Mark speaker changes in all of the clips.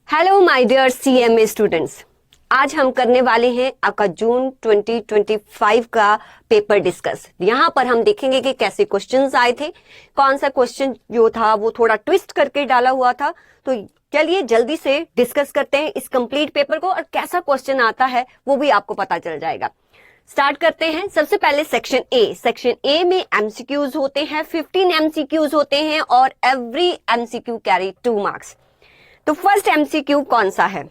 Speaker 1: Hello my dear CMA students, आज हम करने वाले हैं आपका जून 2025 का पेपर डिस्कस। यहाँ पर हम देखेंगे कि कैसे क्वेश्चंस आए थे, कौन सा क्वेश्चन जो था वो थोड़ा ट्विस्ट करके डाला हुआ था। तो चलिए जल्दी से डिस्कस करते हैं इस कंप्लीट पेपर को, और कैसा क्वेश्चन आता है वो भी आपको पता चल जाएगा। स्टार्ट करते हैं। सबसे पहले सेक्शन ए। सेक्शन ए में एमसीक्यूज होते हैं, 15 एमसीक्यूज होते हैं और एवरी एमसीक्यू कैरी 2 मार्क्स। तो फर्स्ट एमसीक्यू कौन सा है?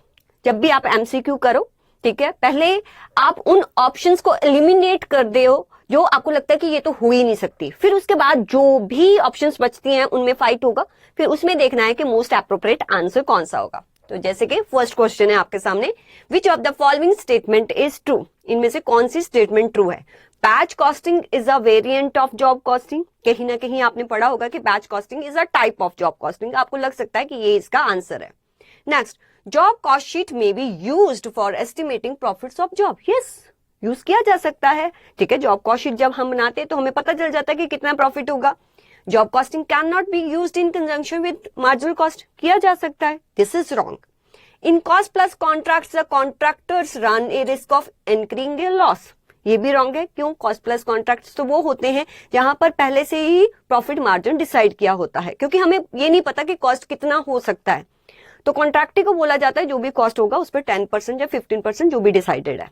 Speaker 1: जब भी आप एमसीक्यू करो, ठीक है, पहले आप उन ऑप्शंस को एलिमिनेट कर दो जो आपको लगता है कि ये तो हो ही नहीं सकती। फिर उसके बाद जो भी ऑप्शंस बचती हैं उनमें फाइट होगा, फिर उसमें देखना है कि मोस्ट एप्रोप्रिएट आंसर कौन सा होगा। तो जैसे कि फर्स्ट क्वेश्चन है आपके सामने, विच of the following statement is true? इनमें से कौन सी स्टेटमेंट ट्रू है? Batch costing is a variant of job costing. कहीं ना कहीं आपने पढ़ा होगा कि batch costing is a type of job costing. आपको लग सकता है कि ये इसका आंसर है। नेक्स्ट, जॉब कॉस्ट शीट में be used for estimating profits of job. Yes, use किया जा सकता है। ठीक है, जॉब कॉस्ट शीट जब हम बनाते हैं तो हमें पता चल जाता है कि कितना प्रॉफिट होगा। Job costing can not be used in conjunction with marginal cost. किया जा सकता है। This is wrong. In cost plus contracts, the contractors run a risk of incurring a loss. ये भी रॉन्ग है। क्यों? कॉस्ट प्लस कॉन्ट्रैक्ट्स तो वो होते हैं जहां पर पहले से ही प्रॉफिट मार्जिन डिसाइड किया होता है, क्योंकि हमें ये नहीं पता कि कॉस्ट कितना हो सकता है। तो कॉन्ट्रैक्टी को बोला जाता है जो भी कॉस्ट होगा उस पर 10% या 15% जो भी डिसाइडेड है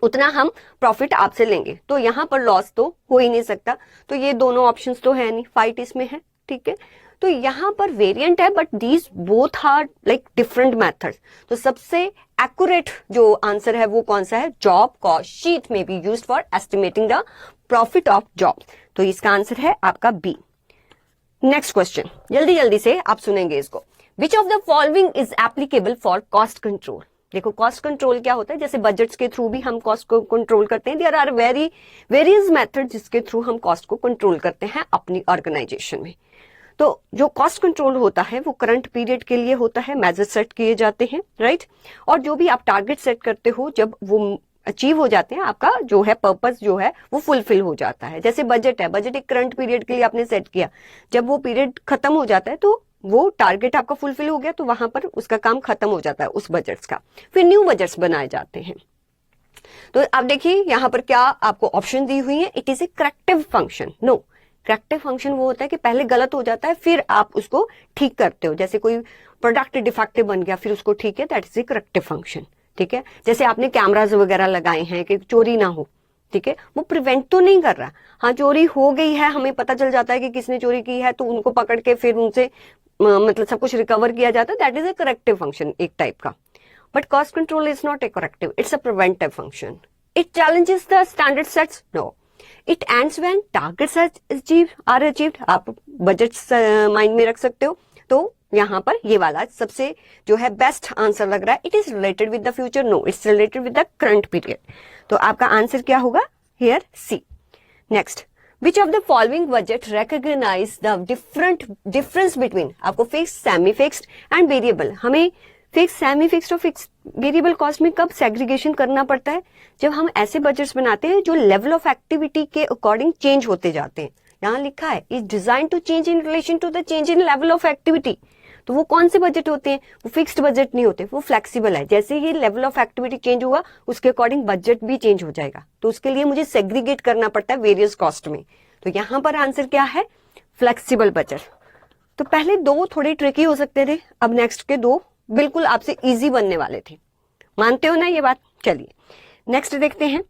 Speaker 1: उतना हम प्रॉफिट आपसे लेंगे। तो यहाँ पर लॉस तो हो ही नहीं सकता। तो ये दोनों ऑप्शंस तो है नहीं, फाइट इसमें है। ठीक है, तो यहाँ पर वेरिएंट है, but these both are like different methods. तो सबसे एक्यूरेट जो आंसर है वो कौन सा है? जॉब कॉस्ट शीट में be used for estimating the profit of job. तो इसका आंसर है आपका बी। नेक्स्ट क्वेश्चन, जल्दी जल्दी से आप सुनेंगे इसको। विच of the following is applicable for cost control? देखो, कॉस्ट कंट्रोल क्या होता है? जैसे बजट्स के थ्रू भी हम कॉस्ट को कंट्रोल करते हैं। देयर आर वेरियस मेथड जिसके थ्रू हम कॉस्ट को कंट्रोल करते हैं अपनी ऑर्गेनाइजेशन में। तो जो कॉस्ट कंट्रोल होता है वो करंट पीरियड के लिए होता है, मेजर सेट किए जाते हैं, राइट। और जो भी आप टारगेट सेट करते हो, जब वो अचीव हो जाते हैं, आपका जो है पर्पस जो है वो फुलफिल हो जाता है। जैसे बजट है, बजट एक करंट पीरियड के लिए आपने सेट किया, जब वो पीरियड खत्म हो जाता है तो वो टारगेट आपका फुलफिल हो गया, तो वहां पर उसका काम खत्म हो जाता है उस बजट्स का। फिर न्यू बजट्स बनाए जाते हैं। तो आप देखिए यहाँ पर क्या आपको ऑप्शन दी हुई है। It is a corrective function. No, corrective function वो होता है कि पहले गलत हो जाता है फिर आप उसको ठीक करते हो। जैसे कोई प्रोडक्ट डिफेक्टिव बन गया फिर उसको ठीक है, that is a corrective function. ठीक है, जैसे आपने कैमराज वगैरह लगाए हैं कि चोरी ना हो, ठीक है, वो प्रिवेंट तो नहीं कर रहा। हाँ, चोरी हो गई है, हमें पता चल जाता है कि किसने चोरी की है, तो उनको पकड़ के फिर उनसे मतलब सब कुछ रिकवर किया जाता है। That is a corrective function एक टाइप का। But cost control is not a corrective, it's a preventive function. It challenges the standard sets? No, it ends when targets are achieved. आप बजट माइंड में रख सकते हो। तो यहाँ पर ये वाला सबसे जो है बेस्ट आंसर लग रहा है। It is related with the future? No, it's related with the current period. तो आपका आंसर क्या होगा here? C. Next, which of the following budget recognise the difference between, आपको fix, semi fixed and variable. हमें fix, semi fixed और fix variable cost में कब segregation करना पड़ता है? जब हम ऐसे बजट्स बनाते हैं जो लेवल ऑफ एक्टिविटी के अकॉर्डिंग चेंज होते जाते हैं। यहाँ लिखा है is design to change in relation to the change in level of activity. तो वो कौन से बजट होते हैं? वो फिक्स्ड बजट नहीं होते, वो फ्लेक्सिबल है। जैसे ही लेवल ऑफ एक्टिविटी चेंज हुआ उसके अकॉर्डिंग बजट भी चेंज हो जाएगा। तो उसके लिए मुझे सेग्रीगेट करना पड़ता है वेरियस कॉस्ट में। तो यहाँ पर आंसर क्या है? Flexible budget. तो पहले दो थोड़े ट्रिकी हो सकते थे, अब नेक्स्ट के दो बिल्कुल आपसे इजी बनने वाले थे। मानते हो ना ये बात? चलिए नेक्स्ट देखते हैं।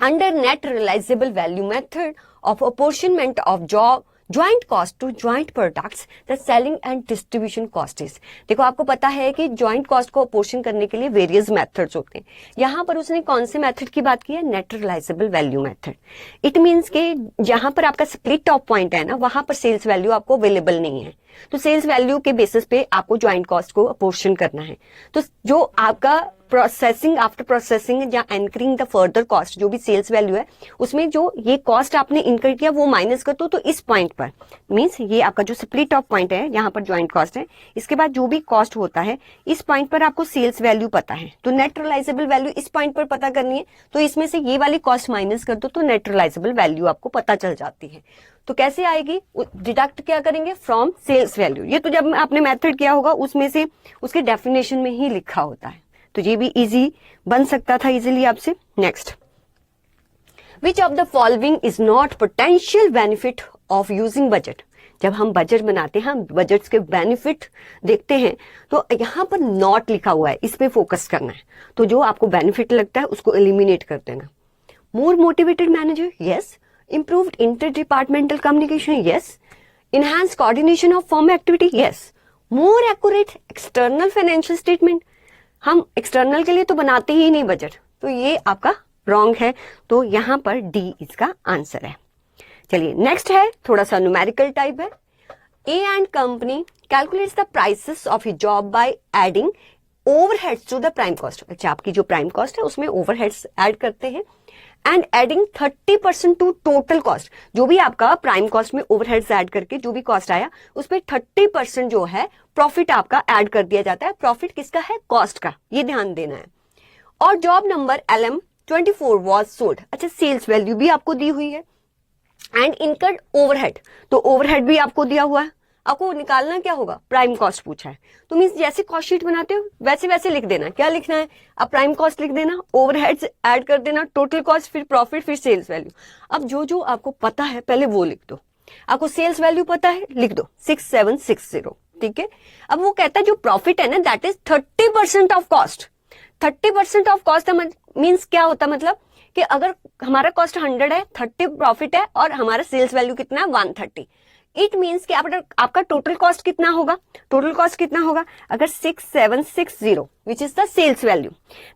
Speaker 1: Under net realisable value method of apportionment of job joint cost to joint products the selling and distribution cost is. देखो, आपको पता है कि ज्वाइंट कॉस्ट को अपोर्शन करने के लिए वेरियस मेथड्स होते हैं। यहाँ पर उसने कौन से मेथड की बात की है? Net realisable value method. It means के जहां पर आपका स्प्लिट ऑफ पॉइंट है ना, वहां पर सेल्स वैल्यू आपको अवेलेबल नहीं है, तो सेल्स वैल्यू के बेसिस पे आपको ज्वाइंट कॉस्ट को अपोर्शन करना है। तो जो आपका प्रोसेसिंग, आफ्टर प्रोसेसिंग या एंकरिंग द फर्दर कॉस्ट, जो भी सेल्स वैल्यू है उसमें जो ये कॉस्ट आपने इनकर किया वो माइनस कर दो। तो इस पॉइंट पर मींस ये आपका जो स्प्लिट ऑफ पॉइंट है, यहाँ पर ज्वाइंट कॉस्ट है, इसके बाद जो भी कॉस्ट होता है इस पॉइंट पर आपको सेल्स वैल्यू पता है, तो नेट रियलाइजेबल वैल्यू इस पॉइंट पर पता करनी है। तो इसमें से ये वाली कॉस्ट माइनस कर दो तो नेट रियलाइजेबल वैल्यू आपको पता चल जाती है। तो कैसे आएगी, डिडक्ट क्या करेंगे, फ्रॉम सेल्स वैल्यू। ये तो जब आपने मेथड किया होगा उसमें से उसके डेफिनेशन में ही लिखा होता है, तो ये भी इजी बन सकता था इजीली आपसे। Next, which of the following is not potential benefit of using budget. जब हम बजट बनाते हैं, हम बजट के बेनिफिट देखते हैं, तो यहां पर नॉट लिखा हुआ है, इस पे फोकस करना है। तो जो आपको बेनिफिट लगता है उसको एलिमिनेट कर देना। More motivated manager, yes. Improved inter departmental communication, yes. Enhance coordination of firm activity, yes. More accurate external financial statement, हम एक्सटर्नल के लिए तो बनाते ही नहीं बजट, तो ये आपका रॉन्ग है, तो यहां पर डी इसका आंसर है। चलिए नेक्स्ट है, थोड़ा सा न्यूमेरिकल टाइप है। A and company calculates the prices of a job by adding overheads to the prime cost. अच्छा, आपकी जो प्राइम कॉस्ट है उसमें ओवरहेड्स ऐड करते हैं, and adding 30% to total cost. जो भी आपका प्राइम कॉस्ट में ओवरहेड्स ऐड करके जो भी कॉस्ट आया, उस पर 30% जो है प्रॉफिट आपका ऐड कर दिया जाता है। प्रॉफिट किसका है, कॉस्ट का, ये ध्यान देना है। और job number LM24 was sold. अच्छा, सेल्स वैल्यू भी आपको दी हुई है, एंड इनकर्ड ओवरहेड, तो ओवरहेड भी आपको दिया हुआ है। आपको निकालना क्या होगा, प्राइम कॉस्ट पूछा है, तो मीन्स जैसे कॉस्ट शीट बनाते हो वैसे वैसे लिख देना। क्या लिखना है, अब प्राइम कॉस्ट लिख देना, ओवरहेड्स ऐड कर देना, टोटल कॉस्ट, फिर प्रॉफिट, फिर सेल्स वैल्यू। अब जो जो आपको पता है पहले वो लिख दो। आपको सेल्स वैल्यू पता है, लिख दो 6760, ठीक है। अब वो कहता है जो प्रॉफिट है ना, that is 30% of cost. 30% of cost means क्या होता है, मतलब कि अगर हमारा कॉस्ट 100 है, 30 प्रॉफिट है, और हमारा सेल्स वैल्यू कितना है 130। इट मीन्स कि आपका टोटल कॉस्ट कितना होगा, टोटल कॉस्ट कितना होगा, अगर 6760 which is the sales value,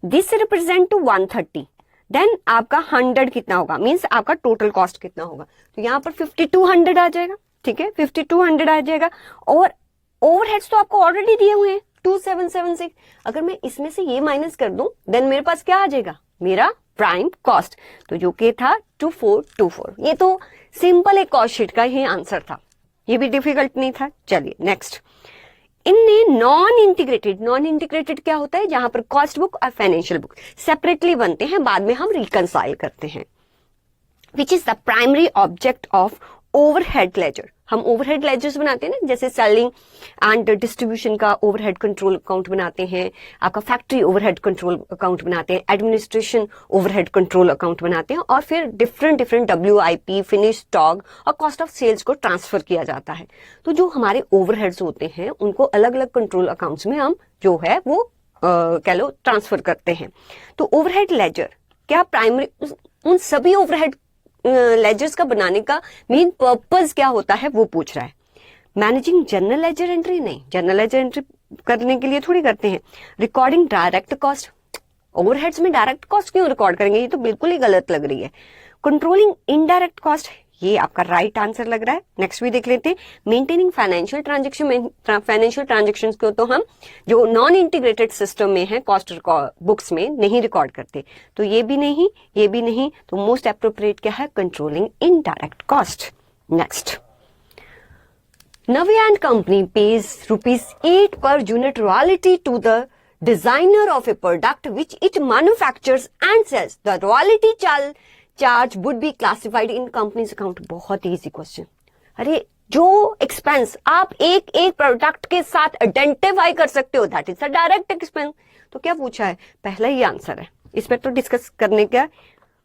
Speaker 1: this represent to 130, then आपका 100 कितना होगा, मीन्स आपका टोटल कॉस्ट कितना होगा। तो यहाँ पर 5200 आ जाएगा, ठीक है, 5200 आ जाएगा। और ओवरहेड्स तो आपको ऑलरेडी दिए हुए हैं 2776। अगर मैं इसमें से ये माइनस कर दूं, देन मेरे पास क्या आ जाएगा, मेरा प्राइम कॉस्ट, तो जो कि था 2424। ये तो सिंपल एक कॉस्ट शीट का ही आंसर था, ये भी डिफिकल्ट नहीं था। चलिए नेक्स्ट, इनने नॉन इंटीग्रेटेड क्या होता है, जहां पर कॉस्ट बुक और फाइनेंशियल बुक सेपरेटली बनते हैं, बाद में हम रिकंसाइल करते हैं। Which is the primary object of overhead ledger. हम ओवरहेड लेजर्स बनाते हैं ना, जैसे सेलिंग एंड डिस्ट्रीब्यूशन का ओवरहेड कंट्रोल अकाउंट बनाते हैं, आपका फैक्ट्री ओवरहेड कंट्रोल अकाउंट बनाते हैं, एडमिनिस्ट्रेशन ओवरहेड कंट्रोल अकाउंट बनाते हैं, और फिर डिफरेंट WIP, फिनिश स्टॉक और कॉस्ट ऑफ सेल्स को ट्रांसफर किया जाता है। तो जो हमारे ओवरहेड्स होते हैं उनको अलग अलग कंट्रोल अकाउंट्स में हम जो है वो कह लो ट्रांसफर करते हैं। तो ओवरहेड लेजर क्या प्राइमरी, उन सभी ओवरहेड लेजर्स का बनाने का मेन पर्पस क्या होता है वो पूछ रहा है। मैनेजिंग जनरल लेजर एंट्री, नहीं, जनरल लेजर एंट्री करने के लिए थोड़ी करते हैं। रिकॉर्डिंग डायरेक्ट कॉस्ट, ओवरहेड्स में डायरेक्ट कॉस्ट क्यों रिकॉर्ड करेंगे, ये तो बिल्कुल ही गलत लग रही है। कंट्रोलिंग इनडायरेक्ट कॉस्ट, ये आपका राइट आंसर लग रहा है। नेक्स्ट भी देख लेते हैं। मेंटेनिंग फाइनेंशियल ट्रांजेक्शन को तो हम जो नॉन इंटीग्रेटेड सिस्टम में है कॉस्ट बुक्स में नहीं रिकॉर्ड करते, तो ये भी नहीं, ये भी नहीं, तो मोस्ट एप्रोप्रिएट क्या है, controlling indirect cost. Next, Navya and company pays ₹8 per unit royalty to the designer of a product which it manufactures and sells. The royalty charge would be classified in company's account. बहुत easy question. अरे जो expense आप एक एक product के साथ identify कर सकते हो, that is a direct expense. तो क्या पूछा है, पहला ही आंसर है, इस पर तो डिस्कस करने का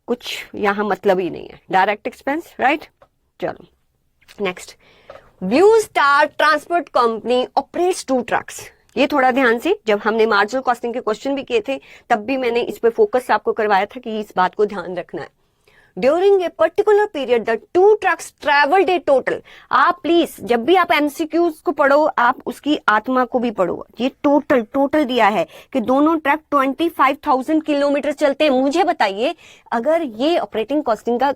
Speaker 1: कुछ यहाँ मतलब ही नहीं है, डायरेक्ट एक्सपेंस, राइट। चलो next, blue star transport company operates 2 trucks. ये थोड़ा ध्यान से, जब हमने मार्जिनल कॉस्टिंग के क्वेश्चन भी किए थे तब भी मैंने इस पे फोकस आपको करवाया था कि इस बात को ध्यान रखना है। During a particular period the 2 trucks travelled A total. आप प्लीज जब भी आप MCQs को पढ़ो, आप उसकी आत्मा को भी पढ़ो। ये टोटल दिया है कि दोनों ट्रक 25,000 किलोमीटर चलते हैं। मुझे बताइए, अगर ये ऑपरेटिंग कॉस्टिंग का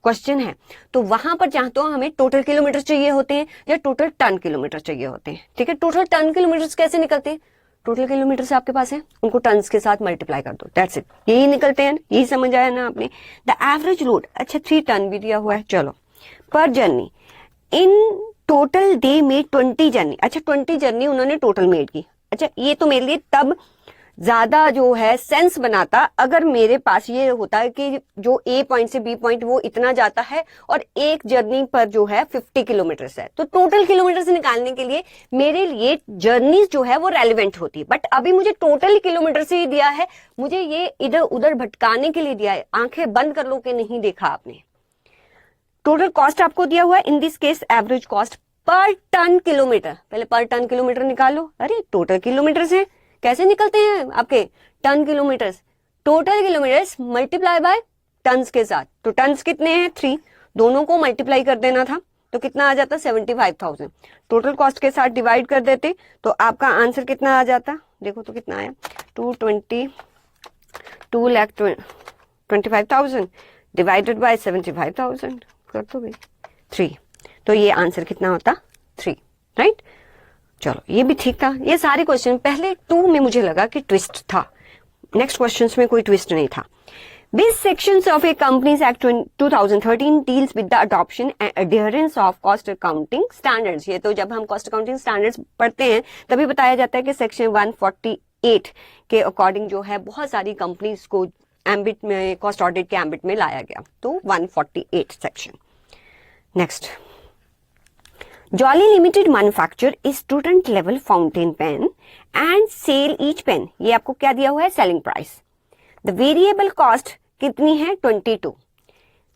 Speaker 1: क्वेश्चन है तो वहां पर जहां तो हमें टोटल किलोमीटर चाहिए होते हैं या टोटल टन किलोमीटर चाहिए होते हैं, ठीक है। टोटल टन किलोमीटर कैसे निकलते हैं, टोटल किलोमीटर आपके पास है, उनको टन्स के साथ मल्टीप्लाई कर दो, दैट्स इट, यही निकलते हैं। यही समझ आया ना आपने। द एवरेज लोड, अच्छा 3 टन भी दिया हुआ है। चलो, पर जर्नी इन टोटल दे में 20 जर्नी। अच्छा 20 जर्नी उन्होंने टोटल मेड की। अच्छा ये तो मेरे लिए तब ज्यादा जो है सेंस बनाता अगर मेरे पास ये होता है कि जो ए पॉइंट से बी पॉइंट वो इतना जाता है और एक जर्नी पर जो है 50 किलोमीटर है, तो टोटल किलोमीटर निकालने के लिए मेरे लिए जर्नी जो है वो रेलिवेंट होती है। बट अभी मुझे टोटल किलोमीटर से ही दिया है, मुझे ये इधर उधर भटकाने के लिए दिया है। आंखें बंद कर लो कि नहीं देखा आपने। टोटल कॉस्ट आपको दिया हुआ है, in this case average cost per ton kilometre. पहले पर टन किलोमीटर निकालो। अरे टोटल किलोमीटर है, कैसे निकलते हैं आपके ton kilometres? Total kilometres multiply by tons के साथ। तो टन्स कितने हैं? 3, दोनों को मल्टीप्लाई कर देना था तो कितना आ जाता? 75,000। टोटल कॉस्ट के साथ डिवाइड कर देते तो आपका आंसर कितना आ जाता? देखो तो कितना आया, 2,25,000 डिवाइडेड बाय 75,000 कर दो भाई 3। तो ये आंसर कितना होता? 3, राइट। चलो ये भी ठीक था। ये सारे क्वेश्चन पहले 2 में मुझे लगा कि ट्विस्ट था, नेक्स्ट क्वेश्चंस में कोई ट्विस्ट नहीं था। These sections of a Companies Act 2013 deals with the adoption and adherence of cost accounting standards। ये तो जब हम cost accounting standards पढ़ते हैं तभी बताया जाता है कि सेक्शन 148 के अकॉर्डिंग जो है बहुत सारी कंपनीज को एम्बिट में, कॉस्ट ऑडिट के एम्बिट में लाया गया। तो 148 section. Next, Jolly Limited manufacture a student level fountain pen and sell each pen। ये आपको क्या दिया हुआ है? Selling price. The variable cost कितनी है? 22।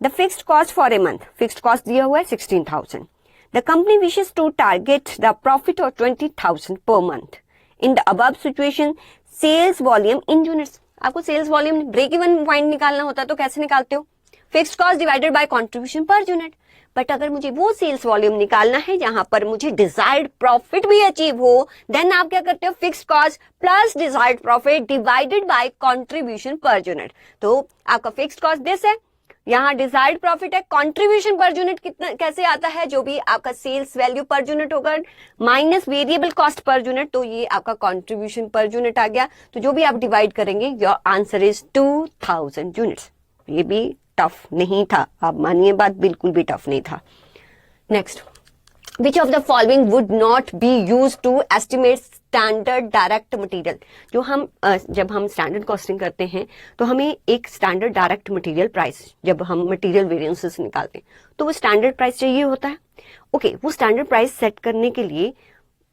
Speaker 1: The fixed cost for a month, fixed cost दिया हुआ है 16,000। The company wishes to target the profit of 20,000 per month. In the above situation sales volume in units. आपको sales volume break even point निकालना होता है तो कैसे निकालते हो? Fixed cost divided by contribution per unit. But अगर मुझे वो सेल्स वॉल्यूम निकालना है जहां पर मुझे डिजायर्ड प्रॉफिट भी अचीव हो, देन आप क्या करते हो? Fixed cost plus desired profit divided by contribution per unit. तो आपका फिक्स्ड कॉस्ट दिस है, यहाँ डिजायर्ड प्रॉफिट है, कंट्रीब्यूशन पर यूनिट कितना कैसे आता है? जो भी आपका सेल्स वैल्यू पर यूनिट होगा minus variable cost per unit, तो ये आपका कंट्रीब्यूशन पर यूनिट आ गया। तो जो भी आप डिवाइड करेंगे योर आंसर इज 2000 यूनिट्स। ये भी टफ नहीं था, आप मानिए बात, बिल्कुल भी टफ नहीं था। Next, which of the following would not be use to estimate standard direct material. जो हम जब हम स्टैंडर्ड कॉस्टिंग करते हैं तो हमें एक स्टैंडर्ड डायरेक्ट मटेरियल प्राइस, जब हम मटेरियल वेरिएंसेस निकालते हैं तो वो स्टैंडर्ड प्राइस चाहिए होता है। ओके, वो स्टैंडर्ड प्राइस सेट करने के लिए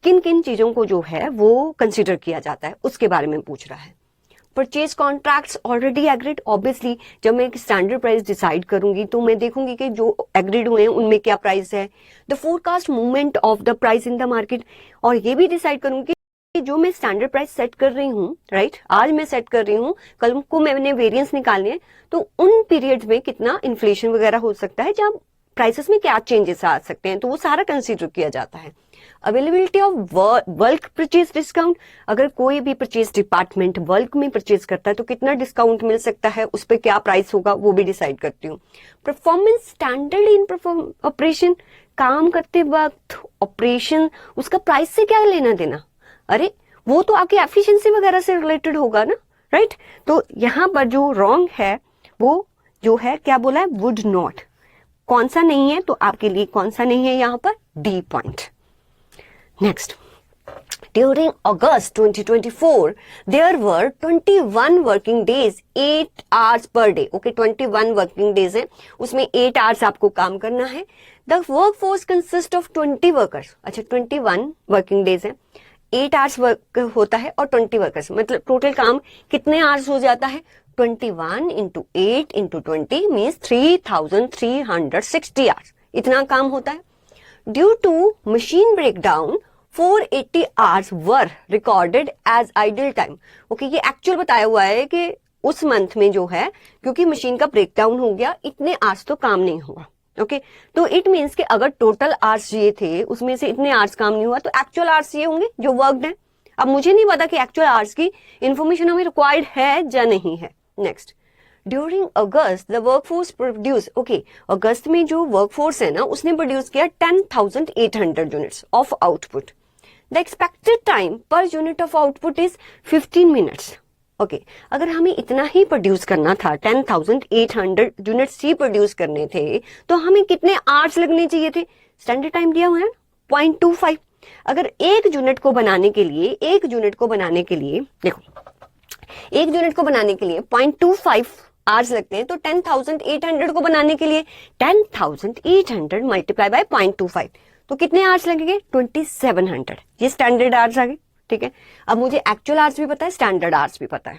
Speaker 1: किन किन चीजों को जो है वो कंसिडर किया जाता है उसके बारे में पूछ रहा है। Purchase contracts already agreed. Obviously जब मैं एक स्टैंडर्ड प्राइस डिसाइड करूंगी तो मैं देखूंगी कि जो एग्रीड हुए हैं उनमें क्या प्राइस है। The forecast movement of the price in the market, और ये भी डिसाइड करूंगी कि जो मैं स्टैंडर्ड प्राइस सेट कर रही हूँ, राइट, आज मैं सेट कर रही हूँ, कल को मैंने वेरिएंस निकालने हैं तो उन पीरियड्स में कितना इन्फ्लेशन वगैरह हो सकता है, जब प्राइसेस में क्या चेंजेस आ सकते हैं, तो वो सारा कंसीडर किया जाता है। Availability of bulk purchase discount, अगर कोई भी परचेज डिपार्टमेंट बल्क में परचेज करता है तो कितना डिस्काउंट मिल सकता है, उस पर क्या प्राइस होगा, वो भी डिसाइड करती हूँ। परफॉर्मेंस स्टैंडर्ड इन ऑपरेशन, काम करते वक्त ऑपरेशन उसका प्राइस से क्या लेना देना? अरे वो तो आपकी एफिशिएंसी वगैरह से रिलेटेड होगा ना, राइट। तो यहाँ पर जो रॉन्ग है वो जो है क्या बोला है? Would not. कौन सा नहीं है? तो आपके लिए कौन सा नहीं है यहाँ पर? D point. Next, during August 2024 there were 21 working days, 8 hours per day. Okay, 21 working days है, उसमें 8 आवर्स आपको काम करना है। The work force consist of 20 workers. अच्छा, 21 वर्किंग डेज है, 8 आवर्स वर्क होता है और 20 वर्कर्स, मतलब टोटल काम कितने आवर्स हो जाता है? 21 into 8 into 20 means 3,360 आवर्स, इतना काम होता है। Due to machine breakdown 480 hours were recorded as idle time. Okay, ये एक्चुअल बताया हुआ है कि उस मंथ में जो है क्योंकि मशीन का ब्रेकडाउन हो गया, इतने आवर्स तो काम नहीं हुआ। ओके, तो इट मीन्स कि अगर टोटल आवर्स ये थे उसमें से इतने आवर्स काम नहीं हुआ तो एक्चुअल आवर्स ये होंगे जो वर्कड है। अब मुझे नहीं पता कि एक्चुअल आवर्स की इंफॉर्मेशन हमें रिक्वायर्ड है या नहीं है। Next, during August the workforce produce. Okay, अगस्त में जो वर्कफोर्स है ना उसने प्रोड्यूस किया 10,800 units of output. The expected time per unit of output is 15 minutes. Okay, अगर हमें इतना ही प्रोड्यूस करना था, 10,800 यूनिट्स ही प्रोड्यूस करने थे, तो हमें कितने आवर्स लगने चाहिए थे? स्टैंडर्ड टाइम दिया हुआ है 0.25। अगर एक यूनिट को बनाने के लिए देखो एक यूनिट को बनाने के लिए 0.25 आवर्स लगते हैं, तो 10,800 को बनाने के लिए 10,800 मल्टीप्लाई बाय 0.25, तो कितने आवर्स लगेंगे? 2700। ये स्टैंडर्ड आवर्स आ गए, ठीक है। अब मुझे एक्चुअल आवर्स भी पता है, स्टैंडर्ड आवर्स भी पता है।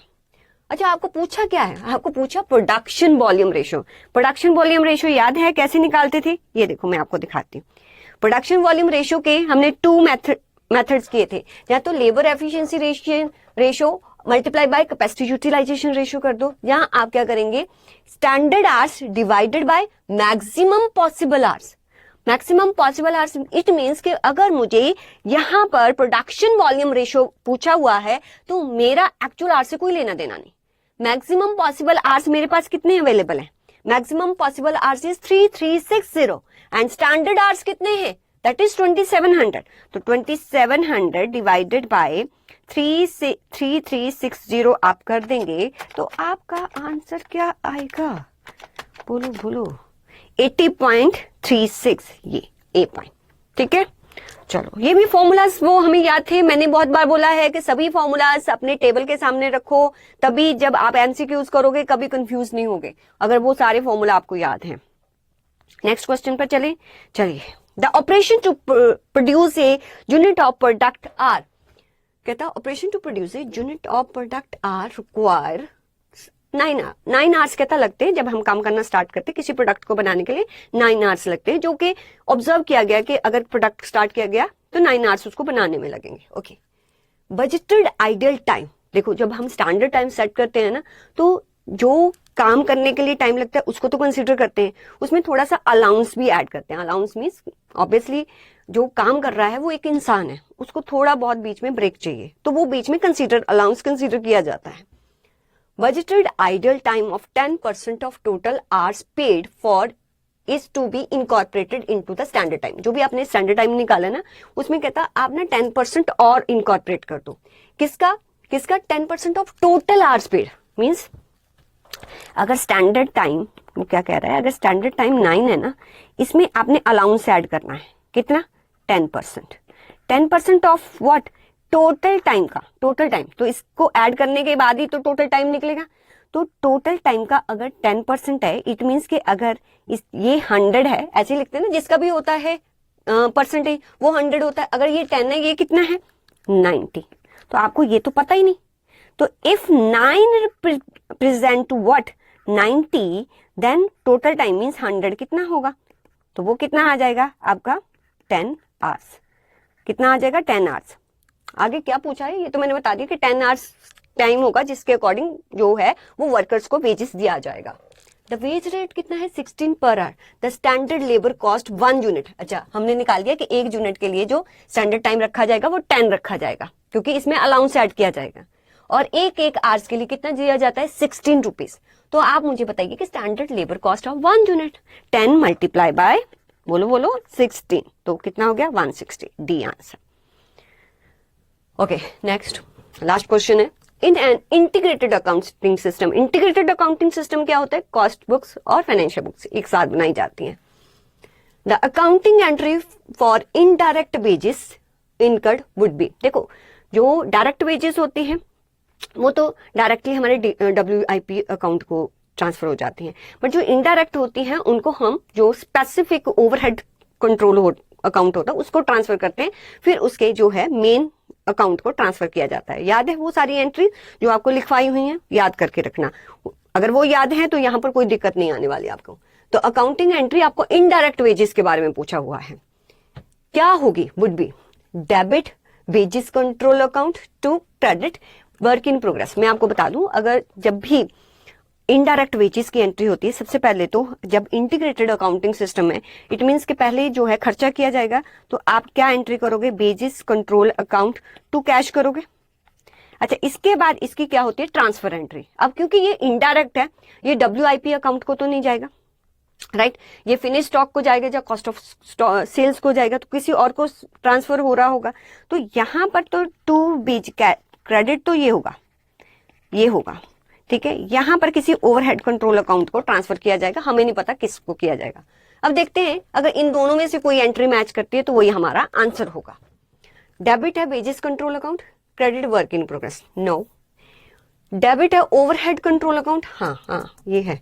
Speaker 1: अच्छा, आपको पूछा क्या है? आपको पूछा production volume ratio. Production volume ratio याद है कैसे निकालते थे? ये देखो मैं आपको दिखाती हूँ। प्रोडक्शन वॉल्यूम रेशियो के हमने 2 मेथड्स किए थे। या तो labour efficiency ratio multiply by capacity utilisation ratio कर दो, यहां आप क्या करेंगे? Standard hours divided by maximum possible hours. Maximum possible hours it means कि अगर मुझे यहां पर प्रोडक्शन वॉल्यूम रेशियो पूछा हुआ है तो मेरा एक्चुअल आवर्स से कोई लेना देना नहीं। मैक्सिमम पॉसिबल आवर्स मेरे पास कितने अवेलेबल हैं? Maximum possible hours is 3360 and standard hours कितने हैं? That is 2700। तो 2700 डिवाइडेड बाय 3360 आप कर देंगे तो आपका आंसर क्या आएगा? बोलो बोलो। 80.36, ये ए पॉइंट, ठीक है। चलो, ये भी फॉर्मूलाज वो हमें याद थे। मैंने बहुत बार बोला है कि सभी फॉर्मूलाज अपने टेबल के सामने रखो, तभी जब आप एमसीक्यूज करोगे कभी कंफ्यूज नहीं होगे, अगर वो सारे फॉर्मूला आपको याद हैं। नेक्स्ट क्वेश्चन पर चलिए। The operation to produce a unit of product R, कहता operation to produce a unit of product R require 9 hours कहता लगते हैं। जब हम काम करना स्टार्ट करते हैं किसी प्रोडक्ट को बनाने के लिए 9 आवर्स लगते हैं, जो कि ऑब्जर्व किया गया कि अगर प्रोडक्ट स्टार्ट किया गया तो 9 आवर्स उसको बनाने में लगेंगे। ओके, बजटेड आइडियल टाइम, देखो जब हम स्टैंडर्ड टाइम सेट करते हैं ना, तो जो काम करने के लिए टाइम लगता है उसको तो कंसीडर करते हैं, उसमें थोड़ा सा अलाउंस भी ऐड करते हैं। अलाउंस मीन्स ऑब्वियसली जो काम कर रहा है वो एक इंसान है, उसको थोड़ा बहुत बीच में ब्रेक चाहिए, तो वो बीच में अलाउंस कंसीडर किया जाता है। Budgeted ideal time of 10% of total hours paid for is to be incorporated into the standard time। जो भी आपने स्टैंडर्ड टाइम निकाला ना, उसमें कहता आप ना 10% और इनकॉर्पोरेट कर दो। किसका 10% of total hours paid. Means अगर स्टैंडर्ड टाइम, वो क्या कह रहा है, अगर स्टैंडर्ड टाइम 9 है ना, इसमें आपने अलाउंस ऐड करना है। कितना? 10% ऑफ व्हाट? टोटल टाइम का। टोटल टाइम तो इसको ऐड करने के बाद ही तो टोटल टाइम निकलेगा। तो टोटल टाइम का अगर 10% है, इट मींस कि अगर ये 100 है, ऐसे लिखते हैं ना, जिसका भी होता है परसेंटेज वो 100 होता है। अगर ये 10 है, ये कितना है? 90। तो आपको ये तो पता ही नहीं। तो if 9 represent what? 90, then total time means 100 कितना होगा? तो वो कितना आ जाएगा आपका? 10 आवर्स। कितना आ जाएगा? 10 आवर्स। आगे क्या पूछा है ये तो मैंने बता दिया कि 10 आवर्स टाइम होगा, जिसके अकॉर्डिंग जो है वो वर्कर्स को वेजेस दिया जाएगा। द वेज रेट कितना है? 16 per hour. The standard labour cost 1 unit. अच्छा, हमने निकाल दिया कि एक यूनिट के लिए जो स्टैंडर्ड टाइम रखा जाएगा वो 10 रखा जाएगा, क्योंकि इसमें अलाउंस ऐड किया जाएगा। और एक आवर्स के लिए कितना दिया जाता है? 16 रुपीज। तो आप मुझे बताइए कि standard labour cost of 1 unit 10 multiply by बोलो 16, तो कितना हो गया? 160। D answer. Okay, next last question है। In an integrated accounting system, integrated accounting system क्या होता है? कॉस्ट बुक्स और फाइनेंशियल बुक्स एक साथ बनाई जाती हैं। The accounting entry for indirect wages incurred would be, देखो जो डायरेक्ट वेजेस होती हैं वो तो डायरेक्टली हमारे WIP अकाउंट को ट्रांसफर हो जाती हैं, बट जो इनडायरेक्ट होती हैं उनको हम जो स्पेसिफिक ओवरहेड कंट्रोल अकाउंट होता है उसको ट्रांसफर करते हैं, फिर उसके जो है मेन अकाउंट को ट्रांसफर किया जाता है। याद है वो सारी एंट्री जो आपको लिखवाई हुई हैं? याद करके रखना, अगर वो याद है तो यहां पर कोई दिक्कत नहीं आने वाली आपको। तो अकाउंटिंग एंट्री आपको इनडायरेक्ट वेजेस के बारे में पूछा हुआ है, क्या होगी? Would be debit wages control account to credit work in progress. मैं आपको बता दूं, अगर जब भी इनडायरेक्ट वेजेस की एंट्री होती है, सबसे पहले तो जब इंटीग्रेटेड अकाउंटिंग सिस्टम में इट मींस के पहले जो है खर्चा किया जाएगा, तो आप क्या एंट्री करोगे? Wages control account to cash करोगे। अच्छा, इसके बाद इसकी क्या होती है? Transfer entry. अब क्योंकि ये इनडायरेक्ट है, ये WIP अकाउंट को तो नहीं जाएगा, राइट? ये फिनिश स्टॉक को जाएगा, या कॉस्ट ऑफ सेल्स को जाएगा, तो किसी और को ट्रांसफर हो रहा होगा। तो यहां पर तो टू बीज क्रेडिट तो ये होगा, ठीक है। यहां पर किसी ओवरहेड कंट्रोल अकाउंट को ट्रांसफर किया जाएगा, हमें नहीं पता किसको किया जाएगा। अब देखते हैं, अगर इन दोनों में से कोई एंट्री मैच करती है तो वही हमारा आंसर होगा। डेबिट है wages control account, credit work in progress. No, debit है ओवरहेड कंट्रोल अकाउंट, हाँ ये है,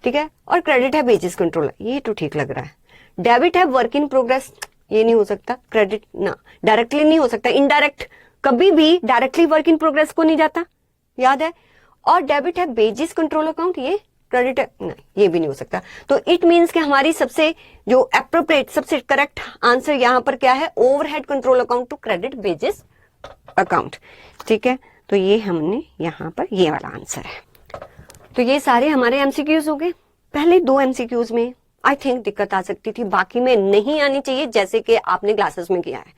Speaker 1: ठीक है, और क्रेडिट है वेजेस कंट्रोल, ये तो ठीक लग रहा है। डेबिट है वर्क इन प्रोग्रेस, ये नहीं हो सकता, क्रेडिट ना, डायरेक्टली नहीं हो सकता, इनडायरेक्ट कभी भी डायरेक्टली वर्क इन प्रोग्रेस को नहीं जाता, याद है। और डेबिट है वेजेस कंट्रोल अकाउंट, ये क्रेडिट है, नहीं ये भी नहीं हो सकता। तो इट मींस कि हमारी सबसे जो अप्रोप्रिएट सबसे करेक्ट आंसर यहां पर क्या है, overhead control account to credit wages account, ठीक है। तो ये हमने यहां पर ये वाला आंसर है। तो ये सारे हमारे एमसीक्यूज हो गए। पहले 2 एमसीक्यूज में आई थिंक दिक्कत आ सकती थी, बाकी में नहीं आनी चाहिए, जैसे कि आपने क्लासेस में किया है।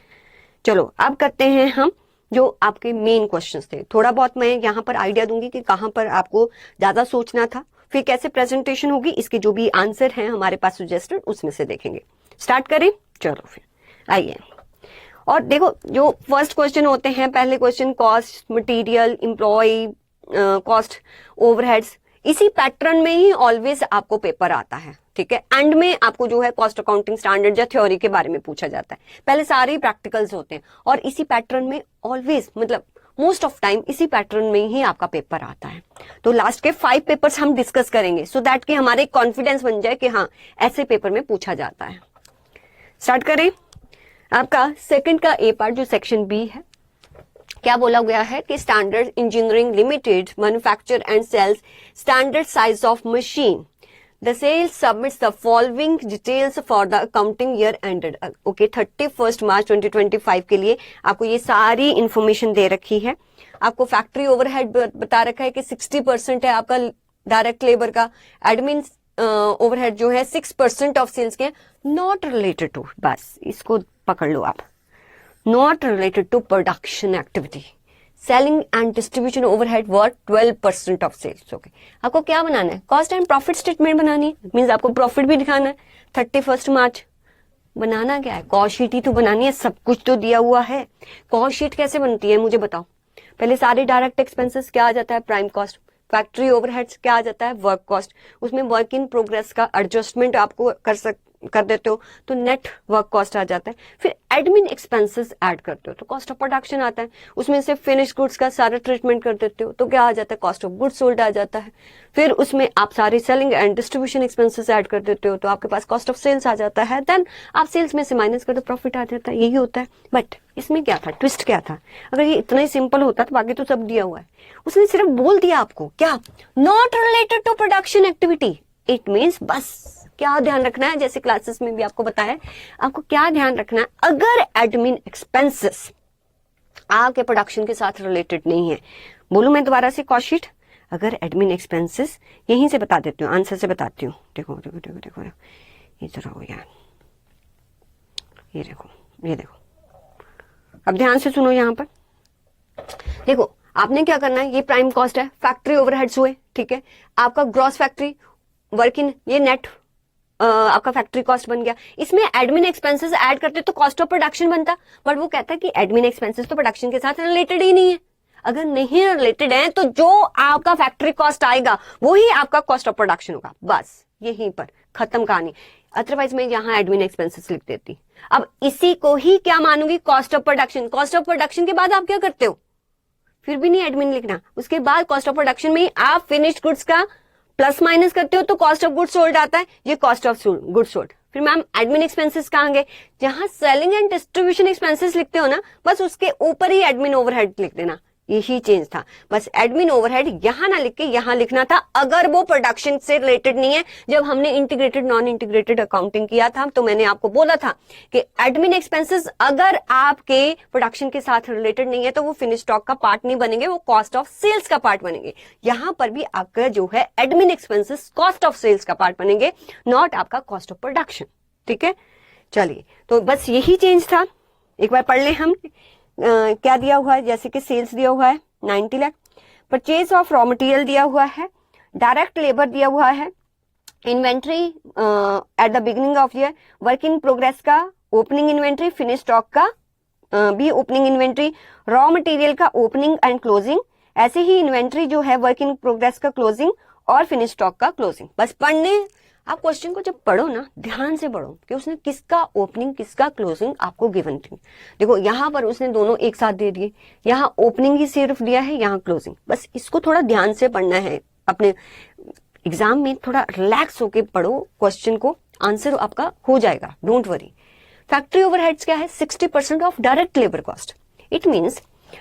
Speaker 1: चलो अब करते हैं हम जो आपके मेन क्वेश्चंस थे। थोड़ा बहुत मैं यहाँ पर आइडिया दूंगी कि कहां पर आपको ज्यादा सोचना था, फिर कैसे प्रेजेंटेशन होगी, इसके जो भी आंसर हैं हमारे पास सजेस्टेड उसमें से देखेंगे। स्टार्ट करें, चलो फिर आइए। और देखो जो फर्स्ट क्वेश्चन होते हैं, पहले question cost, material, employ cost, overheads, इसी पैटर्न में ही ऑलवेज आपको पेपर आता है, ठीक है। एंड में आपको जो है कॉस्ट अकाउंटिंग स्टैंडर्ड या थ्योरी के बारे में पूछा जाता है, पहले सारे प्रैक्टिकल्स होते हैं और इसी पैटर्न में ऑलवेज मतलब मोस्ट ऑफ टाइम इसी पैटर्न में ही आपका पेपर आता है। तो लास्ट के 5 पेपर्स हम डिस्कस करेंगे सो दैट कि हमारे कॉन्फिडेंस बन जाए कि हाँ ऐसे पेपर में पूछा जाता है। स्टार्ट करें। आपका सेकंड का ए पार्ट जो सेक्शन बी है, क्या बोला गया है कि standard engineering limited manufacture and sales standard size of machine, the sales submits the following details for the accounting year ended. Okay, 31 मार्च 2025 के लिए आपको ये सारी इंफॉर्मेशन दे रखी है। आपको फैक्ट्री ओवरहेड बता रखा है कि 60% है आपका डायरेक्ट लेबर का, एडमिन ओवरहेड जो है 6% ऑफ सेल्स के, नॉट रिलेटेड टू, बस इसको पकड़ लो आप, not related to production activity. Selling and distribution overhead were 12% of sales. Okay, आपको क्या बनाना है, कॉस्ट एंड प्रॉफिट स्टेटमेंट बनानी है, मींस आपको प्रॉफिट भी दिखाना है। 31 मार्च बनाना क्या है, कॉस्ट शीट ही तो बनानी है, सब कुछ तो दिया हुआ है। कॉस्ट शीट कैसे बनती है मुझे बताओ। पहले सारे डायरेक्ट एक्सपेंसेस क्या आ जाता है, प्राइम कॉस्ट, फैक्ट्री ओवरहेड्स क्या आ जाता है, वर्क कॉस्ट, उसमें वर्क इन प्रोग्रेस का एडजस्टमेंट आपको कर देते हो तो नेट वर्क कॉस्ट आ जाता है। फिर एडमिन एक्सपेंसेस ऐड करते हो तो कॉस्ट ऑफ प्रोडक्शन आता है, उसमें से फिनिश गुड्स का सारा ट्रीटमेंट कर देते हो तो क्या आ जाता है, कॉस्ट ऑफ गुड्स सोल्ड आ जाता है। फिर उसमें आप सारे selling and distribution expenses add कर देते हो तो आपके पास कॉस्ट ऑफ सेल्स आ जाता है। देन आप सेल्स में से माइनस कर दो, प्रॉफिट आ जाता है, यही होता है। बट इसमें क्या था, ट्विस्ट क्या था, अगर ये इतना ही सिंपल होता तो बाकी तो सब दिया हुआ है, उसने सिर्फ बोल दिया आपको क्या, not related to production activity. It means बस क्या ध्यान रखना है, जैसे क्लासेस में भी आपको बताया, आपको क्या ध्यान रखना है, अगर एडमिन एक्सपेंसेस आपके प्रोडक्शन के साथ रिलेटेड नहीं है, बोलूं मैं दोबारा से कॉस्ट शीट, अगर एडमिन एक्सपेंसेस, यहीं से बता देती हूँ, आंसर से बताती हूँ। देखो देखो देखो देखो, ये जरा हो यार, ये देखो ये देखो, अब ध्यान से सुनो। यहां पर देखो आपने क्या करना है, ये प्राइम कॉस्ट है, फैक्ट्री ओवरहेड्स हुए, ठीक है, आपका ग्रॉस फैक्ट्री वर्क इन, ये नेट आपका फैक्ट्री कॉस्ट बन गया। इसमें एडमिन एक्सपेंसेस ऐड करते तो कॉस्ट ऑफ प्रोडक्शन बनता, बट वो कहता है कि एडमिन एक्सपेंसेस तो प्रोडक्शन के साथ रिलेटेड ही नहीं है। अगर नहीं रिलेटेड है तो जो आपका फैक्ट्री कॉस्ट आएगा वो ही आपका कॉस्ट ऑफ प्रोडक्शन होगा, बस यहीं पर खत्म कहानी। अदरवाइज मैं यहाँ एडमिन एक्सपेंसेस लिख देती। अब इसी को ही क्या मानूंगी, cost of production. Cost of production के बाद आप क्या करते हो, फिर भी नहीं एडमिन लिखना, उसके बाद कॉस्ट ऑफ प्रोडक्शन में आप फिनिश्ड गुड्स का प्लस माइनस करते हो तो कॉस्ट ऑफ गुड्स सोल्ड आता है, ये कॉस्ट ऑफ गुड्स सोल्ड। फिर मैम एडमिन एक्सपेंसेस कहाँ गए, जहां सेलिंग एंड डिस्ट्रीब्यूशन एक्सपेंसेस लिखते हो ना, बस उसके ऊपर ही एडमिन ओवरहेड लिख देना, यही चेंज था। बस एडमिन ओवरहेड यहां ना लिख के यहां लिखना था, अगर वो प्रोडक्शन से रिलेटेड नहीं है। जब हमने इंटीग्रेटेड नॉन इंटीग्रेटेड अकाउंटिंग किया था तो मैंने आपको बोला था कि एडमिन एक्सपेंसेस अगर आपके प्रोडक्शन के साथ रिलेटेड नहीं है तो वो फिनिश स्टॉक का पार्ट नहीं बनेंगे, वो कॉस्ट ऑफ सेल्स का पार्ट बनेंगे। यहां पर भी आपका जो है admin expenses cost of sales का पार्ट बनेंगे, नॉट आपका कॉस्ट ऑफ प्रोडक्शन, ठीक है। चलिए, तो बस यही चेंज था। एक बार पढ़ लें हम क्या दिया हुआ है, जैसे कि सेल्स दिया हुआ है 90 lakh, purchase of raw material दिया हुआ है, डायरेक्ट लेबर दिया हुआ है, inventory at the beginning of year, work in progress का ओपनिंग इन्वेंट्री, फिनिश स्टॉक का भी ओपनिंग इन्वेंट्री, रॉ मटेरियल का ओपनिंग एंड क्लोजिंग, ऐसे ही इन्वेंट्री जो है वर्क इन प्रोग्रेस का क्लोजिंग और फिनिश स्टॉक का क्लोजिंग। बस पढ़ने आप क्वेश्चन को जब पढ़ो ना, ध्यान से पढ़ो कि उसने किसका ओपनिंग किसका क्लोजिंग आपको गिवन थी। देखो यहाँ पर उसने दोनों एक साथ दे दिए, यहाँ ओपनिंग ही सिर्फ दिया है, यहाँ क्लोजिंग। बस इसको थोड़ा ध्यान से पढ़ना है, अपने एग्जाम में थोड़ा रिलैक्स होके पढ़ो क्वेश्चन को, आंसर आपका हो जाएगा, डोंट वरी। फैक्ट्री ओवरहेड्स क्या है? 60% of direct labour cost. It means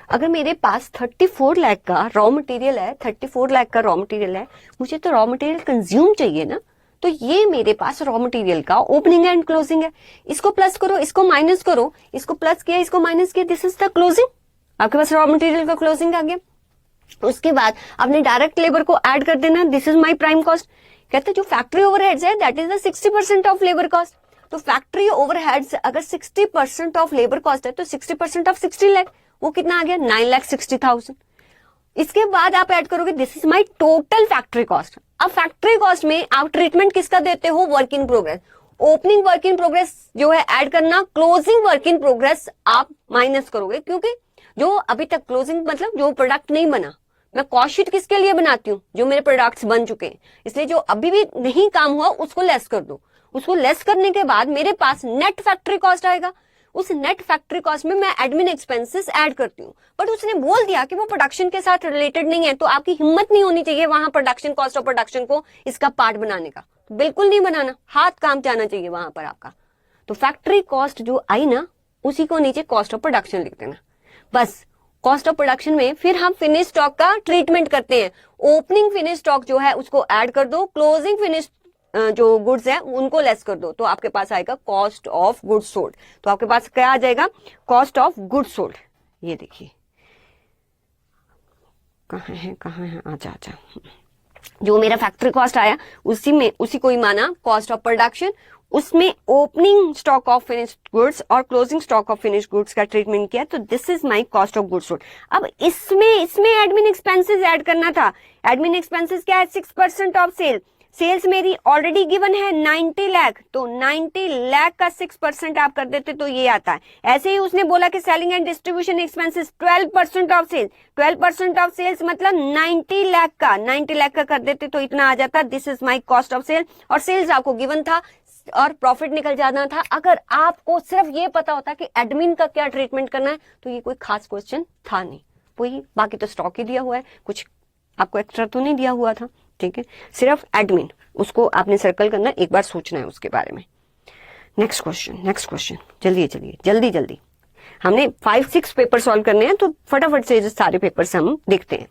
Speaker 1: अगर मेरे पास 34 लाख का रॉ मटेरियल है, 34 लाख का रॉ मटेरियल है, मुझे तो रॉ मटेरियल कंज्यूम चाहिए ना, तो ये मेरे पास रॉ मटेरियल का ओपनिंग एंड क्लोजिंग है। इसको प्लस करो, इसको माइनस करो, इसको प्लस किया, इसको माइनस किया, दिस इज द क्लोजिंग। आपके पास रॉ मटेरियल का क्लोजिंग आ गया। उसके बाद आपने डायरेक्ट लेबर को ऐड कर देना, this is my prime cost. कहते हैं जो फैक्ट्री ओवरहेड्स है that is the 60% of labour cost. तो फैक्ट्री ओवरहेड्स अगर 60% ऑफ लेबर कॉस्ट है तो 60% ऑफ 60 लाख, वो कितना आ गया? 9,60,000। इसके बाद आप ऐड करोगे, this is my total factory cost. अब फैक्ट्री कॉस्ट में आप ट्रीटमेंट किसका देते हो? Work in progress. Opening work in progress जो है ऐड करना, क्लोजिंग वर्क इन प्रोग्रेस आप माइनस करोगे, क्योंकि जो अभी तक क्लोजिंग मतलब जो प्रोडक्ट नहीं बना, मैं कॉस्ट शीट किसके लिए बनाती हूँ? जो मेरे प्रोडक्ट्स बन चुके हैं। इसलिए जो अभी भी नहीं काम हुआ उसको लेस कर दो। उसको लेस करने के बाद मेरे पास नेट फैक्ट्री कॉस्ट आएगा। उस नेट फैक्ट्री कॉस्ट में मैं एडमिन एक्सपेंसेस ऐड करती हूँ। बट उसने बोल दिया कि वो प्रोडक्शन के साथ रिलेटेड नहीं है, तो आपकी हिम्मत नहीं होनी चाहिए वहां प्रोडक्शन कॉस्ट और प्रोडक्शन को इसका पार्ट बनाने का। बिल्कुल नहीं बनाना, हाथ काम जाना चाहिए वहां पर आपका। तो फैक्ट्री कॉस्ट जो आई ना, उसी को नीचे कॉस्ट ऑफ प्रोडक्शन लिख देना। बस कॉस्ट ऑफ प्रोडक्शन में फिर हम फिनिश स्टॉक का ट्रीटमेंट करते हैं। ओपनिंग फिनिश स्टॉक जो है उसको ऐड कर दो, क्लोजिंग फिनिश जो गुड्स है उनको लेस कर दो, तो आपके पास आएगा कॉस्ट ऑफ गुड्स सोल्ड। तो आपके पास क्या आ जाएगा? Cost of goods sold. ये देखिए कहाँ है, आजा जो मेरा फैक्ट्री कॉस्ट आया उसी को ही माना कॉस्ट ऑफ प्रोडक्शन। उसमें opening stock of finished goods और closing stock of finished goods का ट्रीटमेंट किया, तो this is my cost of goods sold. अब इसमें एडमिन एक्सपेंसेस ऐड करना था। एडमिन एक्सपेंसेस क्या है? 6% ऑफ सेल। सेल्स मेरी ऑलरेडी गिवन है 90 लाख, तो 90 लाख का 6% आप कर देते तो ये आता है। ऐसे ही उसने बोला कि selling and distribution expenses 12% of sales. 12% of sales मतलब 90 लाख का कर देते तो इतना आ जाता, this is my cost of sale. और सेल्स आपको गिवन था और प्रॉफिट निकल जाना था। अगर आपको सिर्फ ये पता होता कि एडमिन का क्या ट्रीटमेंट करना है तो ये कोई खास क्वेश्चन था नहीं। वही बाकी तो स्टॉक ही दिया हुआ है, कुछ आपको एक्स्ट्रा तो नहीं दिया हुआ था। ठीक है, सिर्फ एडमिन, उसको आपने सर्कल करना, एक बार सोचना है उसके बारे में। नेक्स्ट क्वेश्चन जल्दी। हमने 5-6 पेपर सॉल्व करने हैं, तो फटाफट से सारे पेपर्स हम देखते हैं।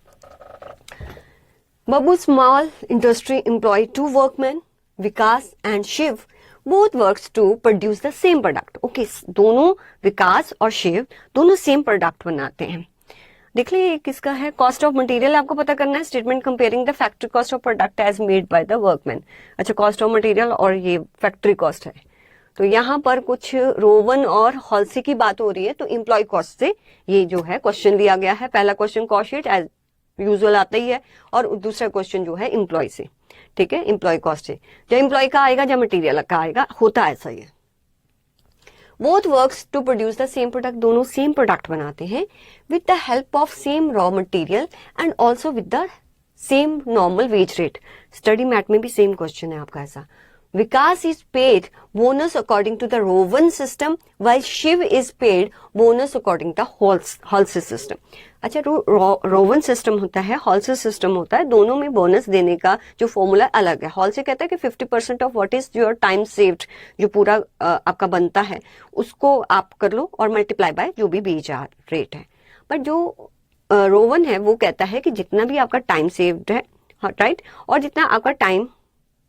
Speaker 1: Babbu small industry employ 2 workman, Vikas and Shiv both works to produce the same product. Okay, दोनों विकास और शिव दोनों सेम प्रोडक्ट बनाते हैं। देख लीजिए किसका है? कॉस्ट ऑफ मटेरियल आपको पता करना है। Statement comparing the factory cost of product as made by the workman. अच्छा, कॉस्ट ऑफ मटेरियल और ये फैक्ट्री कॉस्ट है, तो यहाँ पर कुछ रोवन और हॉल्सी की बात हो रही है, तो एम्प्लॉय कॉस्ट से ये जो है क्वेश्चन लिया गया है। पहला question cost sheet as usual आता ही है, और दूसरा क्वेश्चन जो है एम्प्लॉय से। ठीक है, एम्प्लॉय कॉस्ट से या एम्प्लॉय का आएगा या मटेरियल का आएगा, होता ऐसा ही है। Both works to produce the same product, दोनों सेम प्रोडक्ट बनाते हैं with the help of same raw material and also with the same normal wage rate. Study mat में भी सेम क्वेश्चन है आपका ऐसा। Vikas is paid bonus according to the Rowan system while Shiv is paid bonus according the Halsey system. अच्छा, Rowan system होता है, हॉल्सी system होता है, दोनों में बोनस देने का जो फॉर्मूला अलग है। हॉल्सी कहता है कि 50% of what is your time saved, जो पूरा आपका बनता है उसको आप कर लो और मल्टीप्लाई बाय जो भी BHR रेट है। बट जो रोवन है वो कहता है कि जितना भी आपका टाइम सेव्ड है, राइट, और जितना आपका टाइम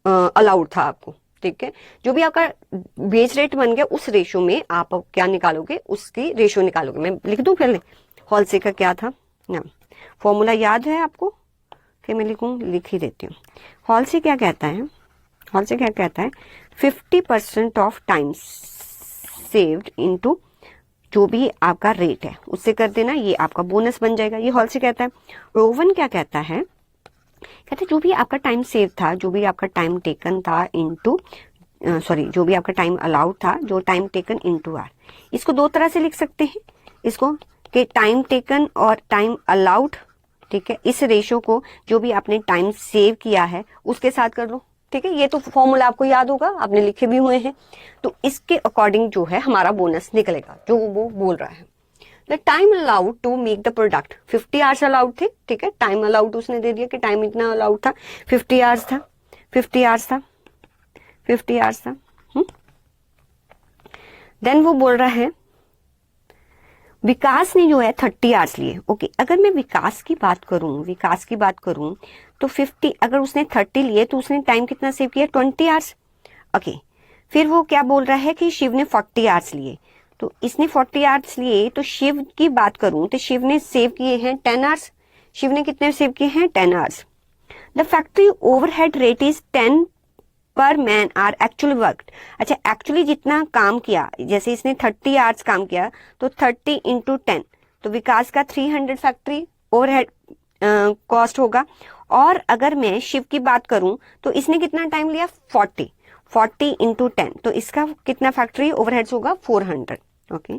Speaker 1: अलाउड था आपको, ठीक है, जो भी आपका बेस रेट बन गया उस रेशो में आप क्या निकालोगे, उसकी रेशो निकालोगे। मैं लिख दूं पहले हॉल्सी का क्या था ना, फॉर्मूला याद है आपको कि मैं लिख ही देती हूँ। हॉल्सी क्या कहता है? 50% ऑफ टाइम सेव्ड इनटू जो भी आपका रेट है उससे कर देना, ये आपका बोनस बन जाएगा। ये हॉल्सी कहता है। रोवन क्या कहता है? कहते जो भी आपका टाइम सेव था, जो भी आपका टाइम टेकन था इनटू जो भी आपका टाइम अलाउड था, जो टाइम टेकन इनटू आर। इसको दो तरह से लिख सकते हैं इसको कि टाइम टेकन और टाइम अलाउड। ठीक है, इस रेशो को जो भी आपने टाइम सेव किया है उसके साथ कर लो। ठीक है, ये तो फॉर्मूला आपको याद होगा, आपने लिखे भी हुए हैं। तो इसके अकॉर्डिंग जो है हमारा बोनस निकलेगा, जो वो बोल रहा है। The time allowed to make the product, 50 hours allowed थे, ठीक है, टाइम अलाउड उसने दे दिया कि टाइम इतना अलाउड था, 50 आवर्स था, 50 आवर्स था, 50 आवर्स था। देन वो बोल रहा है विकास ने जो है 30 आवर्स लिए। ओके, अगर मैं विकास की बात करूं तो 50, अगर उसने 30 लिए तो उसने टाइम कितना सेव किया, 20 आवर्स। ओके, फिर वो क्या बोल रहा है कि शिव ने 40 आवर्स लिए, तो इसने 40 आवर्स लिए, तो शिव की बात करूं तो शिव ने सेव किए हैं 10 आवर्स। शिव ने कितने सेव किए हैं, 10 hours. The factory overhead rate is 10 पर मैन आर एक्चुअली वर्क। अच्छा, एक्चुअली जितना काम किया, जैसे इसने 30 आवर्स काम किया तो 30 इंटू 10, तो विकास का 300 फैक्ट्री ओवरहेड कॉस्ट होगा। और अगर मैं शिव की बात करूं तो इसने कितना टाइम लिया, 40 इंटू 10, तो इसका कितना फैक्ट्री ओवरहेड्स होगा, 400। ओके,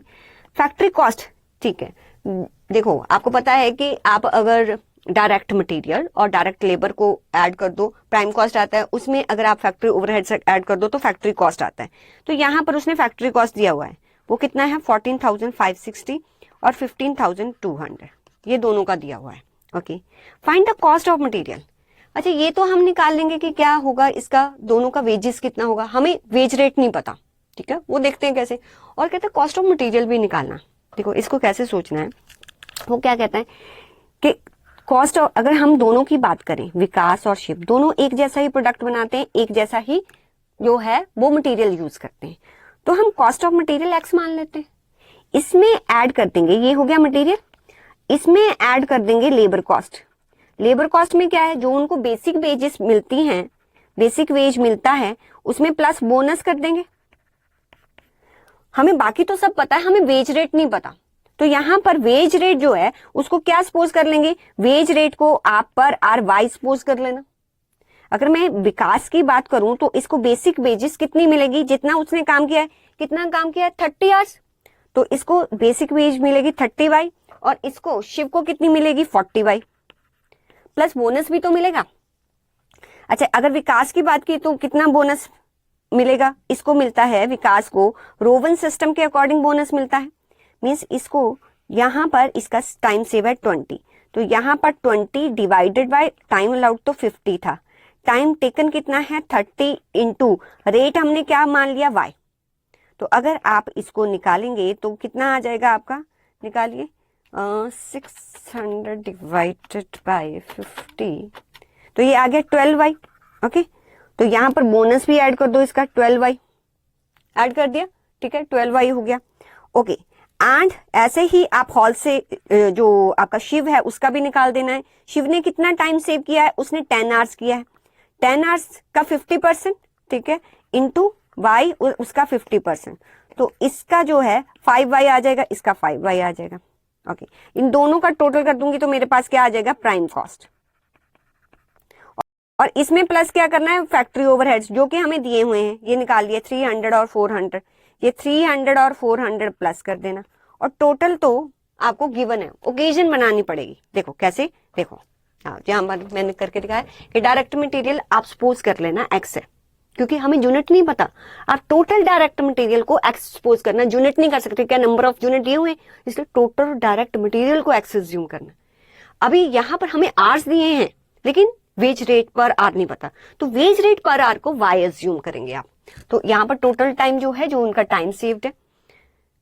Speaker 1: फैक्ट्री कॉस्ट, ठीक है, देखो आपको पता है कि आप अगर डायरेक्ट मटेरियल और डायरेक्ट लेबर को ऐड कर दो, प्राइम कॉस्ट आता है, उसमें अगर आप फैक्ट्री ओवरहेड्स ऐड कर दो तो फैक्ट्री कॉस्ट आता है। तो यहाँ पर उसने फैक्ट्री कॉस्ट दिया हुआ है, वो कितना है, 14,560 और 15,200, ये दोनों का दिया हुआ है। Okay, find the cost of material. अच्छा, ये तो हम निकाल लेंगे कि क्या होगा इसका, दोनों का वेजेस कितना होगा, हमें वेज रेट नहीं पता, ठीक है, वो देखते हैं कैसे। और कहते हैं कॉस्ट ऑफ मटेरियल भी निकालना। देखो इसको कैसे सोचना है, वो क्या कहता है कि कॉस्ट ऑफ, अगर हम दोनों की बात करें, विकास और शिव दोनों एक जैसा ही प्रोडक्ट बनाते हैं, एक जैसा ही जो है वो मटेरियल यूज करते हैं, तो हम कॉस्ट ऑफ मटेरियल एक्स मान लेते हैं। इसमें ऐड कर देंगे, ये हो गया मटेरियल, इसमें ऐड कर देंगे लेबर कॉस्ट। लेबर कॉस्ट में क्या है, जो उनको बेसिक वेजेस मिलती हैं, बेसिक वेज मिलता है, उसमें प्लस बोनस कर देंगे। हमें बाकी तो सब पता है, हमें वेज रेट नहीं पता, तो यहां पर वेज रेट जो है उसको क्या सपोज कर लेंगे, वेज रेट को आप पर आर वाई सपोज कर लेना। अगर मैं विकास की बात करूं तो इसको बेसिक वेजेस कितनी मिलेगी, जितना उसने काम किया है, कितना काम किया है, 30 आवर्स, तो इसको बेसिक वेज मिलेगी 30 वाई, और इसको शिव को कितनी मिलेगी, 40 वाई, प्लस बोनस भी तो मिलेगा। अच्छा, अगर विकास की बात की तो कितना बोनस मिलेगा, इसको मिलता है विकास को रोवन सिस्टम के अकॉर्डिंग बोनस मिलता है, मीन्स इसको यहां पर इसका टाइम सेव है 20, तो यहां पर 20 डिवाइडेड बाय टाइम अलाउड तो 50 था, टाइम टेकन कितना है 30 इंटू रेट हमने क्या मान लिया y। तो अगर आप इसको निकालेंगे तो कितना आ जाएगा आपका, निकालिए 600 डिवाइडेड बाय 50, तो ये आ गया 12y। ओके, तो यहां पर बोनस भी ऐड कर दो, इसका 12y ऐड कर दिया, ठीक है, 12y हो गया। ओके, एंड ऐसे ही आप हॉल से जो आपका शिव है उसका भी निकाल देना है। शिव ने कितना टाइम सेव किया है, उसने 10 आवर्स किया है, 10 आवर्स का 50%, ठीक है, इंटू वाई उसका 50%, तो इसका जो है 5y आ जाएगा, इसका 5y आ जाएगा। ओके, इन दोनों का टोटल कर दूंगी तो मेरे पास क्या आ जाएगा, प्राइम कॉस्ट, और इसमें प्लस क्या करना है, फैक्ट्री ओवरहेड्स जो कि हमें दिए हुए हैं, ये निकाल लिए 300 और 400, ये 300 और 400 प्लस कर देना, और टोटल तो आपको गिवन है, ओकेजन बनानी पड़ेगी। देखो कैसे, देखो जहां पर मैंने करके दिखाया कि डायरेक्ट मटेरियल आप सपोज कर लेना एक्स है, क्योंकि हमें यूनिट नहीं पता, आप टोटल डायरेक्ट मटेरियल को एक्स सपोज करना, यूनिट नहीं कर सकते, क्या नंबर ऑफ यूनिट दिए हुए, इसलिए टोटल डायरेक्ट मटेरियल को एक्स एज्यूम करना। अभी यहाँ पर हमें आर्स दिए हैं, लेकिन वेज रेट पर आर नहीं पता, तो वेज रेट पर आर को वाई एज्यूम करेंगे आप। तो यहाँ पर टोटल टाइम जो है, जो उनका टाइम सेव्ड है,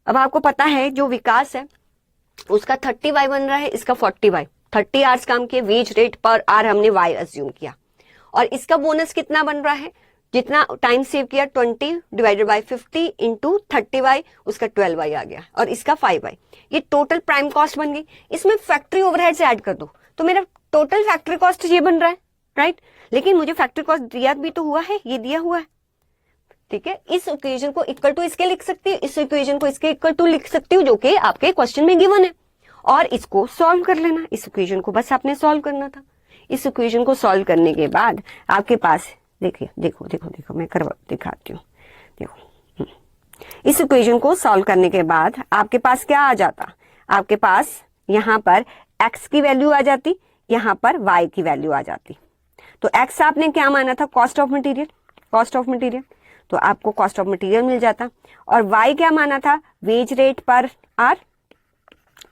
Speaker 1: अब आपको पता है जो विकास है उसका 30 वाई बन रहा है, इसका 40 वाई, 30 आवर्स काम किए, वेज रेट पर आर हमने वाई एज्यूम किया, और इसका बोनस कितना बन रहा है, जितना टाइम सेव किया 20 डिवाइडेड बाय 50 इंटू 30 वाई, उसका 12 वाई आ गया, और इसका 5 वाई, ये टोटल प्राइम कॉस्ट बन गई। इसमें फैक्ट्री ओवरहेड से ऐड कर दो तो मेरा टोटल फैक्ट्री कॉस्ट ये बन रहा है, राइट, लेकिन मुझे फैक्ट्री कॉस्ट दिया भी तो हुआ है, ये दिया हुआ है, ठीक है। इस इक्वेशन को इक्वल टू इसके लिख सकती हूँ, इस इक्वेशन को इसके इक्वल टू लिख सकती हूँ, जो कि आपके क्वेश्चन में गिवन है, और इसको सॉल्व कर लेना। इस इक्वेशन को बस आपने सॉल्व करना था। इस इक्वेशन को सॉल्व करने के बाद आपके पास देखिए, देखो देखो देखो मैं करवा दिखाती हूँ, देखो इस इक्वेशन को सॉल्व करने के बाद आपके पास क्या आ जाता, आपके पास यहाँ पर x की वैल्यू आ जाती, यहाँ पर y की वैल्यू आ जाती। तो एक्स आपने क्या माना था, cost of material, cost of material, तो आपको कॉस्ट ऑफ मटेरियल मिल जाता। और वाई क्या माना था, वेज रेट पर आर,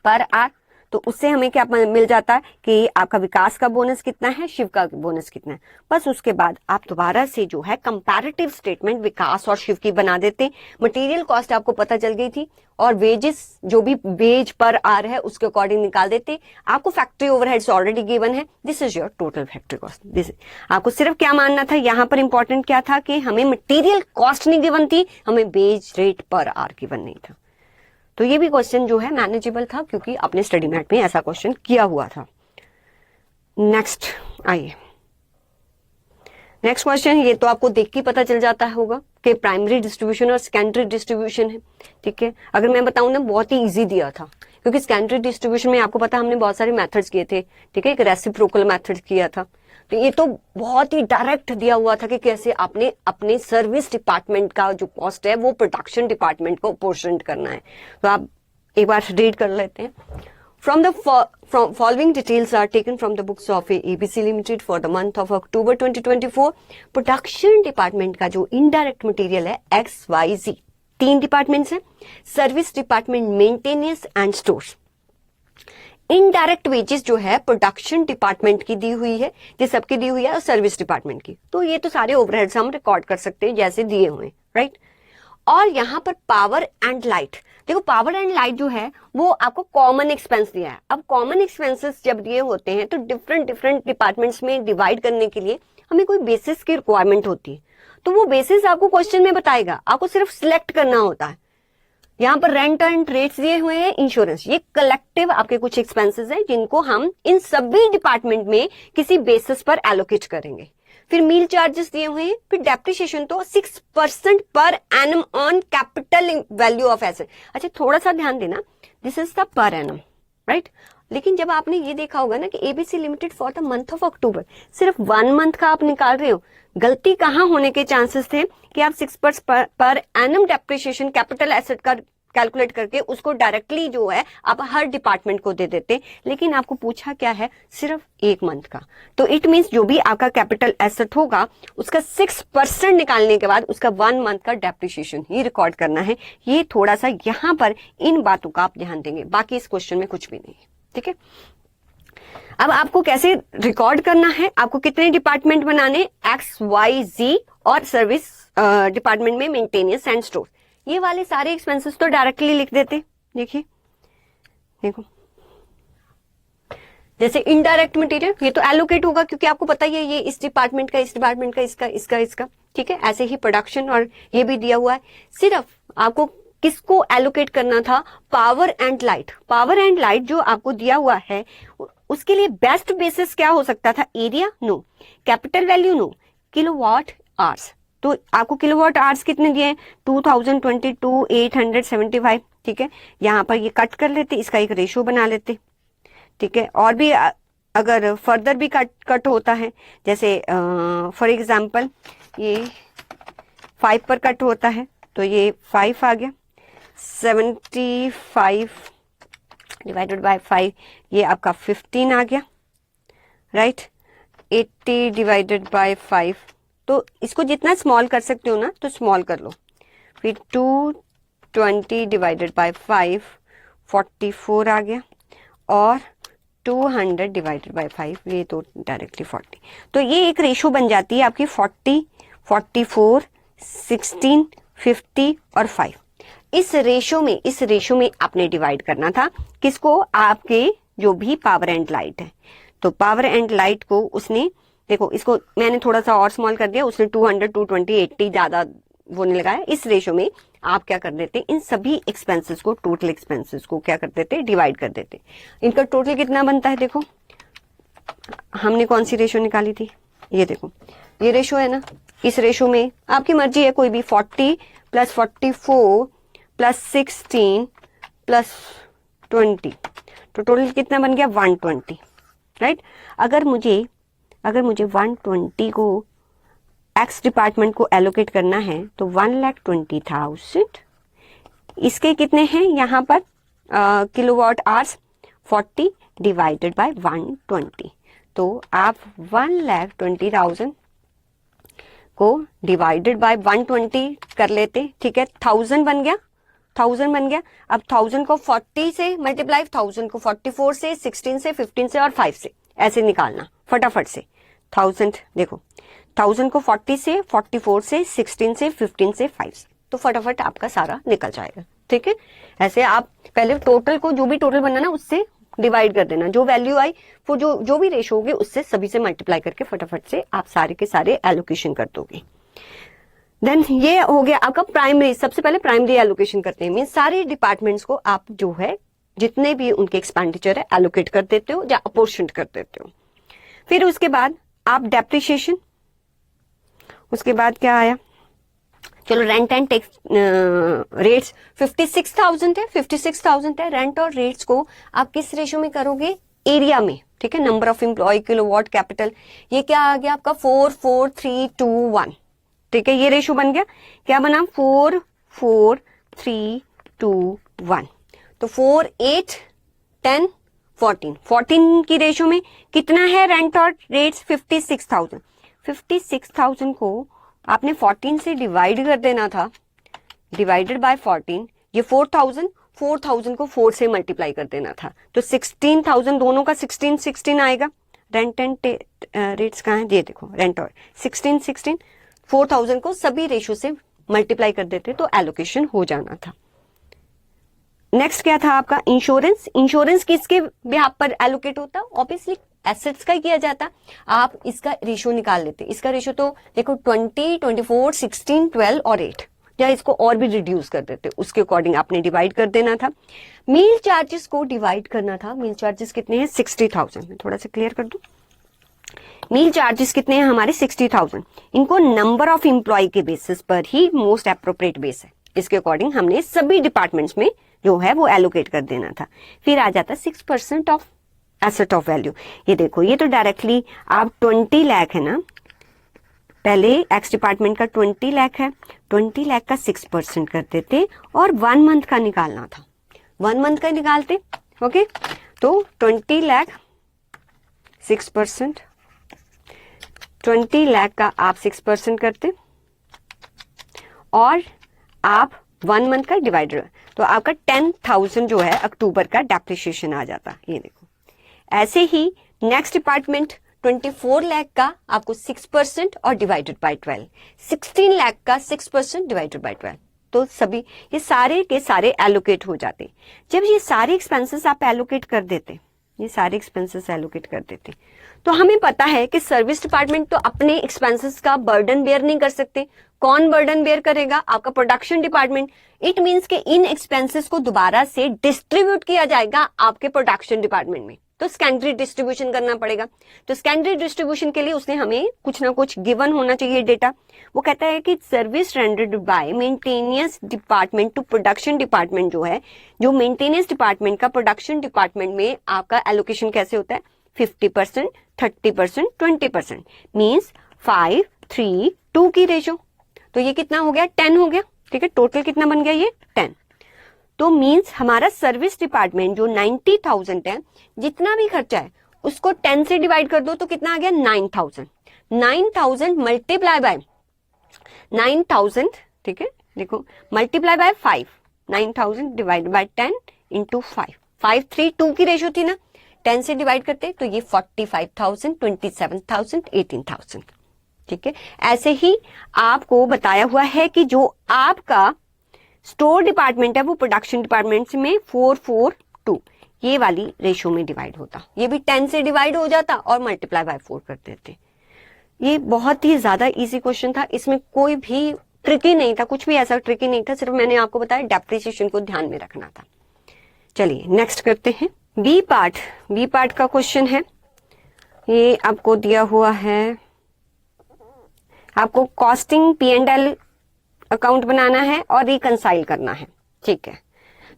Speaker 1: पर आर, तो उससे हमें क्या मिल जाता है कि आपका विकास का बोनस कितना है, शिव का बोनस कितना है। बस उसके बाद आप दोबारा से जो है कंपैरेटिव स्टेटमेंट विकास और शिव की बना देते। मटेरियल कॉस्ट आपको पता चल गई थी और वेजेस जो भी वेज पर आर है उसके अकॉर्डिंग निकाल देते। आपको फैक्ट्री ओवरहेड्स ऑलरेडी गिवन है, this is your total factory cost. This आपको सिर्फ क्या मानना था, यहां पर इंपॉर्टेंट क्या था कि हमें मटेरियल कॉस्ट नहीं गिवन थी, हमें वेज रेट पर आर गिवन नहीं था। तो ये भी क्वेश्चन जो है मैनेजेबल था क्योंकि अपने स्टडी मैट में ऐसा क्वेश्चन किया हुआ था। नेक्स्ट आइए, नेक्स्ट क्वेश्चन, ये तो आपको देख के पता चल जाता होगा कि प्राइमरी डिस्ट्रीब्यूशन और सेकेंडरी डिस्ट्रीब्यूशन है, ठीक है। अगर मैं बताऊं ना, बहुत ही इजी दिया था क्योंकि सेकेंडरी डिस्ट्रीब्यूशन में आपको पता हमने बहुत सारे मेथड्स किए थे, ठीक है, एक रेसिप्रोकल मेथड किया था। तो ये तो बहुत ही डायरेक्ट दिया हुआ था कि कैसे आपने अपने सर्विस डिपार्टमेंट का जो कॉस्ट है वो प्रोडक्शन डिपार्टमेंट को अपोर्शनड करना है। तो आप एक बार रीड कर लेते हैं। From the following details are taken from the books of ABC Limited for the month of October 2024. Production department का जो इनडायरेक्ट मटेरियल है XYZ, 3 डिपार्टमेंट्स हैं, service department, maintenance and stores. Indirect wages जो है production department की दी हुई है, ये सबकी दी हुई है, और सर्विस डिपार्टमेंट की। तो ये तो सारे ओवरहेड्स हम रिकॉर्ड कर सकते हैं जैसे दिए हुए, राइट। और यहाँ पर पावर एंड लाइट, देखो पावर एंड लाइट जो है वो आपको कॉमन एक्सपेंस दिया है। अब कॉमन एक्सपेंसेस जब दिए होते हैं तो डिफरेंट डिफरेंट डिपार्टमेंट्स में डिवाइड करने के लिए हमें कोई बेसिस की रिक्वायरमेंट होती है, तो वो बेसिस आपको क्वेश्चन में बताएगा, आपको सिर्फ सिलेक्ट करना होता है। यहाँ पर रेंट एंड रेट्स दिए हुए हैं, इंश्योरेंस, ये कलेक्टिव आपके कुछ एक्सपेंसेस हैं जिनको हम इन सभी डिपार्टमेंट में किसी बेसिस पर एलोकेट करेंगे। फिर मील चार्जेस दिए हुए हैं, फिर डेप्रिसिएशन तो 6% per annum on capital value of asset. अच्छा थोड़ा सा ध्यान देना, this is the per annum, right. लेकिन जब आपने ये देखा होगा ना कि ABC limited for the month of October, सिर्फ 1 मंथ का आप निकाल रहे हो, गलती कहां होने के चांसेस थे कि आप 6% per annum depreciation capital asset का कैलकुलेट करके उसको डायरेक्टली जो है आप हर डिपार्टमेंट को दे देते, लेकिन आपको पूछा क्या है, सिर्फ 1 मंथ का। तो इट मींस जो भी आपका कैपिटल एसेट होगा उसका 6% निकालने के बाद उसका 1 मंथ का डेप्रिसिएशन ही रिकॉर्ड करना है। ये थोड़ा सा यहाँ पर इन बातों का आप ध्यान देंगे, बाकी इस क्वेश्चन में कुछ भी नहीं है, ठीक है। अब आपको कैसे रिकॉर्ड करना है, आपको कितने डिपार्टमेंट बनाने, XYZ और सर्विस डिपार्टमेंट में मेंटेनेंस एंड स्टोर, ये वाले सारे एक्सपेंसेस तो डायरेक्टली लिख देते। देखिए देखो, जैसे इनडायरेक्ट मटेरियल ये तो एलोकेट होगा क्योंकि आपको पता ही है ये इस डिपार्टमेंट का, इस डिपार्टमेंट का, इसका, ठीक है। ऐसे ही प्रोडक्शन और ये भी दिया हुआ है। सिर्फ आपको किसको एलोकेट करना था, power and light. Power and light जो आपको दिया हुआ है उसके लिए बेस्ट बेसिस क्या हो सकता था, area no, capital value no, kilowatt hours. तो आपको किलोवाट आवर्स कितने दिए, 2022,875, ठीक है। यहाँ पर ये कट कर लेते, इसका एक रेशो बना लेते, ठीक है। और भी अगर फर्दर भी कट होता है, जैसे फॉर एग्जांपल ये 5 पर कट होता है तो ये 5 आ गया, 75 डिवाइडेड बाय 5 ये आपका 15 आ गया, राइट। 80 डिवाइडेड बाय 5, तो इसको जितना स्मॉल कर सकते हो ना तो स्मॉल कर लो। फिर 220 डिवाइडेड बाय 5 44 आ गया, और 200 डिवाइडेड बाय 5 ये तो डायरेक्टली 40। तो ये एक रेशो बन जाती है आपकी 40, 44, 16, 50 और 5। इस रेशो में आपने डिवाइड करना था किसको, आपके जो भी पावर एंड लाइट है। तो पावर एंड लाइट को उसने, देखो इसको मैंने थोड़ा सा और स्मॉल कर दिया, उसने 200, 220, 80 ज्यादा वो नहीं लगाया। इस रेशो में आप क्या कर देते, इन सभी एक्सपेंसेस को, टोटल एक्सपेंसेस को क्या कर देते, डिवाइड कर देते। इनका टोटल कितना बनता है, देखो हमने कौन सी रेशो निकाली थी, ये देखो ये रेशो है ना। इस रेशो में आपकी मर्जी है कोई भी, 40 प्लस 44 प्लस 16 प्लस 20, तो टोटल कितना बन गया, 120, राइट। अगर मुझे 120 को एक्स डिपार्टमेंट को एलोकेट करना है तो 1,20,000, इसके कितने हैं यहाँ पर किलोवाट आवर्स, 40 डिवाइडेड बाय 120, तो आप 1,20,000 को डिवाइडेड बाय 120 कर लेते, ठीक है, 1000 बन गया, 1000 बन गया। अब 1000 को 40 से मल्टीप्लाई, 1000 को 44 से, 16 से, 15 से और 5 से ऐसे निकालना फटाफट से। 1000 देखो, 1000 को 40 से, 44 से, 16 से, 15 से, 5 से, तो फटाफट आपका सारा निकल जाएगा, ठीक है। ऐसे आप पहले टोटल को, जो भी टोटल बनना ना, उससे डिवाइड कर देना, जो वैल्यू आई वो जो भी रेशो होगी उससे सभी से मल्टीप्लाई करके फटाफट से आप सारे के सारे एलोकेशन कर दोगे। देन ये हो गया आपका प्राइमरी। सबसे पहले प्राइमरी एलोकेशन करते हैं, मीन सारे डिपार्टमेंट्स को आप जो है जितने भी उनके एक्सपेंडिचर है एलोकेट कर देते हो या अपोर्शन कर देते हो। फिर उसके बाद आप डेप्रिसिएशन, उसके बाद क्या आया, चलो रेंट एंड टैक्स रेट्स 56,000 है, 56,000 है। रेंट और रेट्स को आप किस रेशो में करोगे, एरिया में, ठीक है, number of employ, kilowatt, capital. ये क्या आ गया आपका 4, 4, 3, 2, 1, ठीक है, ये रेशो बन गया। क्या बना 4, 4, 3, 2, 1। तो 4, 8, 10, 14, 14 की रेशो में कितना है रेंट और रेट्स 56,000। 56,000 को आपने 14 से डिवाइड कर देना था, डिवाइडेड बाय 14। ये 4,000 को 4 से मल्टीप्लाई कर देना था, तो 16,000 दोनों का 16, 16 आएगा। रेंट एंड रेट्स कहाँ है, ये देखो, रेंट और 16, 16, 4,000 को सभी रेशो से मल्टीप्लाई कर देते तो एलोकेशन हो जाना था। नेक्स्ट क्या था आपका इंश्योरेंस। इंश्योरेंस किसके बिहाफ पर एलोकेट होता, ऑब्वियसली एसेट्स का ही किया जाता। आप इसका रेशो निकाल लेते, इसका रेशो तो देखो 20, 24, 16, 12 और 8, या इसको और भी रिड्यूस कर देते, उसके अकॉर्डिंग आपने डिवाइड कर देना था। मील चार्जेस को डिवाइड करना था। मील चार्जेस कितने हैं 60,000, मैं थोड़ा सा क्लियर कर दूं। मील चार्जेस कितने हैं हमारे 60,000। इनको नंबर ऑफ एम्प्लॉय के बेसिस पर ही मोस्ट एप्रोप्रिएट बेस है, इसके अकॉर्डिंग हमने सभी डिपार्टमेंट्स में जो है वो एलोकेट कर देना था। फिर आ जाता 6% ऑफ एसेट ऑफ वैल्यू। ये देखो, ये तो डायरेक्टली आप 20 लाख है ना, पहले एक्स डिपार्टमेंट का 20 लाख है, 20 लाख का 6% कर देते और 1 मंथ का निकालना था, 1 मंथ का निकालते, ओके। तो 20 लाख 6%, 20 लाख का आप 6% करते और आप 1 मंथ का डिवाइडर, तो आपका 10,000 जो है अक्टूबर का डेप्रिसिएशन आ जाता। ये देखो, ऐसे ही नेक्स्ट डिपार्टमेंट 24 लाख का आपको 6% और डिवाइडेड बाय 12, 16 लाख का 6% डिवाइडेड बाय 12, तो सभी ये सारे के सारे एलोकेट हो जाते। जब ये सारे एक्सपेंसेस आप एलोकेट कर देते, ये सारे एक्सपेंसेस एलोकेट कर देते, तो हमें पता है कि सर्विस डिपार्टमेंट तो अपने एक्सपेंसेस का बर्डन बेयर नहीं कर सकते। कौन बर्डन बेयर करेगा, आपका प्रोडक्शन डिपार्टमेंट। इट मींस कि इन एक्सपेंसेस को दोबारा से डिस्ट्रीब्यूट किया जाएगा आपके प्रोडक्शन डिपार्टमेंट में, तो सेकेंडरी डिस्ट्रीब्यूशन करना पड़ेगा। तो सेकेंडरी डिस्ट्रीब्यूशन के लिए उसने हमें कुछ ना कुछ गिवन होना चाहिए डेटा। वो कहता है कि service rendered by maintenance department to production department, जो है जो मेंटेनेंस डिपार्टमेंट का प्रोडक्शन डिपार्टमेंट में आपका एलोकेशन कैसे होता है 50%, 30%, 20%, मीन्स 5, 3, 2 की रेशो। तो ये कितना हो गया 10 हो गया, ठीक है। टोटल कितना बन गया ये 10। तो मींस हमारा सर्विस डिपार्टमेंट जो 90,000 है, जितना भी खर्चा है उसको 10 से डिवाइड कर दो तो कितना आ गया 9,000। 9,000 मल्टीप्लाई बाय 9,000, ठीक है, देखो multiply by 5, 9,000 divide by 10 into 5, 5, 3, 2 की रेशो थी ना, 10 से डिवाइड करते तो ये 45,000, 27,000, 18,000, ठीक है। ऐसे ही आपको बताया हुआ है कि जो आपका स्टोर डिपार्टमेंट है वो प्रोडक्शन डिपार्टमेंट में 4, 4, 2 ये वाली रेशो में डिवाइड होता। ये भी 10 से डिवाइड हो जाता और मल्टीप्लाई बाय 4 कर देते। ये बहुत ही ज्यादा इजी क्वेश्चन था, इसमें कोई भी ट्रिकी नहीं था, कुछ भी ऐसा ट्रिकी नहीं था, सिर्फ मैंने आपको बताया डेप्रिसिएशन को ध्यान में रखना था। चलिए नेक्स्ट करते हैं बी पार्ट। बी पार्ट का क्वेश्चन है, ये आपको दिया हुआ है, आपको कॉस्टिंग P&L अकाउंट बनाना है और रिकंसाइल करना है, ठीक है।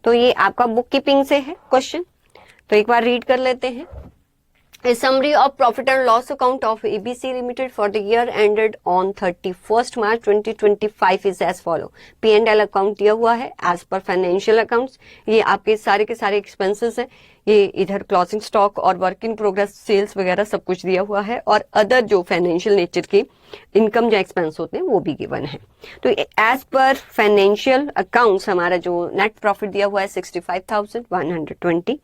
Speaker 1: तो ये आपका बुक कीपिंग से है क्वेश्चन, तो एक बार रीड कर लेते हैं। A summary of profit and loss account of ABC Limited for the year ended on 31st March 2025 is as follow. P&L account दिया हुआ है as per फाइनेंशियल अकाउंट्स. ये आपके सारे के सारे एक्सपेंसेस हैं. ये इधर क्लोजिंग स्टॉक और वर्क इन प्रोग्रेस सेल्स वगैरह सब कुछ दिया हुआ है, और अदर जो फाइनेंशियल नेचर के इनकम या एक्सपेंस होते हैं वो भी गिवन है. तो एज पर फाइनेंशियल अकाउंट्स हमारा जो नेट प्रॉफिट दिया हुआ है 65,120.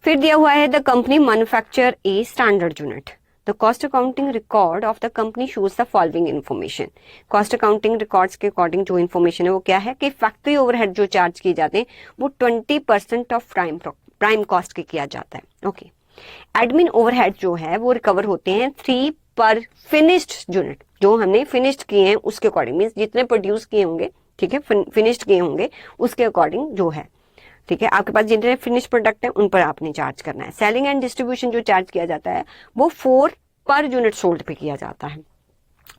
Speaker 1: फिर दिया हुआ है the company manufacture a standard unit. The cost accounting record of the company shows the following information. Cost accounting records के अकॉर्डिंग जो इन्फॉर्मेशन है वो क्या है कि फैक्ट्री ओवरहेड जो चार्ज किए जाते हैं वो 20% ऑफ प्राइम कॉस्ट के किया जाता है. ओके. एडमिन ओवरहेड जो है वो रिकवर होते हैं 3 पर फिनिश्ड यूनिट. जो हमने फिनिश्ड किए हैं उसके अकॉर्डिंग, मीन्स जितने प्रोड्यूस किए होंगे, ठीक है, फिनिश्ड किए होंगे उसके अकॉर्डिंग जो है, ठीक है, आपके पास जितने फिनिश प्रोडक्ट है उन पर आपने चार्ज करना है. सेलिंग एंड डिस्ट्रीब्यूशन जो चार्ज किया जाता है वो 4 पर यूनिट सोल्ड पे किया जाता है.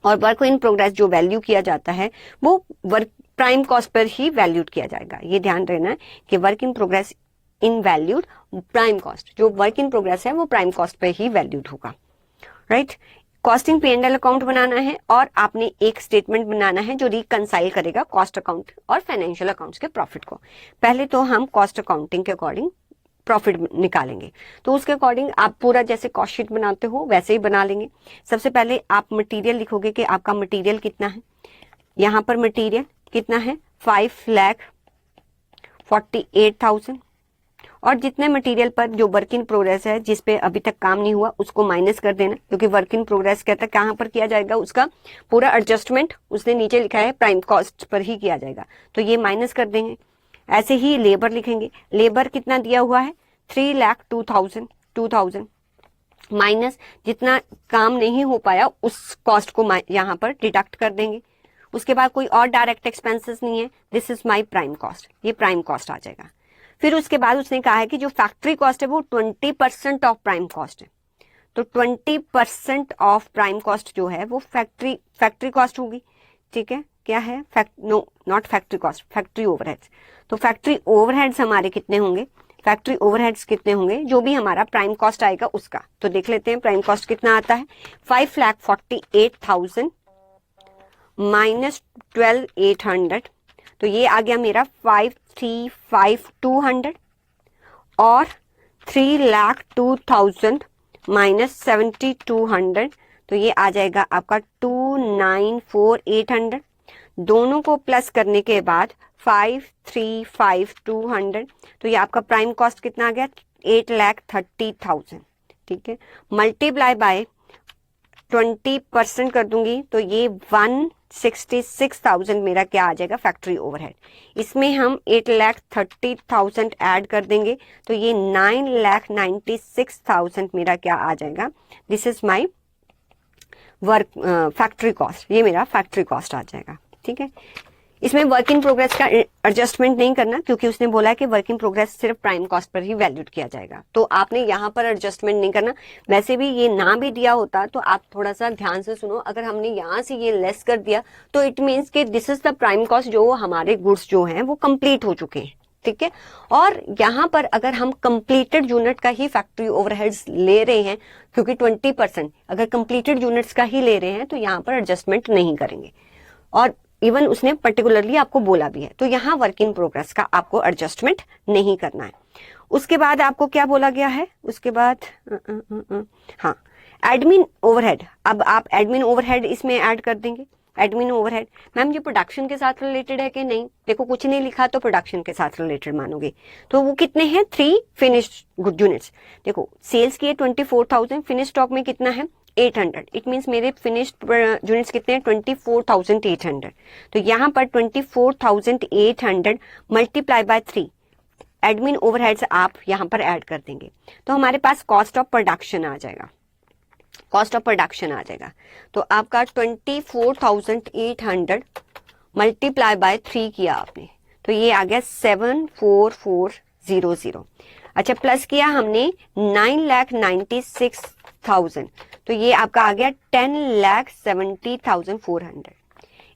Speaker 1: और वर्क इन प्रोग्रेस जो वैल्यू किया जाता है वो वर्क प्राइम कॉस्ट पर ही वैल्यूड किया जाएगा. ये ध्यान रखना है कि work in progress in valued prime cost, जो वर्क इन प्रोग्रेस है वो प्राइम कॉस्ट पर ही वैल्यूड होगा. राइट. कॉस्टिंग P&L अकाउंट बनाना है और आपने एक स्टेटमेंट बनाना है जो रिकंसाइल करेगा कॉस्ट अकाउंट और फाइनेंशियल अकाउंट्स के प्रॉफिट को. पहले तो हम कॉस्ट अकाउंटिंग के अकॉर्डिंग प्रॉफिट निकालेंगे, तो उसके अकॉर्डिंग आप पूरा जैसे कॉस्ट शीट बनाते हो वैसे ही बना लेंगे. सबसे पहले आप मटेरियल लिखोगे कि आपका मटेरियल कितना है. यहाँ पर मटेरियल कितना है 5,48,000, और जितने मटेरियल पर जो वर्क इन प्रोग्रेस है जिस पे अभी तक काम नहीं हुआ उसको माइनस कर देना, क्योंकि वर्क इन प्रोग्रेस कहता है कहाँ पर किया जाएगा, उसका पूरा एडजस्टमेंट उसने नीचे लिखा है प्राइम कॉस्ट पर ही किया जाएगा, तो ये माइनस कर देंगे. ऐसे ही लेबर लिखेंगे. लेबर कितना दिया हुआ है 3,02,000 माइनस जितना काम नहीं हो पाया उस कॉस्ट को यहाँ पर डिडक्ट कर देंगे. उसके बाद कोई और डायरेक्ट एक्सपेंसेस नहीं है. This is my prime cost, ये प्राइम कॉस्ट आ जाएगा. फिर उसके बाद उसने कहा है कि जो फैक्ट्री कॉस्ट है वो 20% ऑफ प्राइम कॉस्ट है, तो 20% ऑफ प्राइम कॉस्ट जो है वो फैक्ट्री कॉस्ट होगी. ठीक है, क्या है no not factory cost, factory overheads. तो फैक्ट्री ओवरहेड्स हमारे कितने होंगे, फैक्ट्री ओवरहेड्स कितने होंगे जो भी हमारा प्राइम कॉस्ट आएगा उसका. तो देख लेते हैं प्राइम कॉस्ट कितना आता है. 5,48,000 माइनस 12,800, तो ये आ गया मेरा 5,35,200, और 3,02,000 माइनस 7,200, तो ये आ जाएगा आपका 2,94,800. दोनों को प्लस करने के बाद 5,35,200, तो ये आपका प्राइम कॉस्ट कितना आ गया 8,30,000. ठीक है, मल्टीप्लाई बाय 20% कर दूंगी तो ये 166,000 मेरा क्या आ जाएगा फैक्ट्री ओवरहेड. इसमें हम 8,30,000 ऐड कर देंगे तो ये 9,96,000 मेरा क्या आ जाएगा. This is my work factory cost, ये मेरा फैक्ट्री कॉस्ट आ जाएगा. ठीक है, इसमें वर्क इन प्रोग्रेस का एडजस्टमेंट नहीं करना क्योंकि उसने बोला है कि वर्क इन प्रोग्रेस सिर्फ प्राइम कॉस्ट पर ही वैल्यूड किया जाएगा, तो आपने यहाँ पर एडजस्टमेंट नहीं करना. वैसे भी ये ना भी दिया होता तो आप थोड़ा सा ध्यान से सुनो. अगर हमने यहाँ से ये लेस कर दिया तो इट मीन्स कि this is the prime cost, जो हमारे गुड्स जो हैं वो कंप्लीट हो चुके हैं. ठीक है, और यहाँ पर अगर हम कंप्लीटेड यूनिट का ही फैक्ट्री ओवरहेड्स ले रहे हैं, क्योंकि 20% अगर कंप्लीटेड यूनिट्स का ही ले रहे हैं तो यहाँ पर एडजस्टमेंट नहीं करेंगे. और इवन उसने पर्टिकुलरली आपको बोला भी है, तो यहाँ वर्क इन प्रोग्रेस का आपको एडजस्टमेंट नहीं करना है. उसके बाद आपको क्या बोला गया है, उसके बाद हाँ एडमिन ओवरहेड. अब आप एडमिन ओवरहेड इसमें ऐड कर देंगे. एडमिन ओवरहेड मैम ये प्रोडक्शन के साथ रिलेटेड है कि नहीं, देखो कुछ नहीं लिखा तो प्रोडक्शन के साथ रिलेटेड मानोगे. तो वो कितने हैं 3 फिनिश्ड गुड यूनिट्स. देखो सेल्स किए 24,000, फिनिश स्टॉक में कितना है 800. इट मीन्स मेरे फिनिश्ड यूनिट्स कितने हैं 24,800. तो यहाँ पर 24,800 मल्टीप्लाई बाय 3 एडमिन ओवरहेड्स आप यहाँ पर ऐड कर देंगे तो हमारे पास कॉस्ट ऑफ प्रोडक्शन आ जाएगा. कॉस्ट ऑफ प्रोडक्शन आ जाएगा तो आपका 24,800 मल्टीप्लाई बाय 3 किया आपने तो ये आ गया 7,44,00. अच्छा प्लस किया हमने 9,96,000 तो ये आपका आ गया 10,70,400.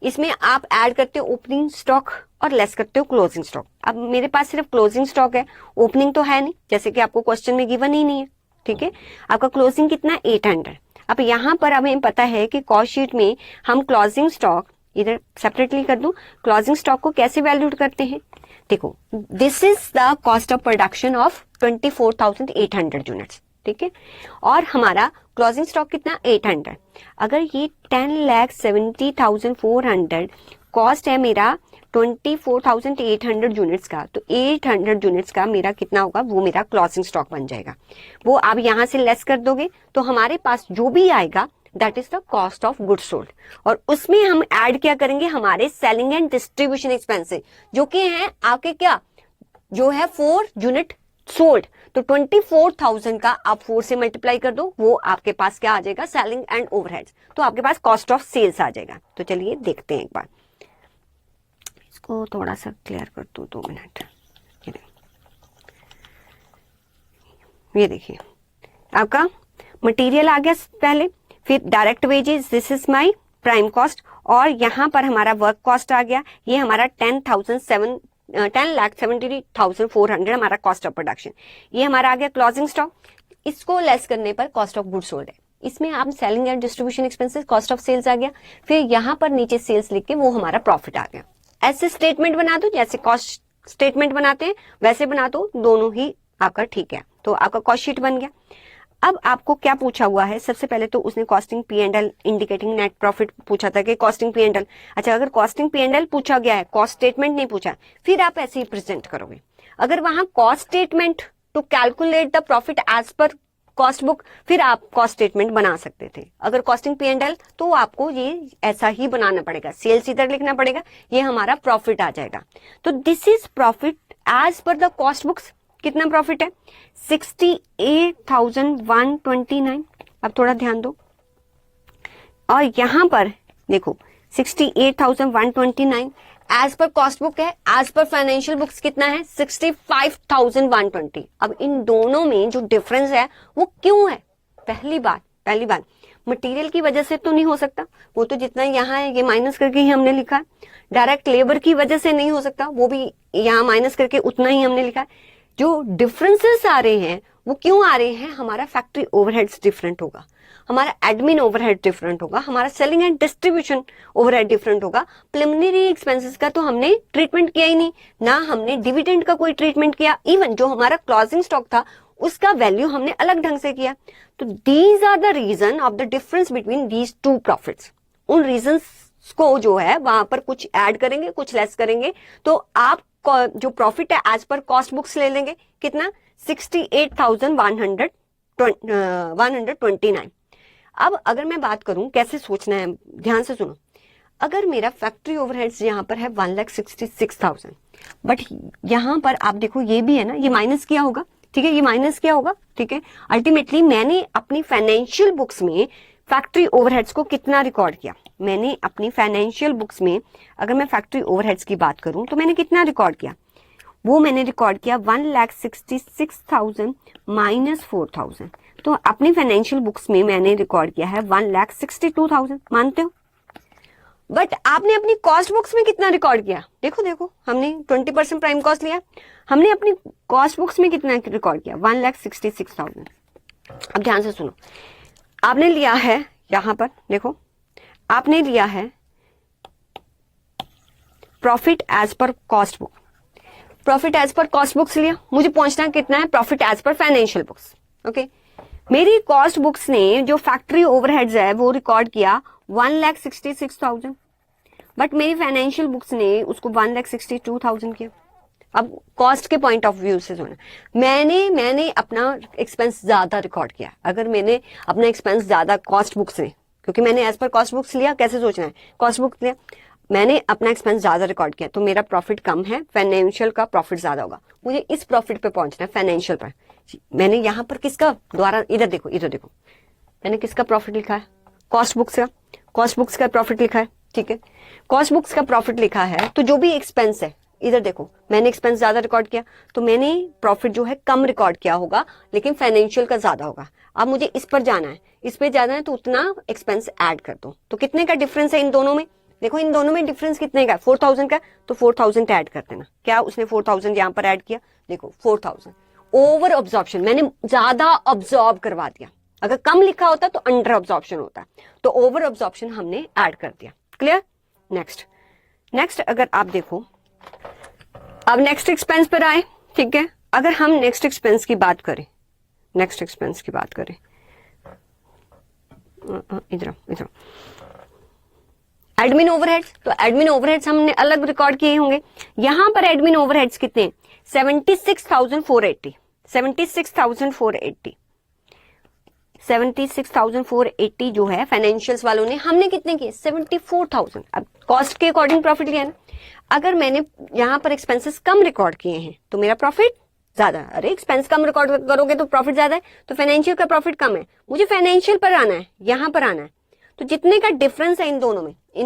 Speaker 1: इसमें आप ऐड करते हो ओपनिंग स्टॉक और लेस करते हो क्लोजिंग स्टॉक. अब मेरे पास सिर्फ क्लोजिंग स्टॉक है, ओपनिंग तो है नहीं, जैसे कि आपको क्वेश्चन में गिवन ही नहीं है. ठीक है। आपका क्लोजिंग कितना 800। अब यहाँ पर हमें पता है कि कॉस्ट शीट में हम क्लोजिंग स्टॉक, इधर सेपरेटली कर दूं, क्लोजिंग स्टॉक को कैसे वैल्यूड करते हैं। देखो, this is the cost of production of 24,800 units, ठीक है। और हमारा क्लोजिंग स्टॉक कितना 800। अगर ये 10,70,400 कॉस्ट है मेरा 24,800 यूनिट्स का, तो 800 यूनिट्स का मेरा कितना होगा, वो मेरा क्लोजिंग स्टॉक बन जाएगा। वो आप यहां से लेस कर दोगे तो हमारे पास जो भी आएगा that is the cost of goods sold, और उसमें हम ऐड क्या करेंगे, हमारे सेलिंग एंड डिस्ट्रीब्यूशन एक्सपेंसेस, जो कि हैं आपके क्या, जो है 4 यूनिट सोल्ड। तो 24,000 का आप 4 से मल्टीप्लाई कर दो, वो आपके पास क्या आ जाएगा, सेलिंग एंड ओवरहेड्स, तो आपके पास कॉस्ट ऑफ सेल्स आ जाएगा। तो चलिए देखते हैं एक बार, इसको थोड़ा सा क्लियर कर दो, 2 मिनट। ये देखिए आपका मटेरियल आ गया पहले, फिर direct wages, this is my prime cost, और यहां पर हमारा वर्क कॉस्ट आ गया, ये हमारा 10,70,400 हमारा कॉस्ट ऑफ प्रोडक्शन। ये हमारा आ गया क्लोजिंग स्टॉक, इसको लेस करने पर कॉस्ट ऑफ गुड्स सोल्ड है। इसमें आप selling and distribution expenses, cost of sales आ गया, फिर यहां पर नीचे सेल्स लिख के वो हमारा प्रॉफिट आ गया। ऐसे स्टेटमेंट बना दो, जैसे कॉस्ट स्टेटमेंट बनाते हैं वैसे बना दो, दोनों ही आपका ठीक है। तो आपका कॉस्ट शीट बन गया। अब आपको क्या पूछा हुआ है, सबसे पहले तो उसने costing P&L indicating net profit पूछा था कि कॉस्टिंग P&L। अच्छा, अगर कॉस्टिंग P&L पूछा गया है, कॉस्ट स्टेटमेंट नहीं पूछा, फिर आप ऐसे ही प्रेजेंट करोगे। अगर वहां cost statement to calculate the profit as per cost book, फिर आप कॉस्ट स्टेटमेंट बना सकते थे। अगर कॉस्टिंग P&L तो आपको ये ऐसा ही बनाना पड़ेगा, सेल्स इधर लिखना पड़ेगा, ये हमारा प्रॉफिट आ जाएगा। तो this is profit as per the cost books. कितना प्रॉफिट है, 68,129। अब थोड़ा ध्यान दो, और यहां पर देखो 68,129 एज पर कॉस्ट बुक है, एज पर फाइनेंशियल बुक्स कितना है 65,120। अब इन दोनों में जो डिफरेंस है वो क्यों है, पहली बात मटेरियल की वजह से तो नहीं हो सकता, वो तो जितना यहाँ है ये माइनस करके ही हमने लिखा है। डायरेक्ट लेबर की वजह से नहीं हो सकता, वो भी यहाँ माइनस करके उतना ही हमने लिखा है। जो डिफरेंसेस आ रहे हैं वो क्यों आ रहे हैं, हमारा फैक्ट्री ओवरहेड्स डिफरेंट होगा, हमारा एडमिन ओवरहेड डिफरेंट होगा, हमारा selling and distribution overhead different होगा। प्रिलिमिनरी एक्सपेंसेस का तो हमने ट्रीटमेंट किया ही नहीं, ना हमने डिविडेंड का कोई ट्रीटमेंट किया, इवन जो हमारा क्लोजिंग स्टॉक था उसका वैल्यू हमने अलग ढंग से किया। तो these are the reason of the difference between these two profits. उन रीजंस को जो है वहां पर कुछ ऐड करेंगे, कुछ लेस करेंगे, तो आप जो प्रॉफिट है एज पर कॉस्ट बुक्स ले लेंगे, कितना 68,129। अब अगर मैं बात करूं कैसे सोचना है, ध्यान से सुनो। अगर मेरा फैक्ट्री ओवरहेड्स यहां पर है 1,66,000, बट यहां पर आप देखो ये भी है ना, ये माइनस किया होगा, ठीक है, ये माइनस किया होगा, ठीक है। अल्टीमेटली मैंने अपनी फाइनेंशियल बुक्स में फैक्ट्री ओवरहेड्स को कितना रिकॉर्ड किया, मैंने अपनी फाइनेंशियल बुक्स में, अगर मैं फैक्ट्री ओवरहेड्स की बात करूं तो मैंने कितना रिकॉर्ड किया, वो मैंने रिकॉर्ड किया 1,66,000 माइनस 4,000। तो अपनी फाइनेंशियल बुक्स में मैंने रिकॉर्ड किया है 1,62,000, मानते हो। बट आपने अपनी कॉस्ट बुक्स में कितना रिकॉर्ड किया, देखो हमने 20% प्राइम कॉस्ट लिया, हमने अपनी कॉस्ट बुक्स में कितना रिकॉर्ड किया 1,66,000। अब ध्यान से सुनो, आपने लिया है यहां पर देखो, आपने लिया है profit as per cost book, profit as per cost books लिया, मुझे पहुंचना कितना है profit as per financial books. Okay, मेरी कॉस्ट बुक्स ने जो फैक्ट्री ओवरहेड्स है वो रिकॉर्ड किया 1,66,000, बट मेरी फाइनेंशियल बुक्स ने उसको 1,62,000 किया। अब कॉस्ट के पॉइंट ऑफ व्यू से सुना, मैंने अपना एक्सपेंस ज्यादा रिकॉर्ड किया। अगर मैंने अपना एक्सपेंस ज्यादा कॉस्ट बुक्स ने, क्योंकि मैंने एज पर कॉस्ट बुक्स लिया, कैसे सोचना है, कॉस्ट बुक्स लिया, मैंने अपना एक्सपेंस ज्यादा रिकॉर्ड किया, तो मेरा प्रॉफिट कम है, फाइनेंशियल का प्रॉफिट ज्यादा होगा। मुझे इस प्रॉफिट पे पहुंचना है, फाइनेंशियल पर। मैंने यहाँ पर किसका द्वारा, इधर देखो मैंने किसका प्रॉफिट लिखा है, कॉस्ट बुक्स का प्रॉफिट लिखा है, ठीक है। कॉस्ट बुक्स का प्रॉफिट लिखा है, तो जो भी एक्सपेंस है, इधर देखो मैंने एक्सपेंस ज्यादा रिकॉर्ड किया, तो मैंने प्रॉफिट जो है कम रिकॉर्ड किया होगा, लेकिन फाइनेंशियल का ज्यादा होगा। अब मुझे इस पर जाना है, तो उतना एक्सपेंस ऐड कर दो। तो कितने का डिफरेंस है इन दोनों में, देखो इन दोनों में डिफरेंस कितने का है, 4,000 का, तो 4,000 ऐड कर देना। क्या उसने 4,000 यहाँ पर ऐड किया, देखो 4,000, ओवर ऑब्जॉर्प्शन, मैंने ज्यादा ऑब्जॉर्ब करवा दिया। अगर कम लिखा होता तो अंडर ऑब्जॉर्प्शन होता, तो ओवर ऑब्जॉर्प्शन हमने ऐड कर दिया। क्लियर? नेक्स्ट अगर आप देखो, अब नेक्स्ट एक्सपेंस पर आए, ठीक है। अगर हम नेक्स्ट एक्सपेंस की बात करें, इधर एडमिन ओवरहेड्स, तो एडमिन ओवरहेड्स हमने अलग रिकॉर्ड किए होंगे। यहां पर एडमिन ओवरहेड्स कितने हैं? 76,480 76,480 जो है फाइनेंशियल्स वालों ने, हमने कितने किए? 74,000। अब कॉस्ट के अकॉर्डिंग प्रॉफिट लिया ना। अगर मैंने यहां पर एक्सपेंसेस कम रिकॉर्ड किए हैं तो मेरा प्रॉफिट ज्यादा। अरे एक्सपेंस कम रिकॉर्ड करोगे तो प्रॉफिट ज्यादा है, तो फाइनेंशियल का प्रॉफिट कम है, मुझे फाइनेंशियल पर आना है, यहां पर आना है। तो जितने का डिफरेंस है इन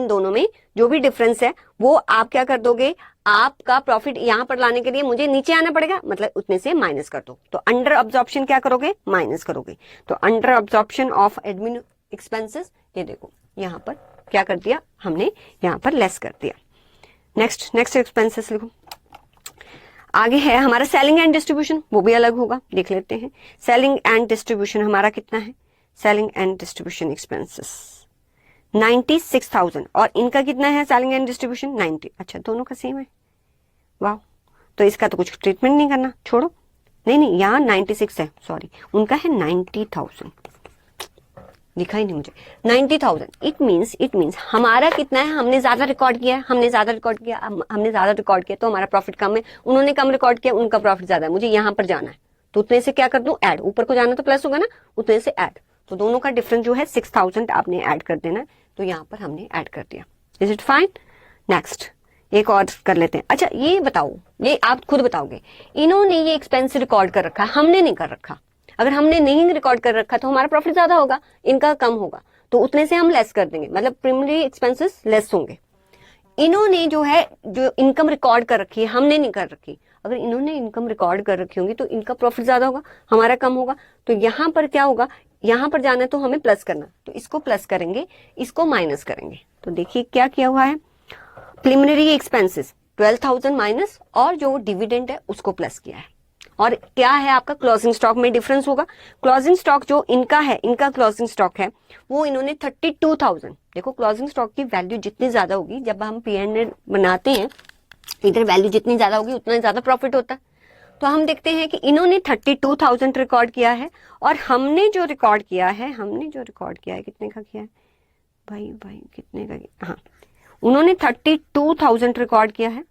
Speaker 1: दोनों में जो भी डिफरेंस है वो आप क्या कर दोगे, आपका प्रॉफिट यहां पर लाने के लिए मुझे नीचे आना पड़ेगा, मतलब उतने से माइनस कर दो। तो अंडर अब्जॉर्प्शन क्या करोगे? माइनस करोगे। तो under absorption of admin expenses, ये देखो यहां पर क्या कर दिया हमने, यहां पर लेस कर दिया। नेक्स्ट एक्सपेंसेस लिखो। आगे है हमारा सेलिंग एंड डिस्ट्रीब्यूशन, वो भी अलग होगा, देख लेते हैं। सेलिंग एंड डिस्ट्रीब्यूशन हमारा कितना है? सेलिंग एंड डिस्ट्रीब्यूशन एक्सपेंसेस 96,000, और इनका कितना है सेलिंग एंड डिस्ट्रीब्यूशन? 90। अच्छा, दोनों का सेम है, वाह। तो इसका तो कुछ ट्रीटमेंट नहीं करना, छोड़ो। नहीं, यहाँ 96 है, सॉरी, उनका है 90,000, लिखा ही नहीं मुझे 90,000। इट मीन्स हमारा कितना है? हमने ज्यादा रिकॉर्ड किया, हमने ज्यादा रिकॉर्ड किया तो हमारा प्रॉफिट कम है। उन्होंने कम रिकॉर्ड किया, उनका प्रॉफिट ज्यादा है। मुझे यहां पर जाना है तो उतने से क्या कर दूं? ऐड। ऊपर को जाना तो प्लस होगा ना, उतने से ऐड। तो दोनों का डिफरेंस जो है 6,000 आपने ऐड कर देना है, तो यहाँ पर हमने ऐड कर दिया। Is it fine? नेक्स्ट एक और कर लेते हैं। अच्छा ये बताओ, ये आप खुद बताओगे, इन्होंने ये एक्सपेंस रिकॉर्ड कर रखा, हमने नहीं कर रखा। अगर हमने नहीं रिकॉर्ड कर रखा तो हमारा प्रॉफिट ज्यादा होगा, इनका कम होगा, तो उतने से हम लेस कर देंगे, मतलब प्राइमरी एक्सपेंसेस लेस होंगे। इन्होंने जो है जो इनकम रिकॉर्ड कर रखी है, हमने नहीं कर रखी। अगर इन्होंने इनकम रिकॉर्ड कर रखी होगी तो इनका प्रॉफिट ज्यादा होगा, हमारा कम होगा। तो यहाँ पर क्या होगा? यहाँ पर जाना है तो हमें प्लस करना, तो इसको प्लस करेंगे, इसको माइनस करेंगे। तो देखिए क्या किया हुआ है, प्रिलिमिनरी एक्सपेंसेस 12,000 माइनस, और जो डिविडेंड है उसको प्लस किया है। और क्या है आपका? क्लोजिंग स्टॉक में डिफरेंस होगा। क्लोजिंग स्टॉक जो इनका है, इनका क्लोजिंग स्टॉक है वो इन्होंने 32,000। देखो क्लोजिंग स्टॉक की वैल्यू जितनी ज्यादा होगी, जब हम P&L बनाते हैं इधर वैल्यू जितनी ज्यादा होगी उतना ज्यादा प्रॉफिट होता है। तो हम देखते हैं कि इन्होंने 32,000 रिकॉर्ड किया है, और हमने जो रिकॉर्ड किया है कितने का किया है भाई कितने का? हाँ, उन्होंने 32,000 रिकॉर्ड किया है,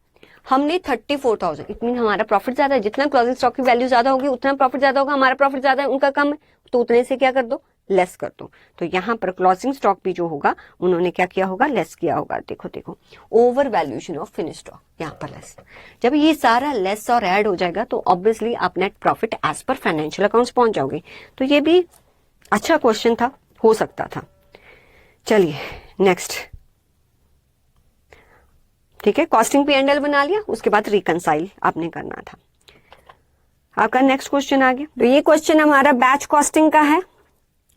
Speaker 1: हमने 34,000। इट मीन हमारा प्रॉफिट ज्यादा है। जितना क्लोजिंग स्टॉक की वैल्यू ज्यादा होगी उतना प्रॉफिट ज्यादा होगा, हमारा प्रॉफिट ज्यादा है, उनका कम है, तो उतने से क्या कर दो? लेस कर दो। तो यहाँ पर क्लोजिंग स्टॉक भी जो होगा उन्होंने क्या किया होगा? लेस किया होगा। देखो over valuation of finish stock, यहाँ पर लेस। जब ये सारा लेस और ऐड हो जाएगा तो ऑब्वियसली आप net profit as per financial accounts पहुंच जाओगे। तो ये भी अच्छा क्वेश्चन था, हो सकता था। चलिए नेक्स्ट, ठीक है, कॉस्टिंग P&L बना लिया, उसके बाद रिकंसाइल आपने करना था। आपका नेक्स्ट क्वेश्चन आ गया। तो ये क्वेश्चन हमारा बैच कॉस्टिंग का है,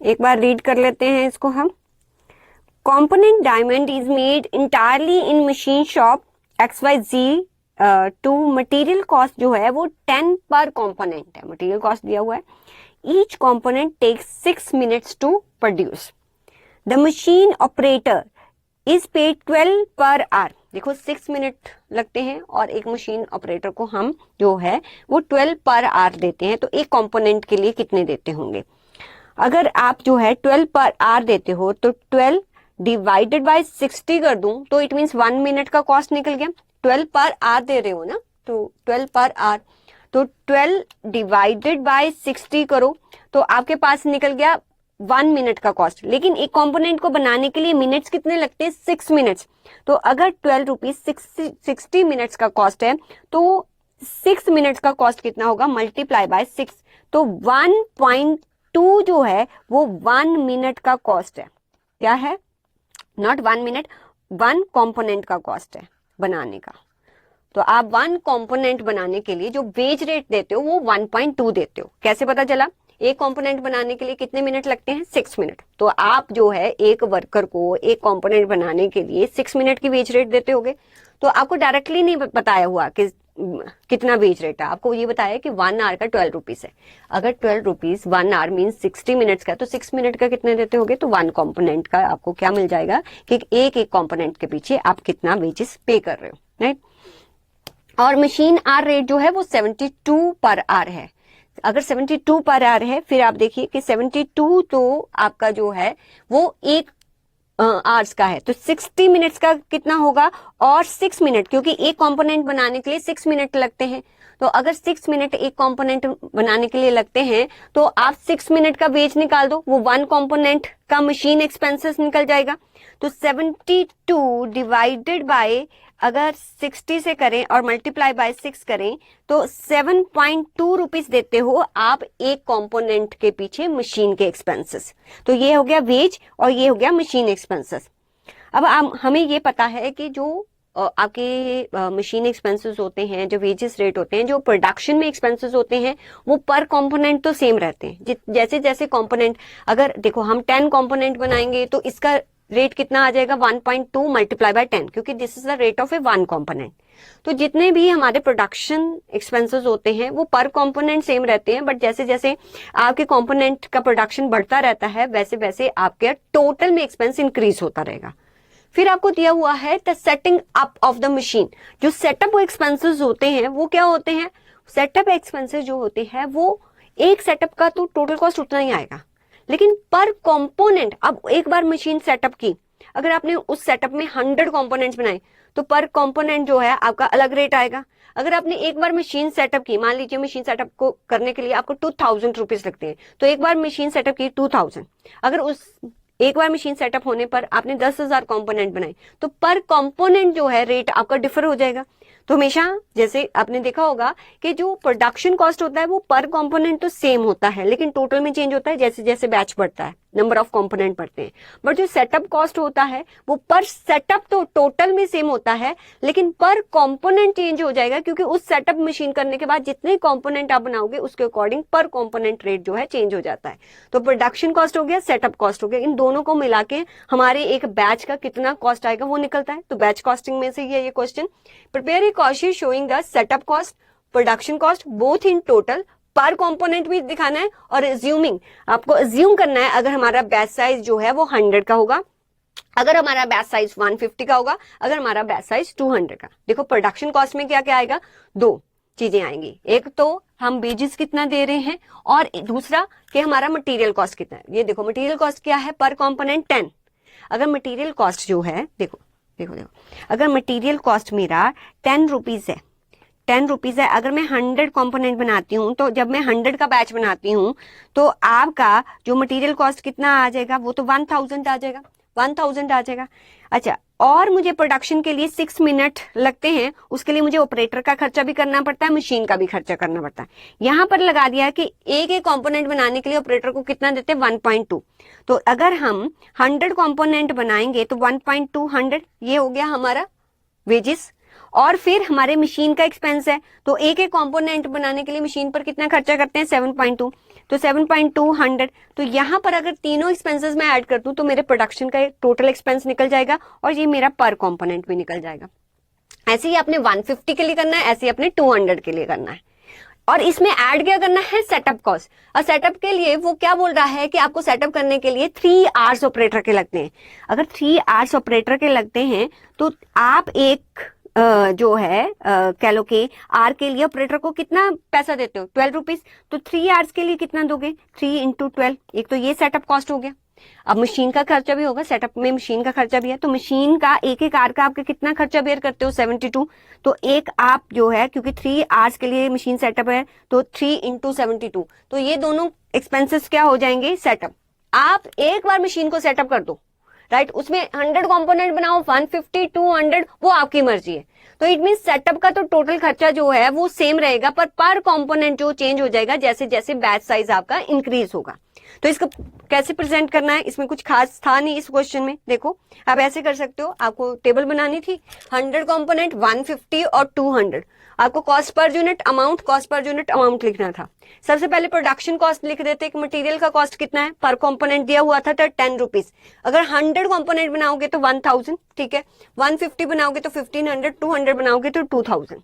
Speaker 1: एक बार रीड कर लेते हैं इसको हम। Component diamond is made entirely in machine shop XYZ to material cost जो है वो 10 पर कॉम्पोनेंट है, मटेरियल कॉस्ट दिया हुआ है। Each component takes 6 minutes to produce. The machine operator is paid 12 per our. देखो 6 मिनट लगते हैं और एक मशीन ऑपरेटर को हम जो है वो 12 पर आवर देते हैं, तो एक कंपोनेंट के लिए कितने देते होंगे? अगर आप जो है 12 पर आवर देते हो तो 12 डिवाइडेड बाय 60 कर दूं तो इट मींस 1 मिनट का कॉस्ट निकल गया। 12 पर आवर दे रहे हो ना, तो 12 पर आवर, तो 12 डिवाइडेड बाय 60 करो तो आपके पास निकल गया 1 मिनट का कॉस्ट। लेकिन एक कंपोनेंट को बनाने के लिए मिनट्स कितने लगते हैं? 6 मिनट्स। तो अगर 12 रुपीज 60 मिनट्स का कॉस्ट है तो 6 मिनट्स का कॉस्ट कितना होगा? मल्टीप्लाई बाय 6, तो 1.2 जो है वो 1 मिनट का कॉस्ट है। क्या है? नॉट 1 मिनट, 1 कंपोनेंट का कॉस्ट है बनाने का। तो आप 1 कंपोनेंट बनाने के लिए जो वेज रेट देते हो वो 1.2 देते हो। कैसे पता चला? एक कंपोनेंट बनाने के लिए कितने मिनट लगते हैं? 6 मिनट। तो आप जो है एक वर्कर को एक कंपोनेंट बनाने के लिए 6 मिनट की वेज रेट देते होगे। तो आपको डायरेक्टली नहीं बताया हुआ कि कितना वेज रेट है, आपको ये बताया कि 1 आवर का 12 रुपीज है। अगर 12 रुपीज 1 आवर मीन 60 मिनट्स का, तो 6 मिनट का कितने देते होगे, तो 1 कॉम्पोनेंट का आपको क्या मिल जाएगा कि एक एक कॉम्पोनेंट के पीछे आप कितना वेजेस पे कर रहे हो, राइट। और मशीन आवर रेट जो है वो 72 पर आवर है। अगर 72 पर आवर है, फिर आप देखिए कि 72 तो आपका जो है वो एक आवर्स का है, तो 60 मिनट्स का कितना होगा, और 6 मिनट, क्योंकि एक कंपोनेंट बनाने के लिए 6 मिनट लगते हैं, तो अगर 6 मिनट एक कंपोनेंट बनाने के लिए लगते हैं तो आप 6 मिनट का वेज निकाल दो, वो 1 कंपोनेंट का मशीन एक्सपेंसेस निकल जाएगा। तो 72 डिवाइडेड बाय अगर 60 से करें और मल्टीप्लाई बाय 6 करें तो 7.2 रुपीज देते हो आप एक कंपोनेंट के पीछे मशीन के एक्सपेंसेस। तो ये हो गया वेज और ये हो गया मशीन एक्सपेंसेस। अब हमें ये पता है कि जो आपके मशीन एक्सपेंसेस होते हैं, जो वेजेस रेट होते हैं, जो प्रोडक्शन में एक्सपेंसेस होते हैं, वो पर कंपोनेंट तो सेम रहते हैं। जैसे जैसे कंपोनेंट, अगर देखो हम 10 कंपोनेंट बनाएंगे तो इसका रेट कितना आ जाएगा, 1.2 मल्टीप्लाई बाय 10, क्योंकि this is the rate of A 1 component. तो जितने भी हमारे प्रोडक्शन एक्सपेंसेस होते हैं वो पर कंपोनेंट सेम रहते हैं, बट जैसे जैसे आपके कंपोनेंट का प्रोडक्शन बढ़ता रहता है वैसे वैसे आपके टोटल में एक्सपेंस इंक्रीज होता रहेगा। फिर आपको दिया हुआ है the setting up of the machine. जो सेटअप एक्सपेंसेस होते हैं वो क्या होते हैं, सेटअप एक्सपेंसेस जो होते हैं वो एक सेटअप का तो टोटल कॉस्ट उतना ही आएगा, लेकिन पर कंपोनेंट, अब एक बार मशीन सेटअप की, अगर आपने उस सेटअप में 100 कंपोनेंट्स बनाए तो पर कंपोनेंट जो है आपका अलग रेट आएगा। अगर आपने एक बार मशीन सेटअप की, मान लीजिए मशीन सेटअप को करने के लिए आपको 2000 रुपीज लगते हैं, तो एक बार मशीन सेटअप की 2000, अगर उस एक बार मशीन सेटअप होने पर आपने 10,000 कंपोनेंट बनाए तो पर कंपोनेंट जो है रेट आपका डिफर हो जाएगा। तो हमेशा जैसे आपने देखा होगा कि जो प्रोडक्शन कॉस्ट होता है वो पर कंपोनेंट तो सेम होता है, लेकिन टोटल में चेंज होता है जैसे जैसे बैच बढ़ता है, नंबर ऑफ कंपोनेंट बढ़ते हैं। बट जो सेटअप कॉस्ट होता है वो पर सेटअप तो टोटल में सेम होता है, लेकिन पर कंपोनेंट चेंज हो जाएगा, क्योंकि उस सेटअप मशीन करने के बाद जितने कंपोनेंट आप बनाओगे उसके अकॉर्डिंग पर कंपोनेंट रेट जो है चेंज हो जाता है। तो प्रोडक्शन कॉस्ट हो गया, सेटअप कॉस्ट हो गया, इन दोनों को मिला के हमारे एक बैच का कितना कॉस्ट आएगा वो निकलता है। तो बैच कॉस्टिंग में से ये question, prepare a cost sheet showing the setup cost, production cost both in total, पर कंपोनेंट भी दिखाना है, और अज्यूमिंग, आपको अज्यूम करना है अगर हमारा बैच साइज जो है वो 100 का होगा, अगर हमारा बैच साइज 150 का होगा, अगर हमारा बैच साइज 200 का। देखो प्रोडक्शन कॉस्ट में क्या क्या आएगा, 2 चीजें आएंगी, एक तो हम वेजेस कितना दे रहे हैं और दूसरा कि हमारा मटेरियल कॉस्ट कितना है। ये देखो मटेरियल कॉस्ट क्या है, पर कंपोनेंट 10। अगर मटेरियल कॉस्ट जो है, देखो देखो देखो, अगर मटेरियल कॉस्ट मेरा 10 रुपीज है, 10 रुपीज है, अगर मैं 100 कंपोनेंट बनाती हूँ, तो जब मैं 100 का बैच बनाती हूँ तो आपका जो मटेरियल कॉस्ट कितना आ जाएगा, वो तो 1000 आ जाएगा, 1000 आ जाएगा। अच्छा, और मुझे प्रोडक्शन के लिए 6 मिनट लगते हैं, उसके लिए मुझे ऑपरेटर का खर्चा भी करना पड़ता है, मशीन का भी खर्चा करना पड़ता है। यहाँ पर लगा दिया है कि एक एक कंपोनेंट बनाने के लिए ऑपरेटर को कितना देते हैं, 1.2। तो अगर हम 100 कंपोनेंट बनाएंगे तो 1.2 100, ये हो गया हमारा वेजेस। और फिर हमारे मशीन का एक्सपेंस है, तो एक एक कंपोनेंट बनाने के लिए मशीन पर कितना खर्चा करते हैं, 7.2, तो 7.2 100। तो यहाँ पर अगर तीनों एक्सपेंसेस में ऐड कर दूं तो मेरे प्रोडक्शन का टोटल एक्सपेंस निकल जाएगा और ये मेरा पर कंपोनेंट भी निकल जाएगा। ऐसे ही आपने 150 के लिए करना है, ऐसे ही आपने 200 के लिए करना है। और इसमें ऐड क्या करना है, सेटअप कॉस्ट। और सेटअप के लिए वो क्या बोल रहा है कि आपको सेटअप करने के लिए 3 आवर्स ऑपरेटर के लगते हैं। अगर 3 आवर्स ऑपरेटर के लगते हैं तो आप एक जो है कह लो कि आर के लिए ऑपरेटर को कितना पैसा देते हो, 12 रुपीज। तो 3 आवर्स के लिए कितना दोगे, 3 × 12। एक तो ये सेटअप कॉस्ट हो गया। अब मशीन का खर्चा भी होगा, सेटअप में मशीन का खर्चा भी है, तो मशीन का एक एक आवर का आपके कितना खर्चा बेयर करते हो, 72। तो एक आप जो है, क्योंकि 3 आवर्स के लिए मशीन सेटअप है, तो 3 × 72, तो ये दोनों एक्सपेंसेस क्या हो जाएंगे, सेटअप। आप एक बार मशीन को सेटअप कर दो, राइट, उसमें 100 कंपोनेंट बनाओ, 150 200, वो आपकी मर्जी है। तो इट मीन सेटअप का तो टोटल खर्चा जो है वो सेम रहेगा, पर कंपोनेंट जो चेंज हो जाएगा जैसे जैसे बैच साइज आपका इंक्रीज होगा। तो इसको कैसे प्रेजेंट करना है, इसमें कुछ खास था नहीं इस क्वेश्चन में। देखो आप ऐसे कर सकते हो, आपको टेबल बनानी थी, 100 कंपोनेंट, 150 और 200। आपको cost per unit amount, cost per unit amount लिखना था। सबसे पहले प्रोडक्शन कॉस्ट लिख देते कि मटेरियल का कॉस्ट कितना है, पर कंपोनेंट दिया हुआ था 10 रुपीज। अगर 100 कंपोनेंट बनाओगे तो 1000, ठीक है, 150 बनाओगे तो 1500, 200 बनाओगे तो 2000।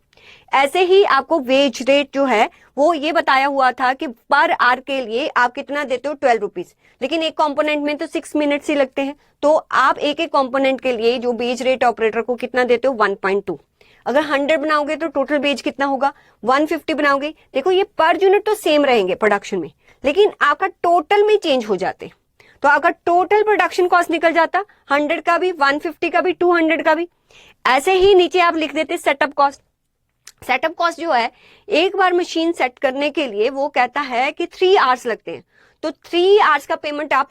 Speaker 1: ऐसे ही आपको वेज रेट जो है वो ये बताया हुआ था कि पर आवर के लिए आप कितना देते हो, 12 रुपीज, लेकिन एक कंपोनेंट में तो 6 मिनट्स ही लगते हैं, तो आप एक एक कंपोनेंट के लिए जो वेज रेट ऑपरेटर को कितना देते हो, 1.2। अगर 100 बनाओगे तो टोटल वेज कितना होगा, 150 बनाओगे। देखो ये पर यूनिट तो सेम रहेंगे प्रोडक्शन में, लेकिन आपका टोटल में चेंज हो जाते, तो आपका टोटल प्रोडक्शन कॉस्ट निकल जाता 100 का भी, 150 का भी, 200 का भी। ऐसे ही नीचे आप लिख देते सेटअप कॉस्ट। सेटअप कॉस्ट जो है, एक बार मशीन सेट करने के लिए वो कहता है कि 3 आवर्स लगते हैं, तो 3 आवर्स का पेमेंट आप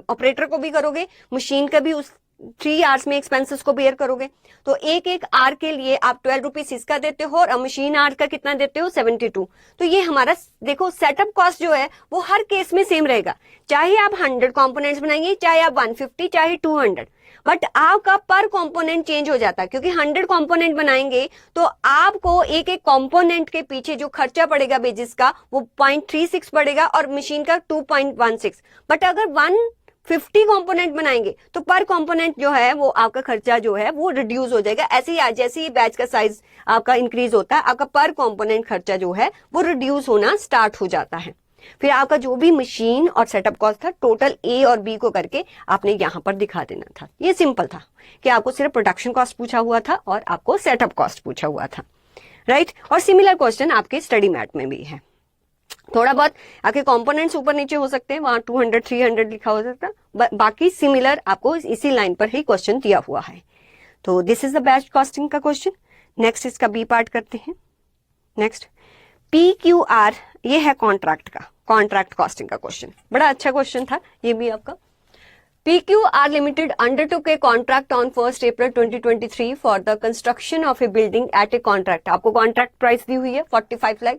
Speaker 1: ऑपरेटर को भी करोगे, मशीन का भी उस 3 आवर्स में एक्सपेंसेस को बेयर करोगे, तो एक एक आवर के लिए आप 12 रुपीज इसका देते हो और मशीन आवर का कितना देते हो, 72। तो ये हमारा देखो सेटअप कॉस्ट जो है वो हर केस में सेम रहेगा, चाहे आप 100 कंपोनेंट्स बनाएंगे, चाहे आप 150, चाहे 200, बट आपका पर कंपोनेंट चेंज हो जाता है, क्योंकि 100 कंपोनेंट बनाएंगे तो आपको एक एक कंपोनेंट के पीछे जो खर्चा पड़ेगा बेजिस का वो 0.36 पड़ेगा और मशीन का 2.16। बट अगर 150 कंपोनेंट बनाएंगे तो पर कंपोनेंट जो है वो आपका खर्चा जो है वो रिड्यूस हो जाएगा। ऐसे ही जैसे ही बैच का साइज आपका इंक्रीज होता है, आपका पर कंपोनेंट खर्चा जो है वो रिड्यूस होना स्टार्ट हो जाता है। फिर आपका जो भी मशीन और सेटअप कॉस्ट था, टोटल ए और बी को करके आपने यहां पर दिखा देना था। ये सिंपल था कि आपको सिर्फ प्रोडक्शन कॉस्ट पूछा हुआ था और आपको सेटअप कॉस्ट पूछा हुआ था, राइट। और सिमिलर क्वेश्चन आपके स्टडी मैट में भी है। थोड़ा बहुत आपके कंपोनेंट्स ऊपर नीचे हो सकते हैं, वहां 200, 300 लिखा हो सकता है, बाकी सिमिलर आपको इसी लाइन पर ही क्वेश्चन दिया हुआ है। तो this is the batch costing का क्वेश्चन। नेक्स्ट इसका बी पार्ट करते हैं। नेक्स्ट PQR, ये है कॉन्ट्रैक्ट का, कॉन्ट्रैक्ट कॉस्टिंग का क्वेश्चन। बड़ा अच्छा क्वेश्चन था ये भी आपका। PQR Limited undertook a contract on 1st April 2023 for the construction of a building at a contract। आपको कॉन्ट्रैक्ट प्राइस दी हुई है 45 lakh.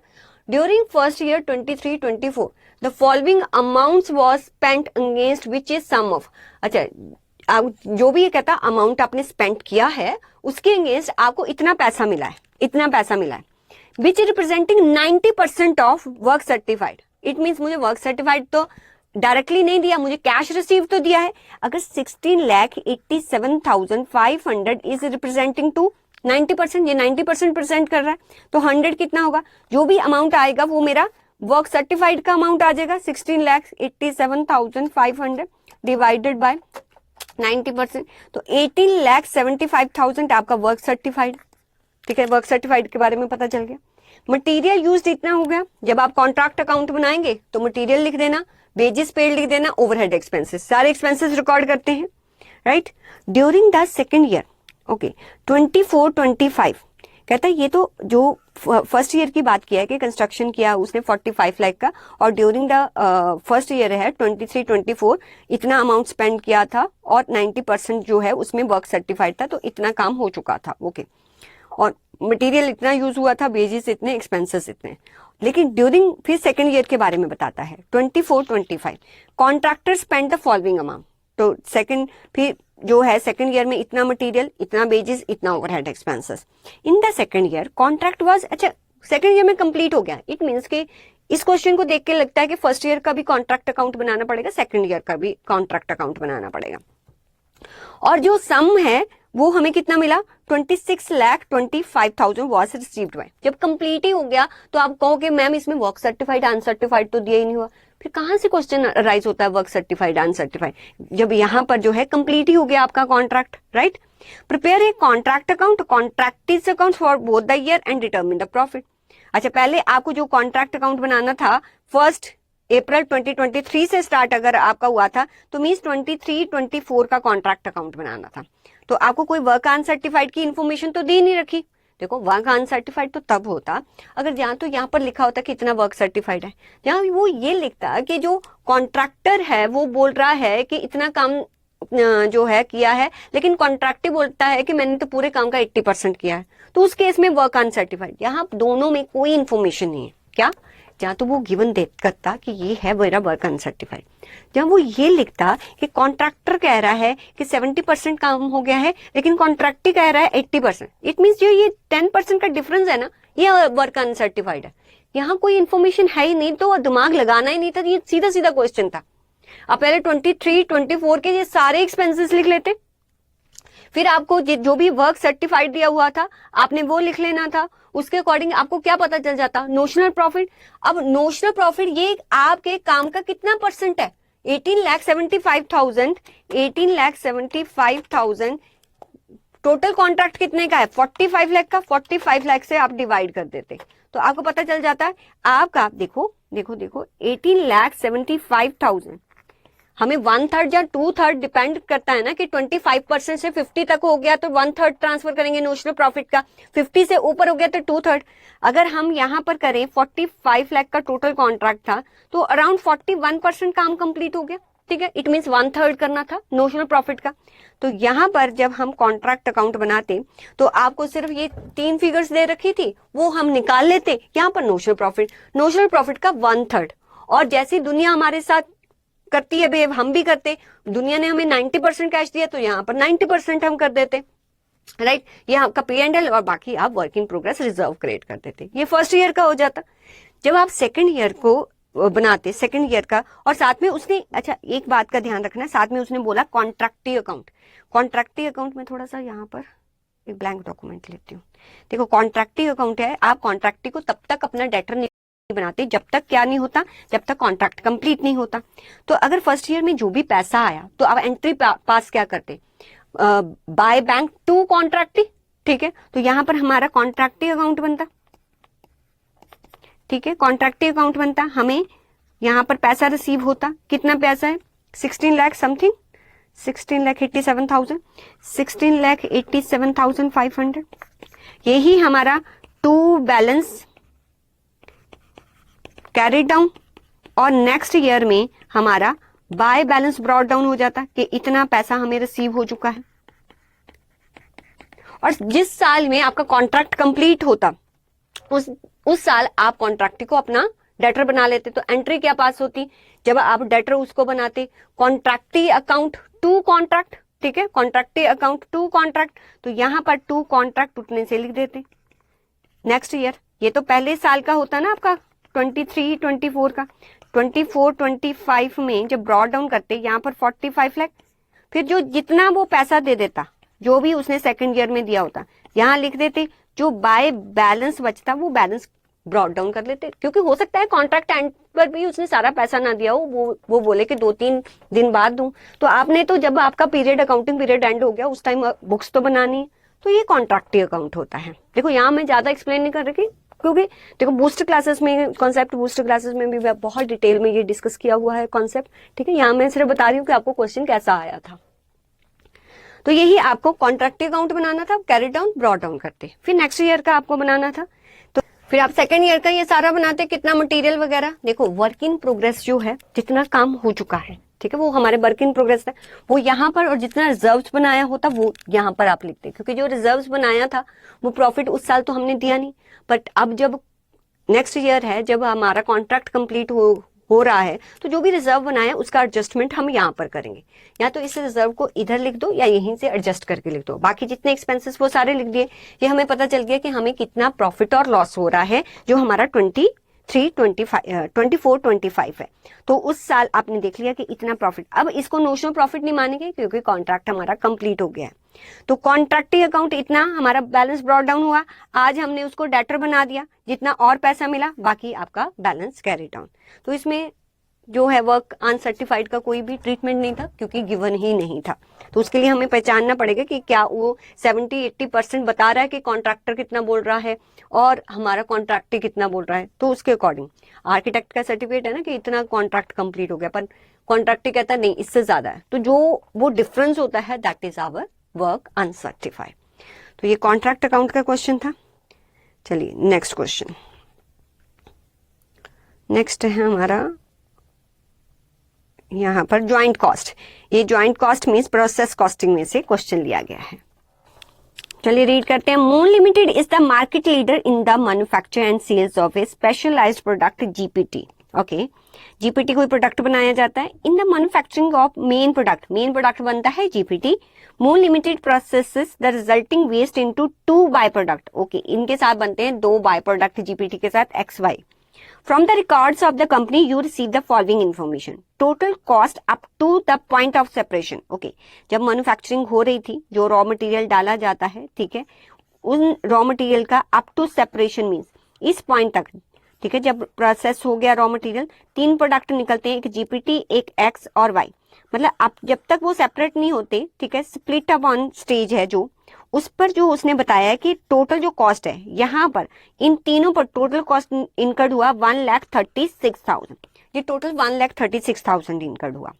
Speaker 1: During first year 23-24, the following amounts was spent against which is sum of। अच्छा, जो भी ये कहता amount आपने spend किया है उसके अगेंस्ट आपको इतना पैसा मिला है, इतना पैसा मिला है, which representing 90% of work certified. It means मुझे वर्क सर्टिफाइड तो डायरेक्टली नहीं दिया, मुझे कैश रिसीव तो दिया है। अगर 16,87,500 इज रिप्रेजेंटिंग टू 90%, ये 90% प्रेजेंट कर रहा है, तो 100 कितना होगा, जो भी अमाउंट आएगा वो मेरा वर्क सर्टिफाइड का अमाउंट आ जाएगा। 16,87,500 डिवाइडेड बाय 90%, तो 18,75,000 आपका वर्क सर्टिफाइड। ठीक है, वर्क सर्टिफाइड के बारे में पता चल गया। मटेरियल यूज्ड इतना हो गया। जब आप कॉन्ट्रैक्ट अकाउंट बनाएंगे तो मटेरियल लिख देना, वेजेस पेड लिख देना, ओवरहेड एक्सपेंसेस, सारे एक्सपेंसेस रिकॉर्ड करते हैं, right. During the second year, okay, 24-25 कहता है, ये तो जो फर्स्ट ईयर की बात किया है कि कंस्ट्रक्शन किया उसने 45 लाख का, और ड्यूरिंग द फर्स्ट ईयर है 23-24 इतना अमाउंट स्पेंड किया था और 90% जो है उसमें वर्क सर्टिफाइड था, तो इतना काम हो चुका था, ओके। और मटेरियल इतना यूज हुआ था, वेजेस इतने, एक्सपेंसेस इतने। लेकिन ड्यूरिंग फिर सेकेंड ईयर के बारे में बताता है 24-25 contractor spend the following amount. तो सेकेंड फिर जो है सेकेंड ईयर में इतना मटेरियल, इतना वेजेस, इतना overhead expenses. In the second year contract was, अच्छा सेकेंड ईयर में कंप्लीट हो गया। इट मीन्स कि इस क्वेश्चन को देख के लगता है कि फर्स्ट ईयर का भी कॉन्ट्रैक्ट अकाउंट बनाना पड़ेगा, सेकेंड ईयर का भी कॉन्ट्रैक्ट अकाउंट बनाना पड़ेगा। और जो सम है वो हमें कितना मिला, 26,25,000 वॉज रिसीव्ड बाय। जब कंप्लीट ही हो गया तो आप कहोगे मैम इसमें वर्क सर्टिफाइड अनसर्टिफाइड तो दिया ही नहीं हुआ। फिर कहां से क्वेश्चन राइज होता है वर्क सर्टिफाइड अनसर्टिफाइड, जब यहां पर जो है कंप्लीट ही हो गया आपका contract, right. Prepare a contract account, कॉन्ट्रैक्टिव account for both the year and determine the profit. अच्छा, पहले आपको जो कॉन्ट्रैक्ट अकाउंट बनाना था 1 अप्रैल 2023 से स्टार्ट अगर आपका हुआ था तो मीन्स 23-24 का कॉन्ट्रैक्ट अकाउंट बनाना था। तो आपको कोई वर्क अनसर्टिफाइड की इन्फॉर्मेशन तो दी नहीं रखी। देखो वर्क अनसर्टिफाइड तो तब होता अगर जहां तो यहाँ पर लिखा होता कि इतना वर्क सर्टिफाइड है, जहां वो ये लिखता कि जो कॉन्ट्रैक्टर है वो बोल रहा है कि इतना काम जो है किया है, लेकिन कॉन्ट्रैक्टर बोलता है कि मैंने तो पूरे काम का 80% किया है, तो उस केस में वर्क अनसर्टिफाइड। यहाँ दोनों में कोई इन्फॉर्मेशन नहीं है। क्या जहाँ तो वो गिवन दे करता कि ये है मेरा वर्क अनसर्टिफाइड, जब वो ये लिखता कि कॉन्ट्रैक्टर कह रहा है कि 70% काम हो गया है लेकिन कॉन्ट्रैक्टी कह रहा है 80%, इट मीन्स जो ये 10% का डिफरेंस है ना, ये वर्क अनसर्टिफाइड है। यहाँ कोई इन्फॉर्मेशन है ही नहीं, तो दिमाग लगाना ही नहीं था, ये सीधा सीधा क्वेश्चन था। अब पहले 23, 24 के ये सारे एक्सपेंसेस लिख लेते, फिर आपको जो भी वर्क सर्टिफाइड दिया हुआ था आपने वो लिख लेना था, उसके अकॉर्डिंग आपको क्या पता चल जाता, नोशनल प्रॉफिट। अब नोशनल प्रॉफिट ये आपके काम का कितना परसेंट है, 18,75,000, 18,75,000 टोटल कॉन्ट्रैक्ट कितने का है, 45 लाख का, 45 लाख से आप डिवाइड कर देते तो आपको पता चल जाता है आपका, देखो देखो देखो 18,75,000 हमें 1/3 या 2/3 डिपेंड करता है ना कि 25% से 50 तक हो गया तो 1/3 ट्रांसफर करेंगे नोशनल प्रॉफिट का, 50 से ऊपर हो गया तो 2/3। अगर हम यहाँ पर करें 45 लाख का टोटल कॉन्ट्रैक्ट था तो अराउंड 41% काम कंप्लीट हो गया, ठीक है, इट मीन्स 1/3 करना था नोशनल प्रॉफिट का। तो यहाँ पर जब हम कॉन्ट्रैक्ट अकाउंट बनाते तो आपको सिर्फ ये 3 फिगर्स दे रखी थी, वो हम निकाल लेते, यहाँ पर नोशनल प्रॉफिट का 1/3। और जैसी दुनिया हमारे साथ करती है बेब, हम भी करते, दुनिया ने हमें 90% कैश दिया तो यहाँ पर 90% हम कर देते, राइट। ये आपका P&L और बाकी आप work in progress reserve create कर देते, ये फर्स्ट ईयर का हो जाता। जब आप सेकंड ईयर को बनाते, सेकंड ईयर का, और साथ में उसने, अच्छा एक बात का ध्यान रखना, साथ में उसने बोला कॉन्ट्रैक्टी अकाउंट। कॉन्ट्रैक्टी अकाउंट में थोड़ा सा यहाँ पर एक ब्लैंक डॉक्यूमेंट लेती हूँ। देखो कॉन्ट्रैक्टी अकाउंट है, आप कॉन्ट्रैक्टी को तब तक अपना डेटर नहीं बनाते जब तक क्या नहीं होता, जब तक कॉन्ट्रैक्ट कंप्लीट नहीं होता। तो अगर फर्स्ट ईयर में जो भी पैसा आया तो आप एंट्री पास क्या करते, बाय बैंक टू कॉन्ट्रैक्टी, ठीक है। तो यहाँ पर हमारा कॉन्ट्रैक्टी अकाउंट बनता, ठीक है, कॉन्ट्रैक्टी अकाउंट बनता, हमें यहाँ पर पैसा रिसीव होता, कितना पैसा है 16 लाख समथिंग, 16,87,000, 16,87,500, यही हमारा टू बैलेंस कैरी डाउन। और नेक्स्ट ईयर में हमारा बाय बैलेंस ब्रॉट डाउन हो जाता कि इतना पैसा हमें रिसीव हो चुका है। और जिस साल में आपका कॉन्ट्रैक्ट कंप्लीट होता उस साल आप कॉन्ट्रैक्ट को अपना डेटर बना लेते। तो एंट्री क्या पास होती, जब आप डेटर उसको बनाते, कॉन्ट्रैक्टी अकाउंट टू कॉन्ट्रैक्ट, ठीक है, कॉन्ट्रैक्टी अकाउंट टू कॉन्ट्रैक्ट, तो यहां पर टू कॉन्ट्रैक्ट उतने से लिख देते। नेक्स्ट ईयर, ये तो पहले साल का होता ना आपका 23, 24 का, 24, 25 में जब ब्रॉड डाउन करते यहाँ पर 45 लाख, फिर जो जितना वो पैसा दे देता जो भी उसने सेकंड ईयर में दिया होता यहाँ लिख देते, जो बाय बैलेंस बचता वो बैलेंस ब्रॉड डाउन कर लेते। क्योंकि हो सकता है कॉन्ट्रैक्ट एंड पर भी उसने सारा पैसा ना दिया हो, वो बोले कि 2-3 दिन बाद दूं, तो आपने तो जब आपका पीरियड, अकाउंटिंग पीरियड एंड हो गया उस टाइम बुक्स तो बनानी है, तो ये कॉन्ट्रैक्टी अकाउंट होता है। देखो यहाँ मैं ज्यादा एक्सप्लेन नहीं कर रही क्योंकि देखो बूस्टर क्लासेस में, कॉन्सेप्ट बूस्टर क्लासेस में भी बहुत डिटेल में ये डिस्कस किया हुआ है कॉन्सेप्ट, ठीक है। यहाँ मैं सिर्फ बता रही हूँ कि आपको क्वेश्चन कैसा आया था। तो यही आपको कॉन्ट्रैक्टी अकाउंट बनाना था, कैरी डाउन ब्रॉट डाउन करते, फिर नेक्स्ट ईयर का आपको बनाना था, तो फिर आप सेकंड ईयर का ये सारा बनाते, कितना मटेरियल वगैरह। देखो वर्क इन प्रोग्रेस जो है, जितना काम हो चुका है, ठीक है, वो हमारे वर्क इन प्रोग्रेस है, वो यहाँ पर, और जितना रिजर्व्स बनाया होता वो यहाँ पर आप लिखते, क्योंकि जो रिजर्व्स बनाया था वो प्रॉफिट उस साल तो हमने दिया नहीं, बट अब जब नेक्स्ट ईयर है, जब हमारा कॉन्ट्रैक्ट कंप्लीट हो रहा है, तो जो भी रिजर्व बनाया उसका एडजस्टमेंट हम यहाँ पर करेंगे। या तो इस रिजर्व को इधर लिख दो या यहीं से एडजस्ट करके लिख दो, बाकी जितने एक्सपेंसेस वो सारे लिख दिए। ये हमें पता चल गया कि हमें कितना प्रॉफिट और लॉस हो रहा है, जो हमारा 24, 25 है। तो उस साल आपने देख लिया कि इतना प्रॉफिट। अब इसको नोशनल प्रॉफिट नहीं मानेंगे क्योंकि कॉन्ट्रैक्ट हमारा कंप्लीट हो गया है। तो कॉन्ट्रैक्टी अकाउंट इतना हमारा बैलेंस ब्रॉट डाउन हुआ, आज हमने उसको डेटर बना दिया, जितना और पैसा मिला बाकी आपका बैलेंस कैरी डाउन। तो इसमें जो है वर्क अनसर्टिफाइड का कोई भी ट्रीटमेंट नहीं था क्योंकि गिवन ही नहीं था। तो उसके लिए हमें पहचानना पड़ेगा कि क्या वो 70-80% बता रहा है कि कॉन्ट्रैक्टर कितना बोल रहा है और हमारा कॉन्ट्रैक्टर कितना बोल रहा है। तो उसके अकॉर्डिंग आर्किटेक्ट का सर्टिफिकेट है ना कि इतना कॉन्ट्रैक्ट कंप्लीट हो गया, पर कॉन्ट्रैक्टर कहता है नहीं इससे ज्यादा है, तो जो वो डिफरेंस होता है that is our work uncertified. तो ये कॉन्ट्रैक्ट अकाउंट का क्वेश्चन था। चलिए नेक्स्ट क्वेश्चन, नेक्स्ट है हमारा यहाँ पर ज्वाइंट कॉस्ट। ये joint cost means process costing में से क्वेश्चन लिया गया है। चलिए रीड करते हैं। Moon limited is the market leader in the manufacture and sales of a specialised product GPT. Okay, GPT कोई प्रोडक्ट बनाया जाता है in the manufacturing of main product, main product बनता है GPT. Moon limited processes the resulting waste into 2 by product. Okay, इनके साथ बनते हैं 2 बाय प्रोडक्ट जीपीटी के साथ X Y. From the records of the company, you receive the following information. Total cost up to the point of separation. Okay, जब manufacturing हो रही थी, जो रॉ मटेरियल डाला जाता है, ठीक है, उन रॉ मटेरियल का अप टू सेपरेशन मीन्स इस पॉइंट तक, ठीक है, जब प्रोसेस हो गया रॉ मटेरियल, 3 प्रोडक्ट निकलते हैं, एक जीपीटी, एक एक्स और वाई। मतलब अब जब तक वो सेपरेट नहीं होते, ठीक है, स्प्लिट अप ऑन स्टेज है जो, उस पर जो उसने बताया कि टोटल जो कॉस्ट है यहाँ पर इन तीनों पर टोटल कॉस्ट इनकर्ड हुआ 1,36,000। ये टोटल 1,36,000 इनकर्ड हुआ।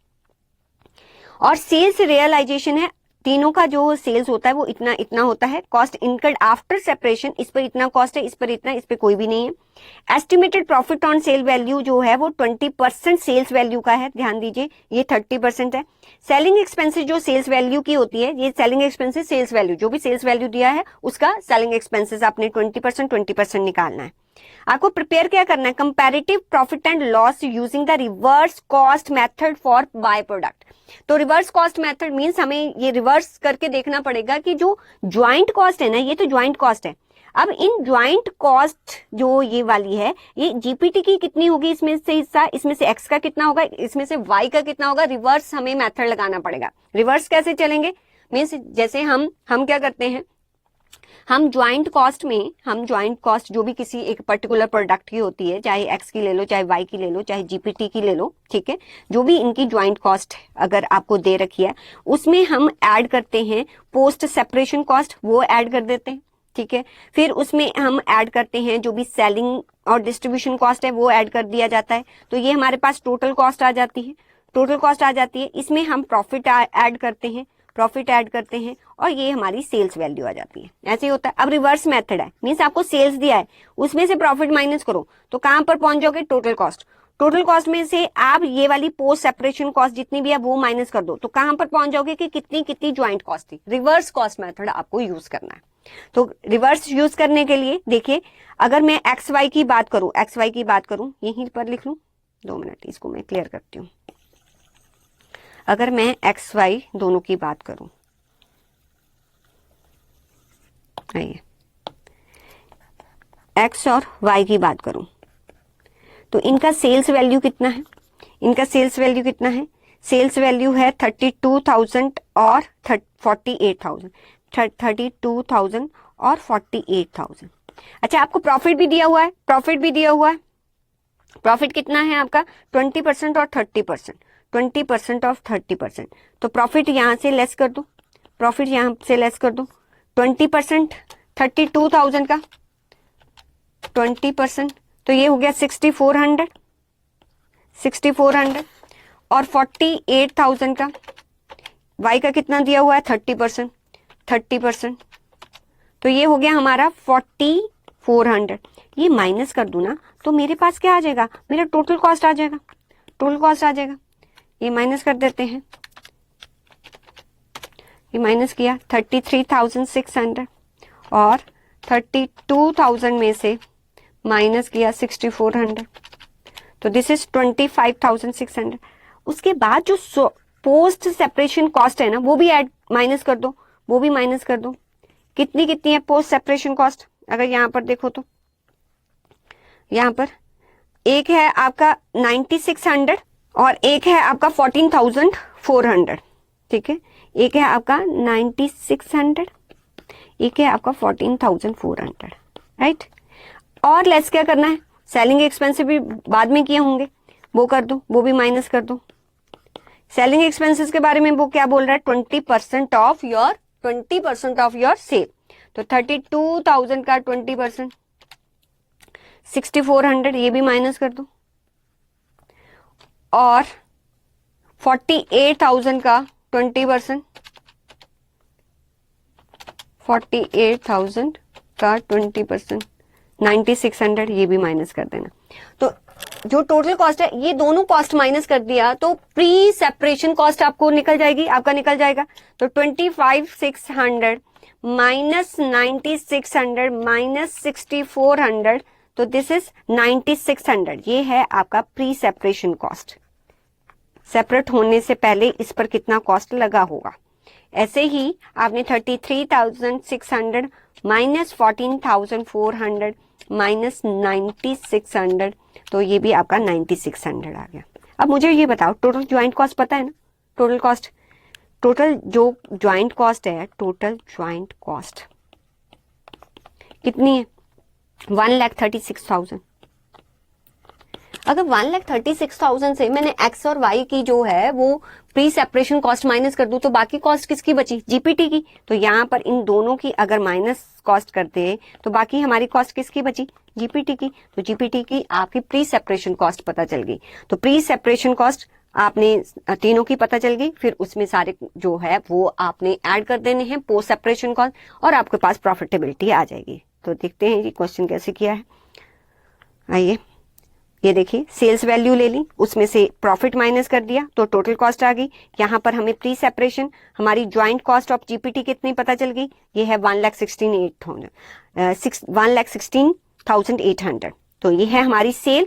Speaker 1: और सेल्स रियलाइजेशन है, तीनों का जो सेल्स होता है वो इतना इतना होता है। कॉस्ट इनकर्ड आफ्टर सेपरेशन, इस पर इतना कॉस्ट है, इस पर इतना, इस पर कोई भी नहीं है। Estimated profit on sale value जो है वो 20% सेल्स वैल्यू का है, ध्यान दीजिए, ये 30% है। सेलिंग एक्सपेंसेस जो सेल्स वैल्यू की होती है, ये सेलिंग एक्सपेंसेस सेल्स वैल्यू, जो भी सेल्स वैल्यू दिया है उसका सेलिंग एक्सपेंसेस आपने 20% निकालना है। आपको प्रिपेयर क्या करना है, comparative profit and loss using the reverse cost method for by product. तो रिवर्स कॉस्ट मेथड मींस हमें ये रिवर्स करके देखना पड़ेगा कि जो ज्वाइंट कॉस्ट है ना, ये तो ज्वाइंट कॉस्ट है। अब इन ज्वाइंट कॉस्ट जो ये वाली है, ये जीपीटी की कितनी होगी, इसमें से हिस्सा, इसमें से एक्स का कितना होगा, इसमें से वाई का कितना होगा, रिवर्स हमें मेथड लगाना पड़ेगा। रिवर्स कैसे चलेंगे, मीन्स जैसे हम क्या करते हैं, हम ज्वाइंट कॉस्ट में, हम ज्वाइंट कॉस्ट जो भी किसी एक पर्टिकुलर प्रोडक्ट की होती है, चाहे एक्स की ले लो, चाहे वाई की ले लो, चाहे जीपीटी की ले लो, ठीक है, जो भी इनकी ज्वाइंट कॉस्ट अगर आपको दे रखी है, उसमें हम ऐड करते हैं पोस्ट सेपरेशन कॉस्ट, वो ऐड कर देते हैं, ठीक है। फिर उसमें हम ऐड करते हैं जो भी सेलिंग और डिस्ट्रीब्यूशन कॉस्ट है, वो ऐड कर दिया जाता है। तो ये हमारे पास टोटल कॉस्ट आ जाती है, टोटल कॉस्ट आ जाती है। इसमें हम प्रॉफिट ऐड करते हैं, प्रॉफिट ऐड करते हैं, और ये हमारी सेल्स वैल्यू आ जाती है। ऐसे ही होता है। अब रिवर्स मेथड है, मींस आपको सेल्स दिया है, उसमें से प्रॉफिट माइनस करो, तो कहां पर पहुंच जाओगे, टोटल कॉस्ट। टोटल कॉस्ट में से आप ये वाली पोस्ट सेपरेशन कॉस्ट जितनी भी है वो माइनस कर दो, तो कहां पर पहुंच जाओगे कि कितनी कितनी ज्वाइंट कॉस्ट थी। रिवर्स कॉस्ट मेथड आपको यूज करना है। तो रिवर्स यूज करने के लिए देखिए, अगर मैं एक्स वाई की बात करूं, एक्स वाई की बात करूं, यहीं पर लिख लूं, 2 मिनट, इसको मैं क्लियर करती हूं। अगर मैं एक्स वाई दोनों की बात करूं, आइए एक्स और वाई की बात करूं, तो इनका सेल्स वैल्यू कितना है, इनका सेल्स वैल्यू कितना है, सेल्स वैल्यू है 32,000 और 48,000, 32,000 और 48,000। अच्छा, आपको प्रॉफिट भी दिया हुआ है, प्रॉफिट भी दिया हुआ है। प्रॉफिट कितना है आपका, 20% और 30%, 20% और 30%। तो प्रॉफिट यहां से लेस कर दो, प्रॉफिट यहां से लेस कर दो, 20% 32,000 का 20%, तो ये हो गया 6,400, 6,400। और 48,000 का, वाई का कितना दिया हुआ है, 30%, 30%, तो ये हो गया हमारा 4,400। ये माइनस कर दूं ना, तो मेरे पास क्या आ जाएगा, मेरा टोटल कॉस्ट आ जाएगा, टोटल कॉस्ट आ जाएगा। ये माइनस कर देते हैं, ये माइनस किया, 33,600 और 32,000 में से माइनस किया 6,400, तो दिस इज 25,600। उसके बाद जो पोस्ट सेपरेशन कॉस्ट है ना, वो भी ऐड माइनस कर दो, वो भी माइनस कर दो। कितनी कितनी है पोस्ट सेपरेशन कॉस्ट, अगर यहां पर देखो तो यहां पर एक है आपका 9,600 और एक है आपका 14,400, ठीक है, एक है आपका 9,600, एक है आपका 14,400, राइट। और लेस क्या करना है, सेलिंग एक्सपेंसेस भी बाद में किए होंगे, वो कर दो, वो भी माइनस कर दो। सेलिंग एक्सपेंसेस के बारे में वो क्या बोल रहा है, 20% ऑफ योर सेल। तो 32,000 का 20%, 6,400, ये भी माइनस कर दो। और 48,000 का 20%, 48,000 का 20%, 9,600, ये भी माइनस कर देना। तो जो टोटल कॉस्ट है ये दोनों कॉस्ट माइनस कर दिया तो प्री सेपरेशन कॉस्ट आपको निकल जाएगी, आपका निकल जाएगा। तो 25,600 माइनस 9,600 माइनस 6,400, तो दिस इज 9,600। ये है आपका प्री सेपरेशन कॉस्ट, सेपरेट होने से पहले इस पर कितना कॉस्ट लगा होगा। ऐसे ही आपने 33,600 माइनस 14,400 माइनस 9,600, तो ये भी आपका 9,600 आ गया। अब मुझे ये बताओ टोटल ज्वाइंट कॉस्ट पता है ना, टोटल कॉस्ट, टोटल जो ज्वाइंट कॉस्ट है, टोटल ज्वाइंट कॉस्ट कितनी है? 1,36,000। अगर 1,36,000 से मैंने एक्स और वाई की जो है वो प्री सेपरेशन कॉस्ट माइनस कर दूं तो बाकी कॉस्ट किसकी बची? जीपीटी की। तो यहाँ पर इन दोनों की अगर माइनस कॉस्ट करते हैं तो बाकी हमारी कॉस्ट किसकी बची? जीपीटी की। तो जीपीटी की आपकी प्री सेपरेशन कॉस्ट पता चल गई। तो प्री सेपरेशन कॉस्ट आपने तीनों की पता चल गई, फिर उसमें सारे जो है वो आपने ऐड कर देने हैं पोस्ट सेपरेशन कॉस्ट और आपके पास प्रॉफिटेबिलिटी आ जाएगी। तो देखते हैं ये क्वेश्चन कैसे किया है। आइए, ये देखिए सेल्स वैल्यू ले ली, उसमें से प्रॉफिट माइनस कर दिया तो टोटल कॉस्ट आ गई। यहाँ पर हमें प्री सेपरेशन हमारी ज्वाइंट कॉस्ट ऑफ जीपीटी कितनी पता चल गई? ये है 1,16,800। तो ये है हमारी सेल,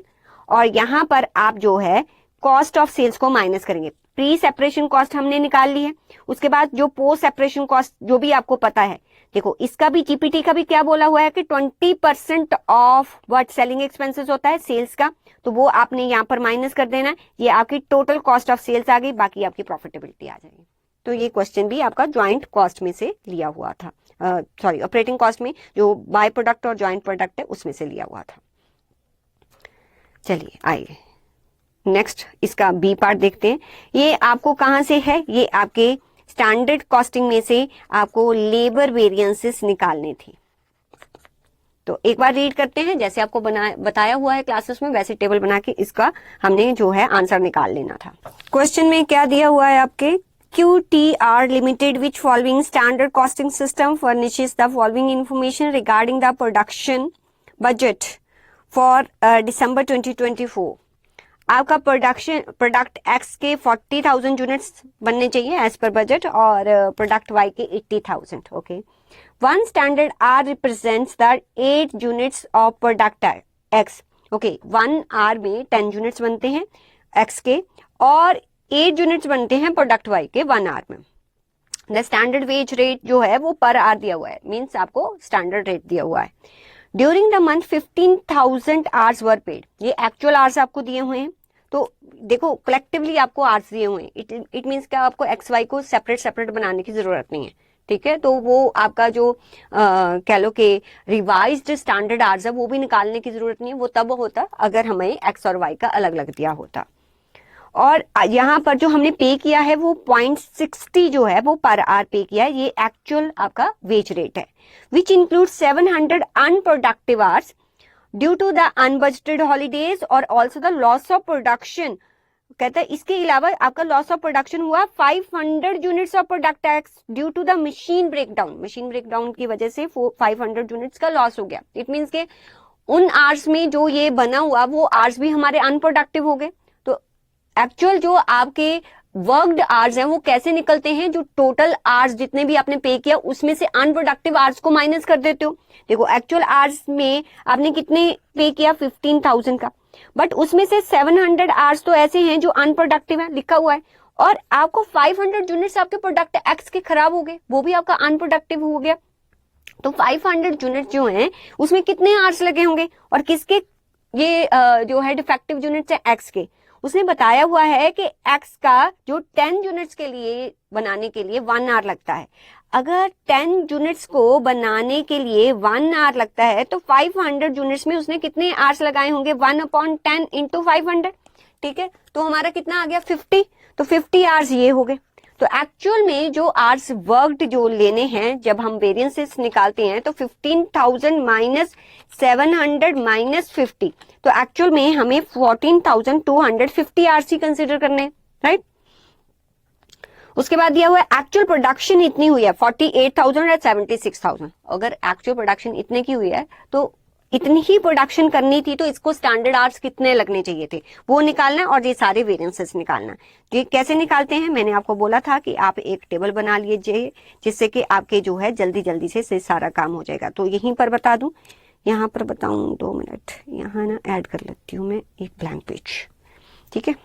Speaker 1: और यहाँ पर आप जो है कॉस्ट ऑफ सेल्स को माइनस करेंगे। प्री सेपरेशन कॉस्ट हमने निकाल ली है, उसके बाद जो पोस्ट सेपरेशन कॉस्ट जो भी आपको पता है, देखो इसका भी जीपीटी का भी क्या बोला हुआ है कि 20% ऑफ व्हाट सेलिंग एक्सपेंसेस होता है सेल्स का, तो वो आपने यहाँ पर माइनस कर देना है। ये आपकी टोटल कॉस्ट ऑफ सेल्स आ गई, बाकी आपकी प्रॉफिटेबिलिटी आ जाएगी। तो ये क्वेश्चन भी आपका ज्वाइंट कॉस्ट में से लिया हुआ था, सॉरी ऑपरेटिंग कॉस्ट में जो बाय प्रोडक्ट और ज्वाइंट प्रोडक्ट है उसमें से लिया हुआ था। चलिए आइए नेक्स्ट इसका बी पार्ट देखते हैं। ये आपको कहां से है? ये आपके स्टैंडर्ड कॉस्टिंग में से आपको लेबर वेरिएंसेस निकालने थी। तो एक बार रीड करते हैं, जैसे आपको बताया हुआ है क्लासेस में वैसे टेबल बना के इसका हमने जो है आंसर निकाल लेना था। क्वेश्चन में क्या दिया हुआ है आपके? QTR Limited, which following standard costing system furnishes the following information regarding the production budget for December 2024। आपका प्रोडक्ट एक्स के 40,000 यूनिट्स बनने चाहिए एज पर बजट और प्रोडक्ट वाई के 80,000। Okay, one standard hour represents the 8 units of product X. Okay, 1 hour में 10 units बनते हैं x के और 8 यूनिट्स बनते हैं प्रोडक्ट वाई के 1 आर में। द स्टैंडर्ड वेज रेट जो है वो पर आर दिया हुआ है, मीन्स आपको स्टैंडर्ड रेट दिया हुआ है। During the month 15,000 hours were paid, ये एक्चुअल आवर्स आपको दिए हुए हैं। तो देखो कलेक्टिवली आपको आवर्स दिए हुए हैं, इट मीन्स क्या आपको एक्स वाई को सेपरेट बनाने की जरूरत नहीं है, ठीक है। तो वो आपका जो कह लो कि रिवाइज्ड स्टैंडर्ड आवर्स है वो भी निकालने की जरूरत नहीं है, वो तब होता अगर हमें एक्स और वाई का अलग अलग दिया होता। और यहाँ पर जो हमने पे किया है वो 0.60 जो है वो पर आवर पे किया है, ये एक्चुअल आपका वेज रेट है, which include 700 unproductive hours due to the unbudgeted holidays और also the loss of production. कहता है इसके अलावा आपका लॉस ऑफ प्रोडक्शन हुआ 500 units of product X due to the machine breakdown की वजह से 500 यूनिट्स का लॉस हो गया। इट मीन्स के उन आवर्स में जो ये बना हुआ वो आवर्स भी हमारे अनप्रोडक्टिव हो गए। तो एक्चुअल जो आपके वर्कड आवर्स हैं वो कैसे निकलते हैं? जो टोटल आवर्स जितने भी आपने पे किया उसमें से अनप्रोडक्टिव आवर्स को माइनस कर देते हो। देखो एक्चुअल आवर्स में आपने कितने पे किया? 15,000 का, बट उसमें से 700 आवर्स तो ऐसे हैं जो अनप्रोडक्टिव है, लिखा हुआ है, और आपको 500 यूनिट्स आपके प्रोडक्ट एक्स के खराब हो गए, वो भी आपका अनप्रोडक्टिव हो गया। तो 500 यूनिट जो हैं उसमें कितने आवर्स लगे होंगे और किसके ये जो है डिफेक्टिव यूनिट्स है एक्स के। उसने बताया हुआ है कि एक्स का जो 10 यूनिट्स के लिए बनाने के लिए 1 आवर लगता है। अगर 10 यूनिट्स को बनाने के लिए 1 आवर लगता है तो 500 यूनिट्स में उसने कितने आवर्स लगाए होंगे? 1/10 इंटू 500, ठीक है। तो हमारा कितना आ गया? 50। तो 50 आवर्स ये हो गए। तो एक्चुअल में जो आवर्स वर्कड जो लेने हैं जब हम वेरिएंसेस निकालते हैं तो 15,000 माइनस 700 माइनस 50, तो एक्चुअल में हमें 14,250 आवर्स ही कंसिडर करने हैं, राइट। उसके बाद दिया हुआ है एक्चुअल प्रोडक्शन इतनी हुई है 48,000 या 76,000। अगर एक्चुअल प्रोडक्शन इतने की हुई है तो इतनी ही प्रोडक्शन करनी थी तो इसको स्टैंडर्ड आवर्स कितने लगने चाहिए थे वो निकालना है, और ये सारे वेरिएंसेस निकालना है। ये कैसे निकालते हैं, मैंने आपको बोला था कि आप एक टेबल बना लीजिए जिससे कि आपके जो है जल्दी जल्दी से सारा काम हो जाएगा। तो यहीं पर बता दूं, यहाँ पर बताऊं, 2 मिनट यहाँ ना ऐड कर लेती हूँ मैं एक ब्लैंक पेज, ठीक है।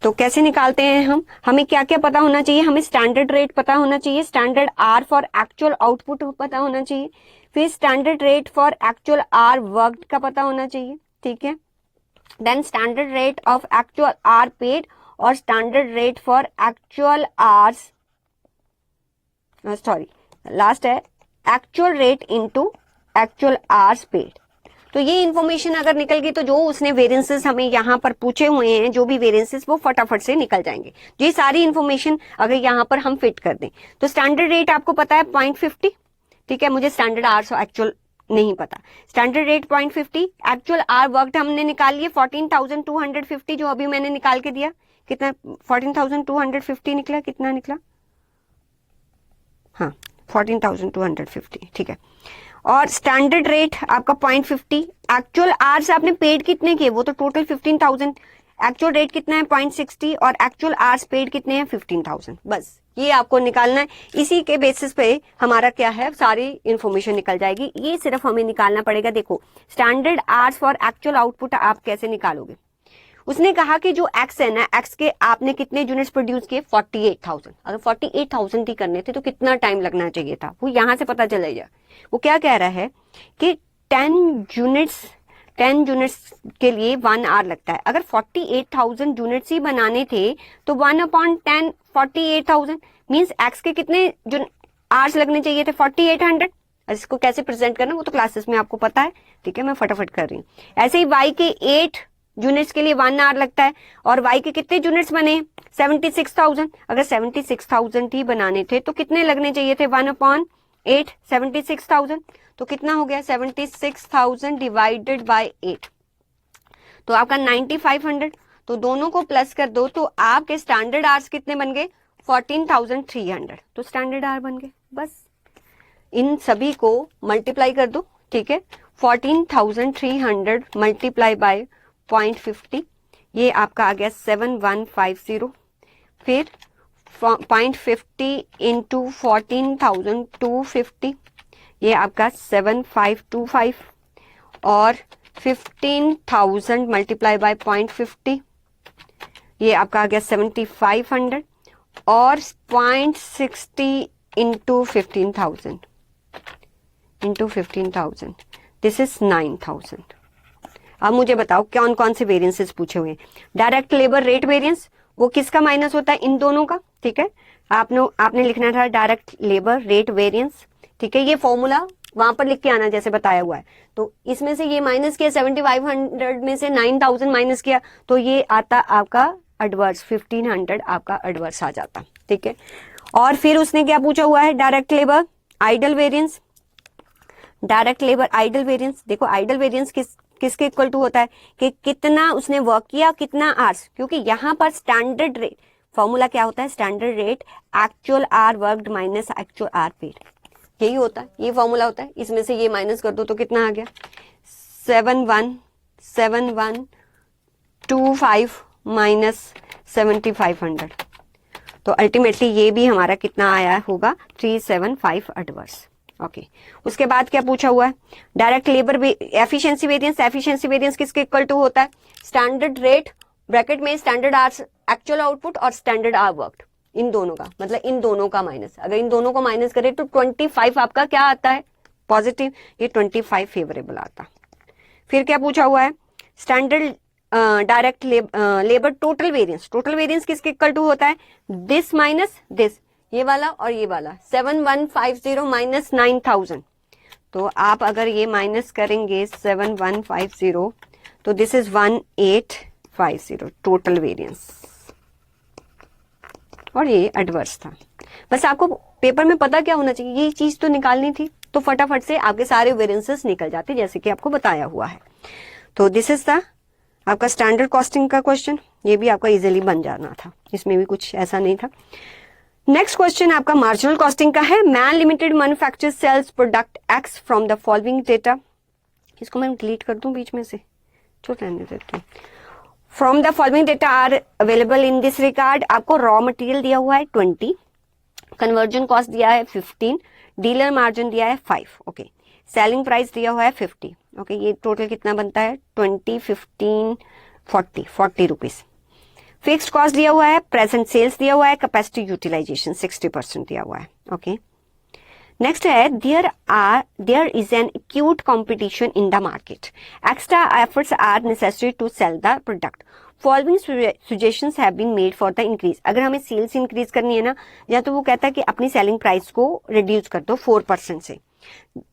Speaker 1: तो कैसे निकालते हैं हम, हमें क्या क्या पता होना चाहिए, हमें स्टैंडर्ड रेट पता होना चाहिए, standard hours for actual output पता होना चाहिए, फिर standard rate for actual hours worked का पता होना चाहिए, ठीक है। Then standard rate of actual hours paid और standard rate for actual hours, sorry last है actual rate into actual hours paid. तो ये इन्फॉर्मेशन अगर निकल गई तो जो उसने वेरिएंसेस हमें यहाँ पर पूछे हुए हैं, जो भी वेरिएंसेस, वो फटाफट से निकल जाएंगे। ये सारी इन्फॉर्मेशन अगर यहाँ पर हम फिट कर दें तो स्टैंडर्ड रेट आपको पता है 0.50, ठीक है। मुझे स्टैंडर्ड आवर्स और एक्चुअल नहीं पता। Standard rate 0.50, actual our worked हमने निकाल लिए 14,250, जो अभी मैंने निकाल के दिया। कितना 14,250 निकला, कितना निकला, हाँ 14,250, ठीक है। और स्टैंडर्ड रेट आपका 0.50, एक्चुअल आवर्स आपने पेड कितने किए, वो तो टोटल 15,000, एक्चुअल रेट कितना है 0.60 और एक्चुअल आवर्स पेड कितने हैं 15,000। बस ये आपको निकालना है, इसी के बेसिस पे हमारा क्या है सारी इंफॉर्मेशन निकल जाएगी। ये सिर्फ हमें निकालना पड़ेगा। देखो standard hours for actual output आप कैसे निकालोगे, उसने कहा कि जो एक्स है ना, एक्स के आपने कितने यूनिट्स प्रोड्यूस किए 48,000। अगर 48,000 ही करने थे तो कितना टाइम लगना चाहिए था, वो यहां से पता चलेगा। वो क्या कह रहा है कि 10 यूनिट्स के लिए 1 आवर लगता है। अगर 48,000 यूनिट्स ही बनाने थे तो 1/10 48,000 मीन्स एक्स के कितने आवर्स लगने चाहिए थे 4800। इसको कैसे प्रेजेंट करना वो तो क्लासेस में आपको पता है, ठीक है, मैं फटाफट कर रही हूँ। ऐसे ही वाई के 8 यूनिट्स के लिए 1 आवर लगता है, और वाई के कितने यूनिट्स बने 76,000। अगर 76,000 ही बनाने थे तो कितने लगने चाहिए थे 1/8 76,000। तो कितना हो गया 76,000 डिवाइडेड बाय 8, तो आपका 9,500। तो दोनों को प्लस कर दो तो आपके स्टैंडर्ड आवर्स कितने बन गए 14,300। तो स्टैंडर्ड आवर बन गए। बस इन सभी को मल्टीप्लाई कर दो, ठीक है। 14,300 मल्टीप्लाई बाय 0.50, ये आपका आ गया 7150। फिर 0.50 इंटू 14,250, ये आपका 7525, और 15,000 मल्टीप्लाई बाय 0.50, ये आपका आ गया 7500, और 0.60 इंटू 15,000 दिस इज 9,000। अब मुझे बताओ कौन कौन से वेरिएंसेस पूछे हुए हैं। डायरेक्ट लेबर रेट वेरिएंस, वो किसका माइनस होता है, इन दोनों का, ठीक है। आपने लिखना था डायरेक्ट लेबर रेट वेरिएंस, ठीक है। ये फॉर्मूला वहां पर लिख के आना जैसे बताया हुआ है। तो इसमें से ये माइनस किया 7500 में से 9,000 माइनस किया तो ये आता आपका एडवर्स 1500, आपका एडवर्स आ जाता, ठीक है। और फिर उसने क्या पूछा हुआ है direct labour idle variance. Direct labour idle variance, देखो आइडल वेरिएंस किसके इक्वल टू होता है कि कितना उसने वर्क किया, कितना आवर्स, क्योंकि यहाँ पर स्टैंडर्ड रेट फॉर्मूला क्या होता है, standard rate actual our worked minus actual our paid, यही होता है, ये फॉर्मूला होता है। इसमें से ये माइनस कर दो तो कितना आ गया 7125 माइनस 7500, तो अल्टीमेटली ये भी हमारा कितना आया होगा 375 एडवर्स। ओके उसके बाद क्या पूछा हुआ है direct labour efficiency variance. Efficiency variance किसके इक्वल टू होता है, स्टैंडर्ड रेट ब्रैकेट में स्टैंडर्ड आवर्स एक्चुअल आउटपुट और स्टैंडर्ड आवर वर्कड, इन दोनों का, मतलब इन दोनों का माइनस। अगर इन दोनों को माइनस करें तो 25 आपका क्या आता है पॉजिटिव, ये 25 फेवरेबल आता। फिर क्या पूछा हुआ है standard direct labour total variance. Total variance किसके इक्वल टू होता है, दिस माइनस दिस, ये वाला और ये वाला, 7150 माइनस 9,000। तो आप अगर ये माइनस करेंगे 7150 तो दिस इज 1850 टोटल वेरिएंस, और ये एडवर्स था। बस आपको पेपर में पता क्या होना चाहिए, ये चीज तो निकालनी थी, तो फटाफट से आपके सारे वेरिएंसेस निकल जाते जैसे कि आपको बताया हुआ है। तो दिस इज द आपका स्टैंडर्ड कॉस्टिंग का क्वेश्चन, ये भी आपका इजीली बन जाना था, इसमें भी कुछ ऐसा नहीं था। नेक्स्ट क्वेश्चन आपका मार्जिनल कॉस्टिंग का है। Man limited manufacture sales product X from the following data. इसको मैं डिलीट कर दूं बीच में से, छोड़ रहने देती हूँ। From the following data are available in this regard. आपको रॉ मटेरियल दिया हुआ है 20, कन्वर्जन कॉस्ट दिया है 15, डीलर मार्जिन दिया है 5, ओके। सेलिंग प्राइस दिया हुआ है 50, ओके। ये टोटल कितना बनता है 20, 15, 40 रुपीज। फिक्स्ड कॉस्ट दिया हुआ है, प्रेजेंट सेल्स दिया हुआ है, कैपेसिटी यूटिलाइजेशन 60% दिया हुआ है, ओके। नेक्स्ट है there is an acute competition in the market. Extra efforts are necessary to sell the product. Following suggestions have been made for the increase. अगर हमें सेल्स इंक्रीज करनी है ना, या तो वो कहता है कि अपनी सेलिंग प्राइस को रिड्यूस कर दो 4% से,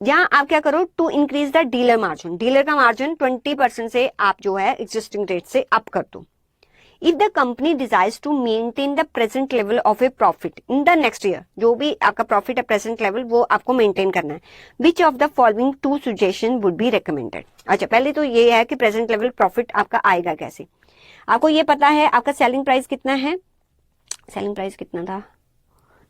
Speaker 1: या आप क्या करो to increase the dealer margin. Dealer का मार्जिन 20% से आप जो है एग्जिस्टिंग रेट से अप कर दो। If the company desires to maintain the present level of a profit in the next year, जो भी आपका प्रॉफिट है प्रेजेंट लेवल वो आपको मेंटेन करना है। Which of the following two suggestion would be recommended? अच्छा, पहले तो ये है कि प्रेजेंट लेवल प्रॉफिट आपका आएगा कैसे। आपको ये पता है आपका सेलिंग प्राइस कितना है, सेलिंग प्राइस कितना था,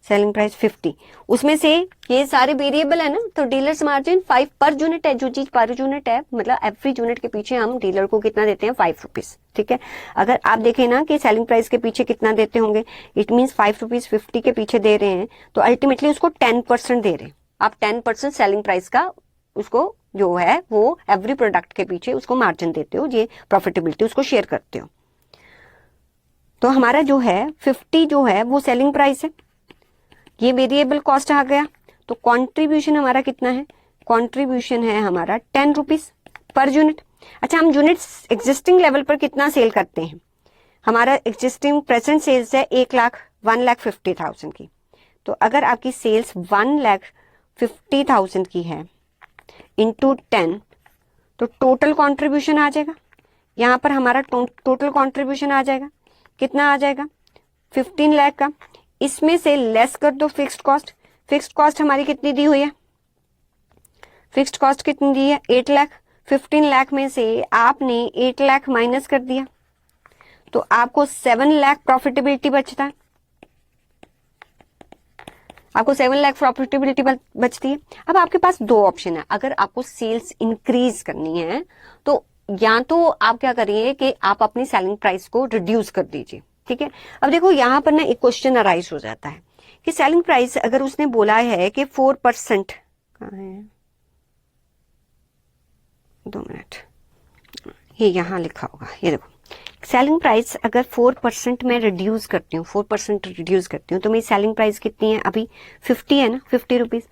Speaker 1: सेलिंग प्राइस 50, उसमें से ये सारे वेरिएबल है ना, तो डीलर्स मार्जिन 5 पर यूनिट है। जो चीज पर यूनिट है मतलब एवरी यूनिट के पीछे हम डीलर को कितना देते हैं 5 रुपीज, ठीक है। अगर आप देखें ना कि सेलिंग प्राइस के पीछे कितना देते होंगे, इट मीन्स 5 रुपीज 50 के पीछे दे रहे हैं, तो अल्टीमेटली उसको 10% दे रहे हैं। आप 10% सेलिंग प्राइस का उसको जो है वो एवरी प्रोडक्ट के पीछे उसको मार्जिन देते हो, ये प्रॉफिटेबिलिटी उसको शेयर करते हो। तो हमारा जो है 50 जो है वो सेलिंग प्राइस है, ये वेरिएबल कॉस्ट आ गया। तो कंट्रीब्यूशन हमारा कितना है, कंट्रीब्यूशन है हमारा 10 रुपीज पर यूनिट। अच्छा, हम यूनिट्स एग्जिस्टिंग लेवल पर कितना सेल करते हैं, हमारा एग्जिस्टिंग प्रेजेंट सेल्स है 1,50,000 की। तो अगर आपकी सेल्स 1,50,000 की है इंटू 10, तो टोटल कंट्रीब्यूशन आ जाएगा। यहाँ पर हमारा टोटल कंट्रीब्यूशन आ जाएगा, कितना आ जाएगा 15 लाख का। इसमें से लेस कर दो फिक्स्ड कॉस्ट। फिक्स्ड कॉस्ट हमारी कितनी दी हुई है, फिक्स्ड कॉस्ट कितनी दी है 8 लाख। 15 लाख में से आपने 8 लाख माइनस कर दिया, तो आपको 7 लाख प्रॉफिटेबिलिटी बचता है, आपको 7 लाख प्रॉफिटेबिलिटी बचती है। अब आपके पास दो ऑप्शन है, अगर आपको सेल्स इंक्रीज करनी है तो या तो आप क्या करिए कि आप अपनी सेलिंग प्राइस को रिड्यूस कर दीजिए, ठीक है। अब देखो यहां पर ना एक क्वेश्चन अराइज हो जाता है कि सेलिंग प्राइस अगर उसने बोला है कि 4%, कहां है 2 मिनट, ये यहां लिखा होगा, ये देखो सेलिंग प्राइस अगर 4% मैं रिड्यूस करती हूँ, 4% रिड्यूस करती हूँ, तो मेरी सेलिंग प्राइस कितनी है अभी 50 है ना, 50 रुपीज।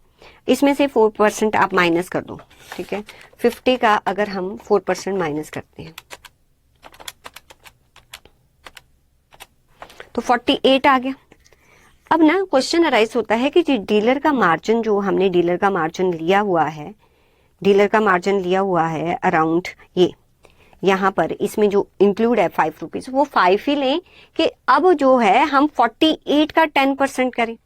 Speaker 1: इसमें से 4% आप माइनस कर दो, ठीक है। 50 का अगर हम 4% माइनस करते हैं तो 48 आ गया। अब ना क्वेश्चन अराइज होता है कि डीलर का मार्जिन जो हमने डीलर का मार्जिन लिया हुआ है, डीलर का मार्जिन लिया हुआ है अराउंड ये यहाँ पर इसमें जो इंक्लूड है 5 रुपीज, वो 5 ही लें कि अब जो है हम 48 का 10% करें।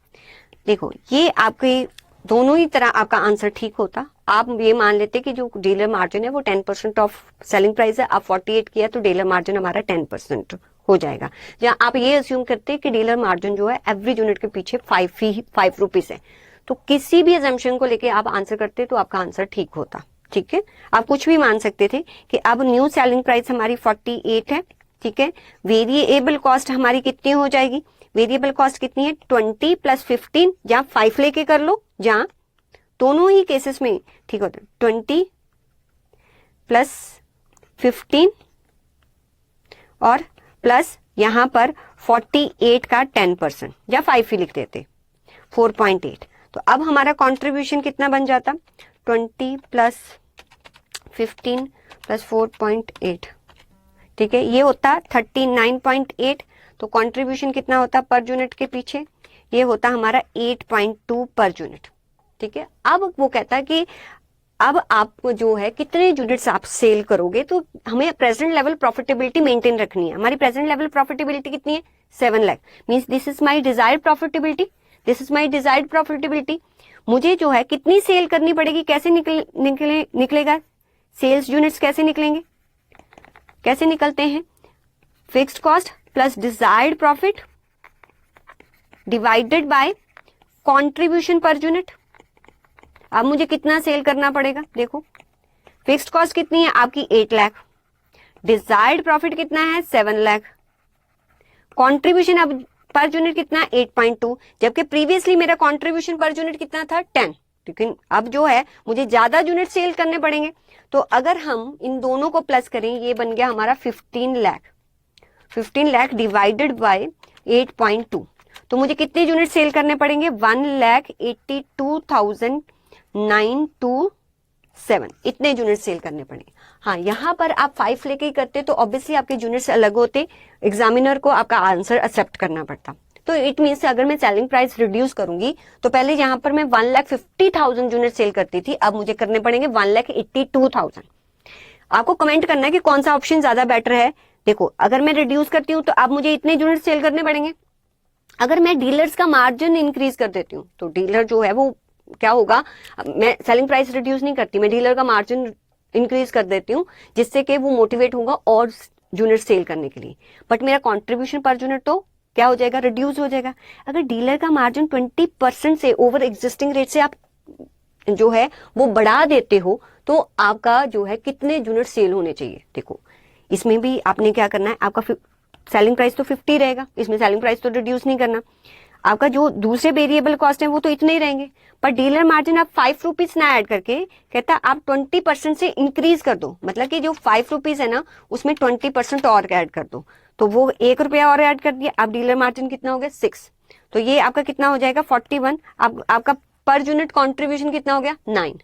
Speaker 1: देखो ये आपके दोनों ही तरह आपका आंसर ठीक होता। आप ये मान लेते कि जो डीलर मार्जिन है वो 10% ऑफ सेलिंग प्राइस है, आप 48 किया तो डीलर मार्जिन हमारा 10% हो जाएगा। जहाँ आप ये अज्यूम करते कि डीलर मार्जिन जो है एवरी यूनिट के पीछे 5 रुपीज है, तो किसी भी अजम्पशन को लेके आप आंसर करते तो आपका आंसर ठीक होता, ठीक है। आप कुछ भी मान सकते थे कि अब न्यू सेलिंग प्राइस हमारी 48 है, ठीक है। वेरिएबल कॉस्ट हमारी कितनी हो जाएगी, वेरिएबल कॉस्ट कितनी है 20 प्लस 15, या 5 लेके कर लो, जहां दोनों ही केसेस में ठीक होता है 20 प्लस 15 और प्लस यहां पर 48 का 10%, या 5 ही लिख देते 4.8। तो अब हमारा कंट्रीब्यूशन कितना बन जाता 20 प्लस 15 प्लस 4.8, ठीक है, ये होता 39.8। तो कंट्रीब्यूशन कितना होता पर यूनिट के पीछे, ये होता हमारा 8.2 पर यूनिट, ठीक है। अब वो कहता है कि अब आप जो है कितने यूनिट्स आप सेल करोगे, तो हमें प्रेजेंट लेवल प्रॉफिटेबिलिटी मेंटेन रखनी है। हमारी प्रेजेंट लेवल प्रॉफिटेबिलिटी कितनी है 7 lakh, means this is my desired profitability, this is my desired profitability. मुझे जो है कितनी सेल करनी पड़ेगी, कैसे निकलेगा सेल्स यूनिट्स कैसे निकलेंगे, कैसे निकलते हैं, fixed cost plus desired profit divided by contribution per unit. अब मुझे कितना सेल करना पड़ेगा, देखो फिक्स्ड कॉस्ट कितनी है आपकी 8 लाख, डिजायर्ड प्रॉफिट कितना है 7 लाख, कंट्रीब्यूशन अब पर यूनिट कितना 8.2, जबकि प्रीवियसली मेरा कंट्रीब्यूशन पर यूनिट कितना था 10। लेकिन अब जो है मुझे ज्यादा यूनिट सेल करने पड़ेंगे, तो अगर हम इन दोनों को प्लस करें ये बन गया हमारा 15 लाख। 15 लाख डिवाइडेड बाय 8.2, तो मुझे कितने यूनिट सेल करने पड़ेंगे 1,82,927, इतने यूनिट सेल करने पड़ेंगे। हाँ, यहां पर आप 5 लेके ही करते तो ऑब्वियसली आपके यूनिट्स अलग होते, एग्जामिनर को आपका आंसर एक्सेप्ट करना पड़ता। तो इट मीन्स अगर मैं सेलिंग प्राइस रिड्यूस करूंगी तो पहले यहां पर मैं 1,50,000 यूनिट सेल करती थी, अब मुझे करने पड़ेंगे 1,82,000। आपको कमेंट करना है कि कौन सा ऑप्शन ज्यादा बेटर है। देखो अगर मैं रिड्यूस करती हूँ तो अब मुझे इतने यूनिट सेल करने पड़ेंगे। अगर मैं डीलर्स का मार्जिन इंक्रीज कर देती हूँ तो डीलर जो है वो क्या होगा, मैं सेलिंग प्राइस रिड्यूस नहीं करती, मैं डीलर का मार्जिन इंक्रीज कर देती हूँ, जिससे कि वो मोटिवेट होगा और यूनिट सेल करने के लिए। बट मेरा कंट्रीब्यूशन पर यूनिट तो क्या हो जाएगा, रिड्यूस हो जाएगा। अगर डीलर का मार्जिन 20% से ओवर एग्जिस्टिंग रेट से आप जो है वो बढ़ा देते हो तो आपका जो है कितने यूनिट सेल होने चाहिए। देखो इसमें भी आपने क्या करना है, आपका सेलिंग प्राइस तो 50 रहेगा, इसमें सेलिंग प्राइस तो रिड्यूस नहीं करना। आपका जो दूसरे वेरिएबल कॉस्ट है वो तो इतने ही रहेंगे, पर डीलर मार्जिन आप 5 रुपीज ना ऐड करके कहता है आप 20% से इंक्रीज कर दो, मतलब कि जो 5 रुपीज है ना उसमें 20% और ऐड कर दो, तो वो 1 रुपया और ऐड कर दिया, अब डीलर मार्जिन कितना हो गया 6, तो ये आपका कितना हो जाएगा 41। अब आपका पर यूनिट कॉन्ट्रीब्यूशन कितना हो गया 9।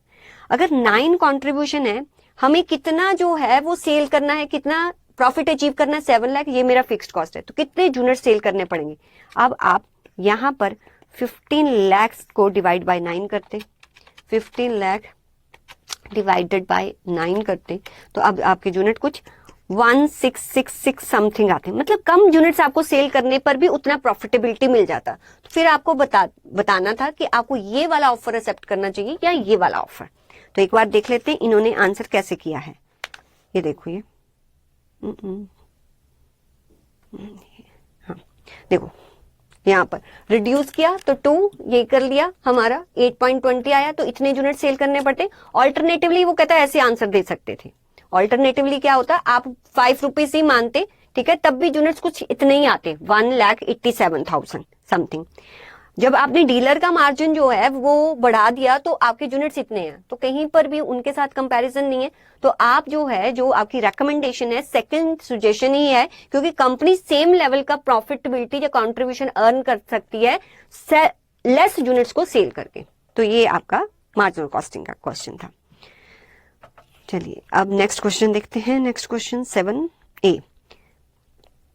Speaker 1: अगर 9 कॉन्ट्रीब्यूशन है, हमें कितना जो है वो सेल करना है, कितना प्रॉफिट अचीव करना है 7 लाख, ये मेरा फिक्स्ड कॉस्ट है, तो कितने यूनिट सेल करने पड़ेंगे। अब आप यहां पर 15 लाख को डिवाइड बाय 9 करते, 15 लाख डिवाइडेड बाय 9 करते, तो अब आपके यूनिट कुछ 1666 समथिंग आते हैं, मतलब कम यूनिट्स आपको सेल करने पर भी उतना प्रॉफिटेबिलिटी मिल जाता। तो फिर आपको बताना था कि आपको ये वाला ऑफर एक्सेप्ट करना चाहिए या ये वाला ऑफर। तो एक बार देख लेते हैं इन्होंने आंसर कैसे किया है। ये देखो ये हाँ देखो यहाँ पर रिड्यूस किया तो 2 ये कर लिया, हमारा 8.20 आया, तो इतने यूनिट सेल करने पड़ते। ऑल्टरनेटिवली वो कहता है ऐसे आंसर दे सकते थे। ऑल्टरनेटिवली क्या होता, आप 5 रुपीज ही मानते, ठीक है, तब भी यूनिट्स कुछ इतने ही आते 1,87,000 समथिंग। जब आपने डीलर का मार्जिन जो है वो बढ़ा दिया तो आपके यूनिट्स इतने हैं, तो कहीं पर भी उनके साथ कंपैरिजन नहीं है। तो आप जो है, जो आपकी रेकमेंडेशन है, सेकंड सजेशन ही है, क्योंकि कंपनी सेम लेवल का प्रॉफिटेबिलिटी या कंट्रीब्यूशन अर्न कर सकती है लेस यूनिट्स को सेल करके। तो ये आपका मार्जिनल कॉस्टिंग का क्वेश्चन था। चलिए अब नेक्स्ट क्वेश्चन देखते हैं। Next question 7A।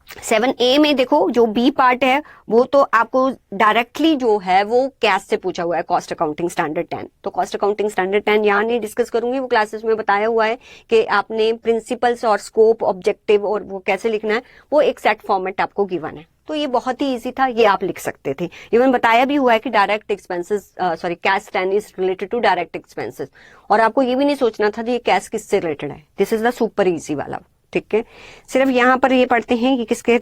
Speaker 1: 7A में देखो जो बी पार्ट है वो तो आपको डायरेक्टली जो है वो कैश से पूछा हुआ है, कॉस्ट अकाउंटिंग स्टैंडर्ड 10। तो कॉस्ट अकाउंटिंग स्टैंडर्ड 10 यहाँ नहीं डिस्कस करूंगी, वो क्लासेस में बताया हुआ है कि आपने प्रिंसिपल्स और स्कोप, ऑब्जेक्टिव और वो कैसे लिखना है, वो एक सेट फॉर्मेट आपको गिवन है। तो ये बहुत ही इजी था, ये आप लिख सकते थे। इवन बताया भी हुआ है कि direct expenses cash 10 is related to direct expenses, और आपको ये भी नहीं सोचना था कि ये कैश किससे रिलेटेड है। This is the super easy वाला, ठीक है। सिर्फ यहाँ पर ये पढ़ते हैं कि किसके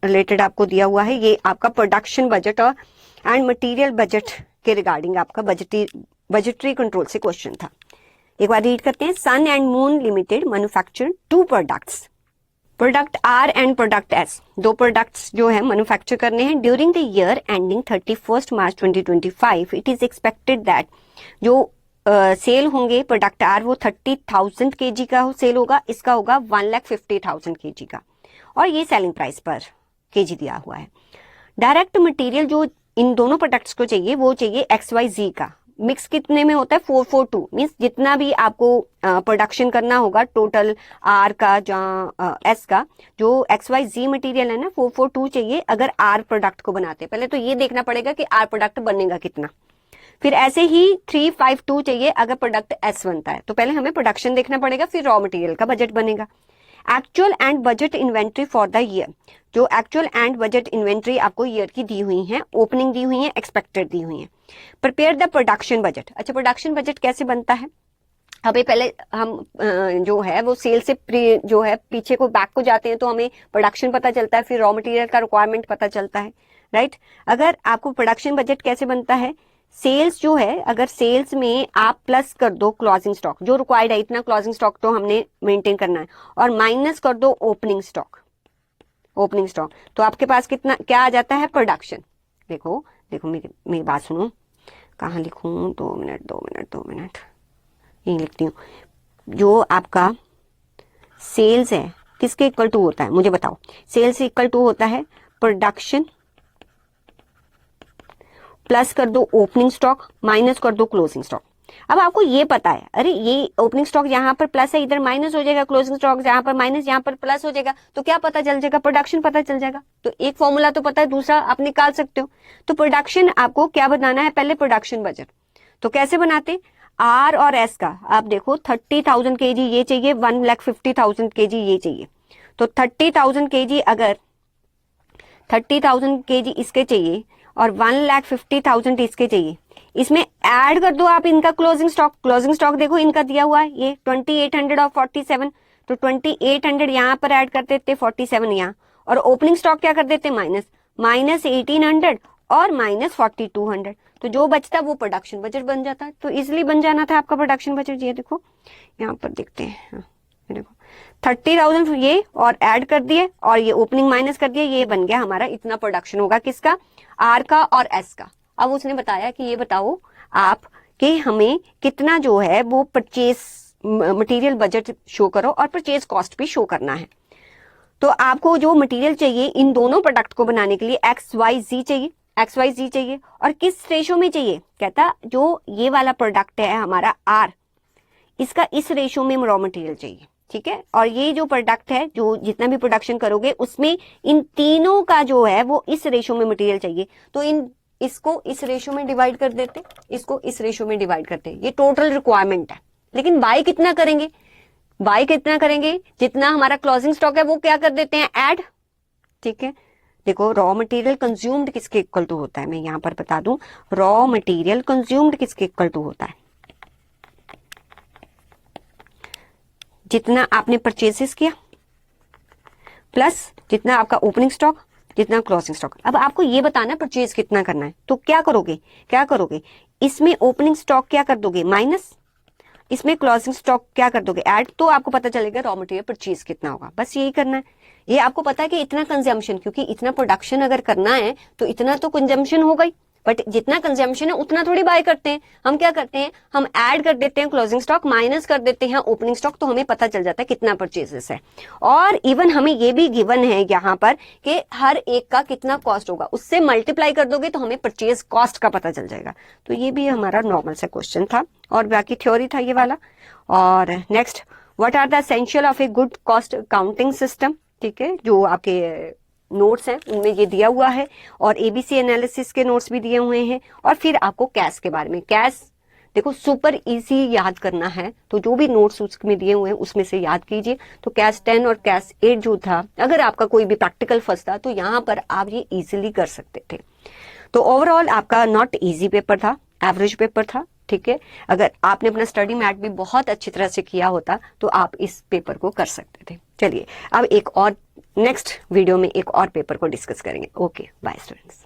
Speaker 1: रिलेटेड आपको दिया हुआ है। ये आपका प्रोडक्शन बजट और एंड मटेरियल बजट के रिगार्डिंग आपका बजटरी कंट्रोल से क्वेश्चन था। एक बार रीड करते हैं। Sun and Moon Limited manufacture 2 products, product R and product S, 2 products जो है मैन्युफैक्चर करने हैं। During the year ending 31 March 2025 it is expected that जो सेल होंगे प्रोडक्ट आर वो 30,000 kg का सेल होगा, इसका होगा 1,50,000 kg का, और ये सेलिंग प्राइस पर केजी दिया हुआ है। डायरेक्ट मटेरियल जो इन दोनों प्रोडक्ट्स को चाहिए वो चाहिए XYZ का, मिक्स कितने में होता है 442, मीन्स जितना भी आपको प्रोडक्शन करना होगा टोटल आर का जहाँ एस का, जो XYZ मटेरियल है ना 442 चाहिए अगर आर प्रोडक्ट को बनाते। पहले तो ये देखना पड़ेगा कि आर प्रोडक्ट बनेगा कितना, फिर ऐसे ही 352 चाहिए अगर प्रोडक्ट एस बनता है। तो पहले हमें प्रोडक्शन देखना पड़ेगा, फिर रॉ मटेरियल का बजट बनेगा। Actual and budget inventory for the year, जो एक्चुअल एंड बजट इन्वेंट्री आपको ईयर की दी हुई है, ओपनिंग दी हुई है, एक्सपेक्टेड दी हुई है। Prepare the production budget. अच्छा, प्रोडक्शन बजट कैसे बनता है, अभी पहले हम जो है वो सेल से जो है पीछे को बैक को जाते हैं तो हमें प्रोडक्शन पता चलता है, फिर रॉ मटेरियल का रिक्वायरमेंट पता चलता है, राइट। अगर आपको प्रोडक्शन बजट कैसे बनता है, सेल्स जो है, अगर सेल्स में आप प्लस कर दो क्लोजिंग स्टॉक, जो रिक्वायर्ड है इतना क्लोजिंग स्टॉक तो हमने मेंटेन करना है, और माइनस कर दो ओपनिंग स्टॉक, तो आपके पास कितना क्या आ जाता है, प्रोडक्शन। देखो देखो मेरी बात सुनो, कहाँ लिखूं, 2 मिनट यही लिखती हूँ। जो आपका सेल्स है किसके इक्वल टू होता है, मुझे बताओ। सेल्स इक्वल टू होता है प्रोडक्शन प्लस कर दो ओपनिंग स्टॉक माइनस कर दो क्लोजिंग स्टॉक। अब आपको ये पता है, अरे ये ओपनिंग स्टॉक यहाँ पर प्लस है, इधर माइनस हो जाएगा, क्लोजिंग स्टॉक यहाँ पर माइनस, यहाँ पर प्लस हो जाएगा, तो क्या पता चल जाएगा, प्रोडक्शन पता चल जाएगा। तो एक फॉर्मूला तो पता है, दूसरा आप निकाल सकते हो। तो प्रोडक्शन आपको क्या बनाना है, पहले प्रोडक्शन बजट। तो कैसे बनाते, आर और एस का आप देखो, 30,000 kg ये चाहिए, 1,50,000 kg ये चाहिए। तो 30,000 kg अगर 30,000 kg इसके चाहिए और 1,50,000 इसके चाहिए, इसमें ऐड कर दो आप इनका क्लोजिंग स्टॉक देखो इनका दिया हुआ है ये 2800 और 47, तो 2800 यहाँ पर ऐड कर देते, 47 यहाँ, और ओपनिंग स्टॉक क्या कर देते, माइनस 1800 और माइनस 4200, तो जो बचता वो प्रोडक्शन बजट बन जाता है। तो इजिली बन जाना था आपका प्रोडक्शन बजट। ये देखो यहाँ पर देखते हैं, हाँ, देखो 30,000 ये और ऐड कर दिए और ये ओपनिंग माइनस कर दिए, ये बन गया हमारा, इतना प्रोडक्शन होगा किसका, आर का और एस का। अब उसने बताया कि ये बताओ आप कि हमें कितना जो है वो परचेज मटेरियल बजट शो करो और परचेज कॉस्ट भी शो करना है। तो आपको जो मटेरियल चाहिए इन दोनों प्रोडक्ट को बनाने के लिए XYZ चाहिए, और किस रेशो में चाहिए, कहता जो ये वाला प्रोडक्ट है हमारा आर, इसका इस रेशो में रॉ मटेरियल चाहिए, ठीक है। और ये जो प्रोडक्ट है, जो जितना भी प्रोडक्शन करोगे उसमें इन तीनों का जो है वो इस रेशो में मटेरियल चाहिए। तो इसको इस रेशो में डिवाइड कर देते, इसको इस रेशो में डिवाइड करते, ये टोटल रिक्वायरमेंट है। लेकिन बाय कितना करेंगे, जितना हमारा क्लोजिंग स्टॉक है वो क्या कर देते हैं, ऐड, ठीक है। देखो रॉ मटेरियल कंज्यूम्ड किसके इक्वल टू होता है, मैं यहां पर बता दूं, रॉ मटेरियल कंज्यूम्ड किसके इक्वल टू होता है, जितना आपने परचेसेस किया प्लस जितना आपका ओपनिंग स्टॉक, जितना क्लोजिंग स्टॉक। अब आपको ये बताना परचेज कितना करना है, तो क्या करोगे, इसमें ओपनिंग स्टॉक क्या कर दोगे, माइनस, इसमें क्लोजिंग स्टॉक क्या कर दोगे, ऐड, तो आपको पता चलेगा रॉ मटेरियल परचेज कितना होगा। बस यही करना है। ये आपको पता है कि इतना कंजम्पशन, क्योंकि इतना प्रोडक्शन अगर करना है तो इतना तो कंजम्पशन हो गई, बट जितना कंजम्पशन है उतना थोड़ी बाय करते हैं। हम क्या करते हैं, हम ऐड कर देते हैं क्लोजिंग स्टॉक माइनस कर देते हैं ओपनिंग स्टॉक, तो हमें पता चल जाता है कितना परचेजेस है। और इवन हमें ये भी गिवन है यहाँ पर कि हर एक का कितना कॉस्ट होगा, उससे मल्टीप्लाई कर दोगे तो हमें परचेज कॉस्ट का पता चल जाएगा। तो ये भी हमारा नॉर्मल सा क्वेश्चन था और बाकी थ्योरी था ये वाला। और next, what are the essential of a good cost accounting system, ठीक है, जो आपके नोट्स हैं उनमें ये दिया हुआ है, और एबीसी एनालिसिस के नोट्स भी दिए हुए हैं। और फिर आपको कैश के बारे में, कैश देखो सुपर इजी याद करना है, तो जो भी नोट्स उसमें दिए हुए हैं उसमें से याद कीजिए। तो कैश 10 और कैश 8 जो था, अगर आपका कोई भी प्रैक्टिकल फंसता तो यहाँ पर आप ये इजीली कर सकते थे। तो ओवरऑल आपका नॉट इजी पेपर था, एवरेज पेपर था, ठीक है। अगर आपने अपना स्टडी मैट भी बहुत अच्छी तरह से किया होता तो आप इस पेपर को कर सकते थे। चलिए अब एक और नेक्स्ट वीडियो में एक और पेपर को डिस्कस करेंगे। Okay, bye students.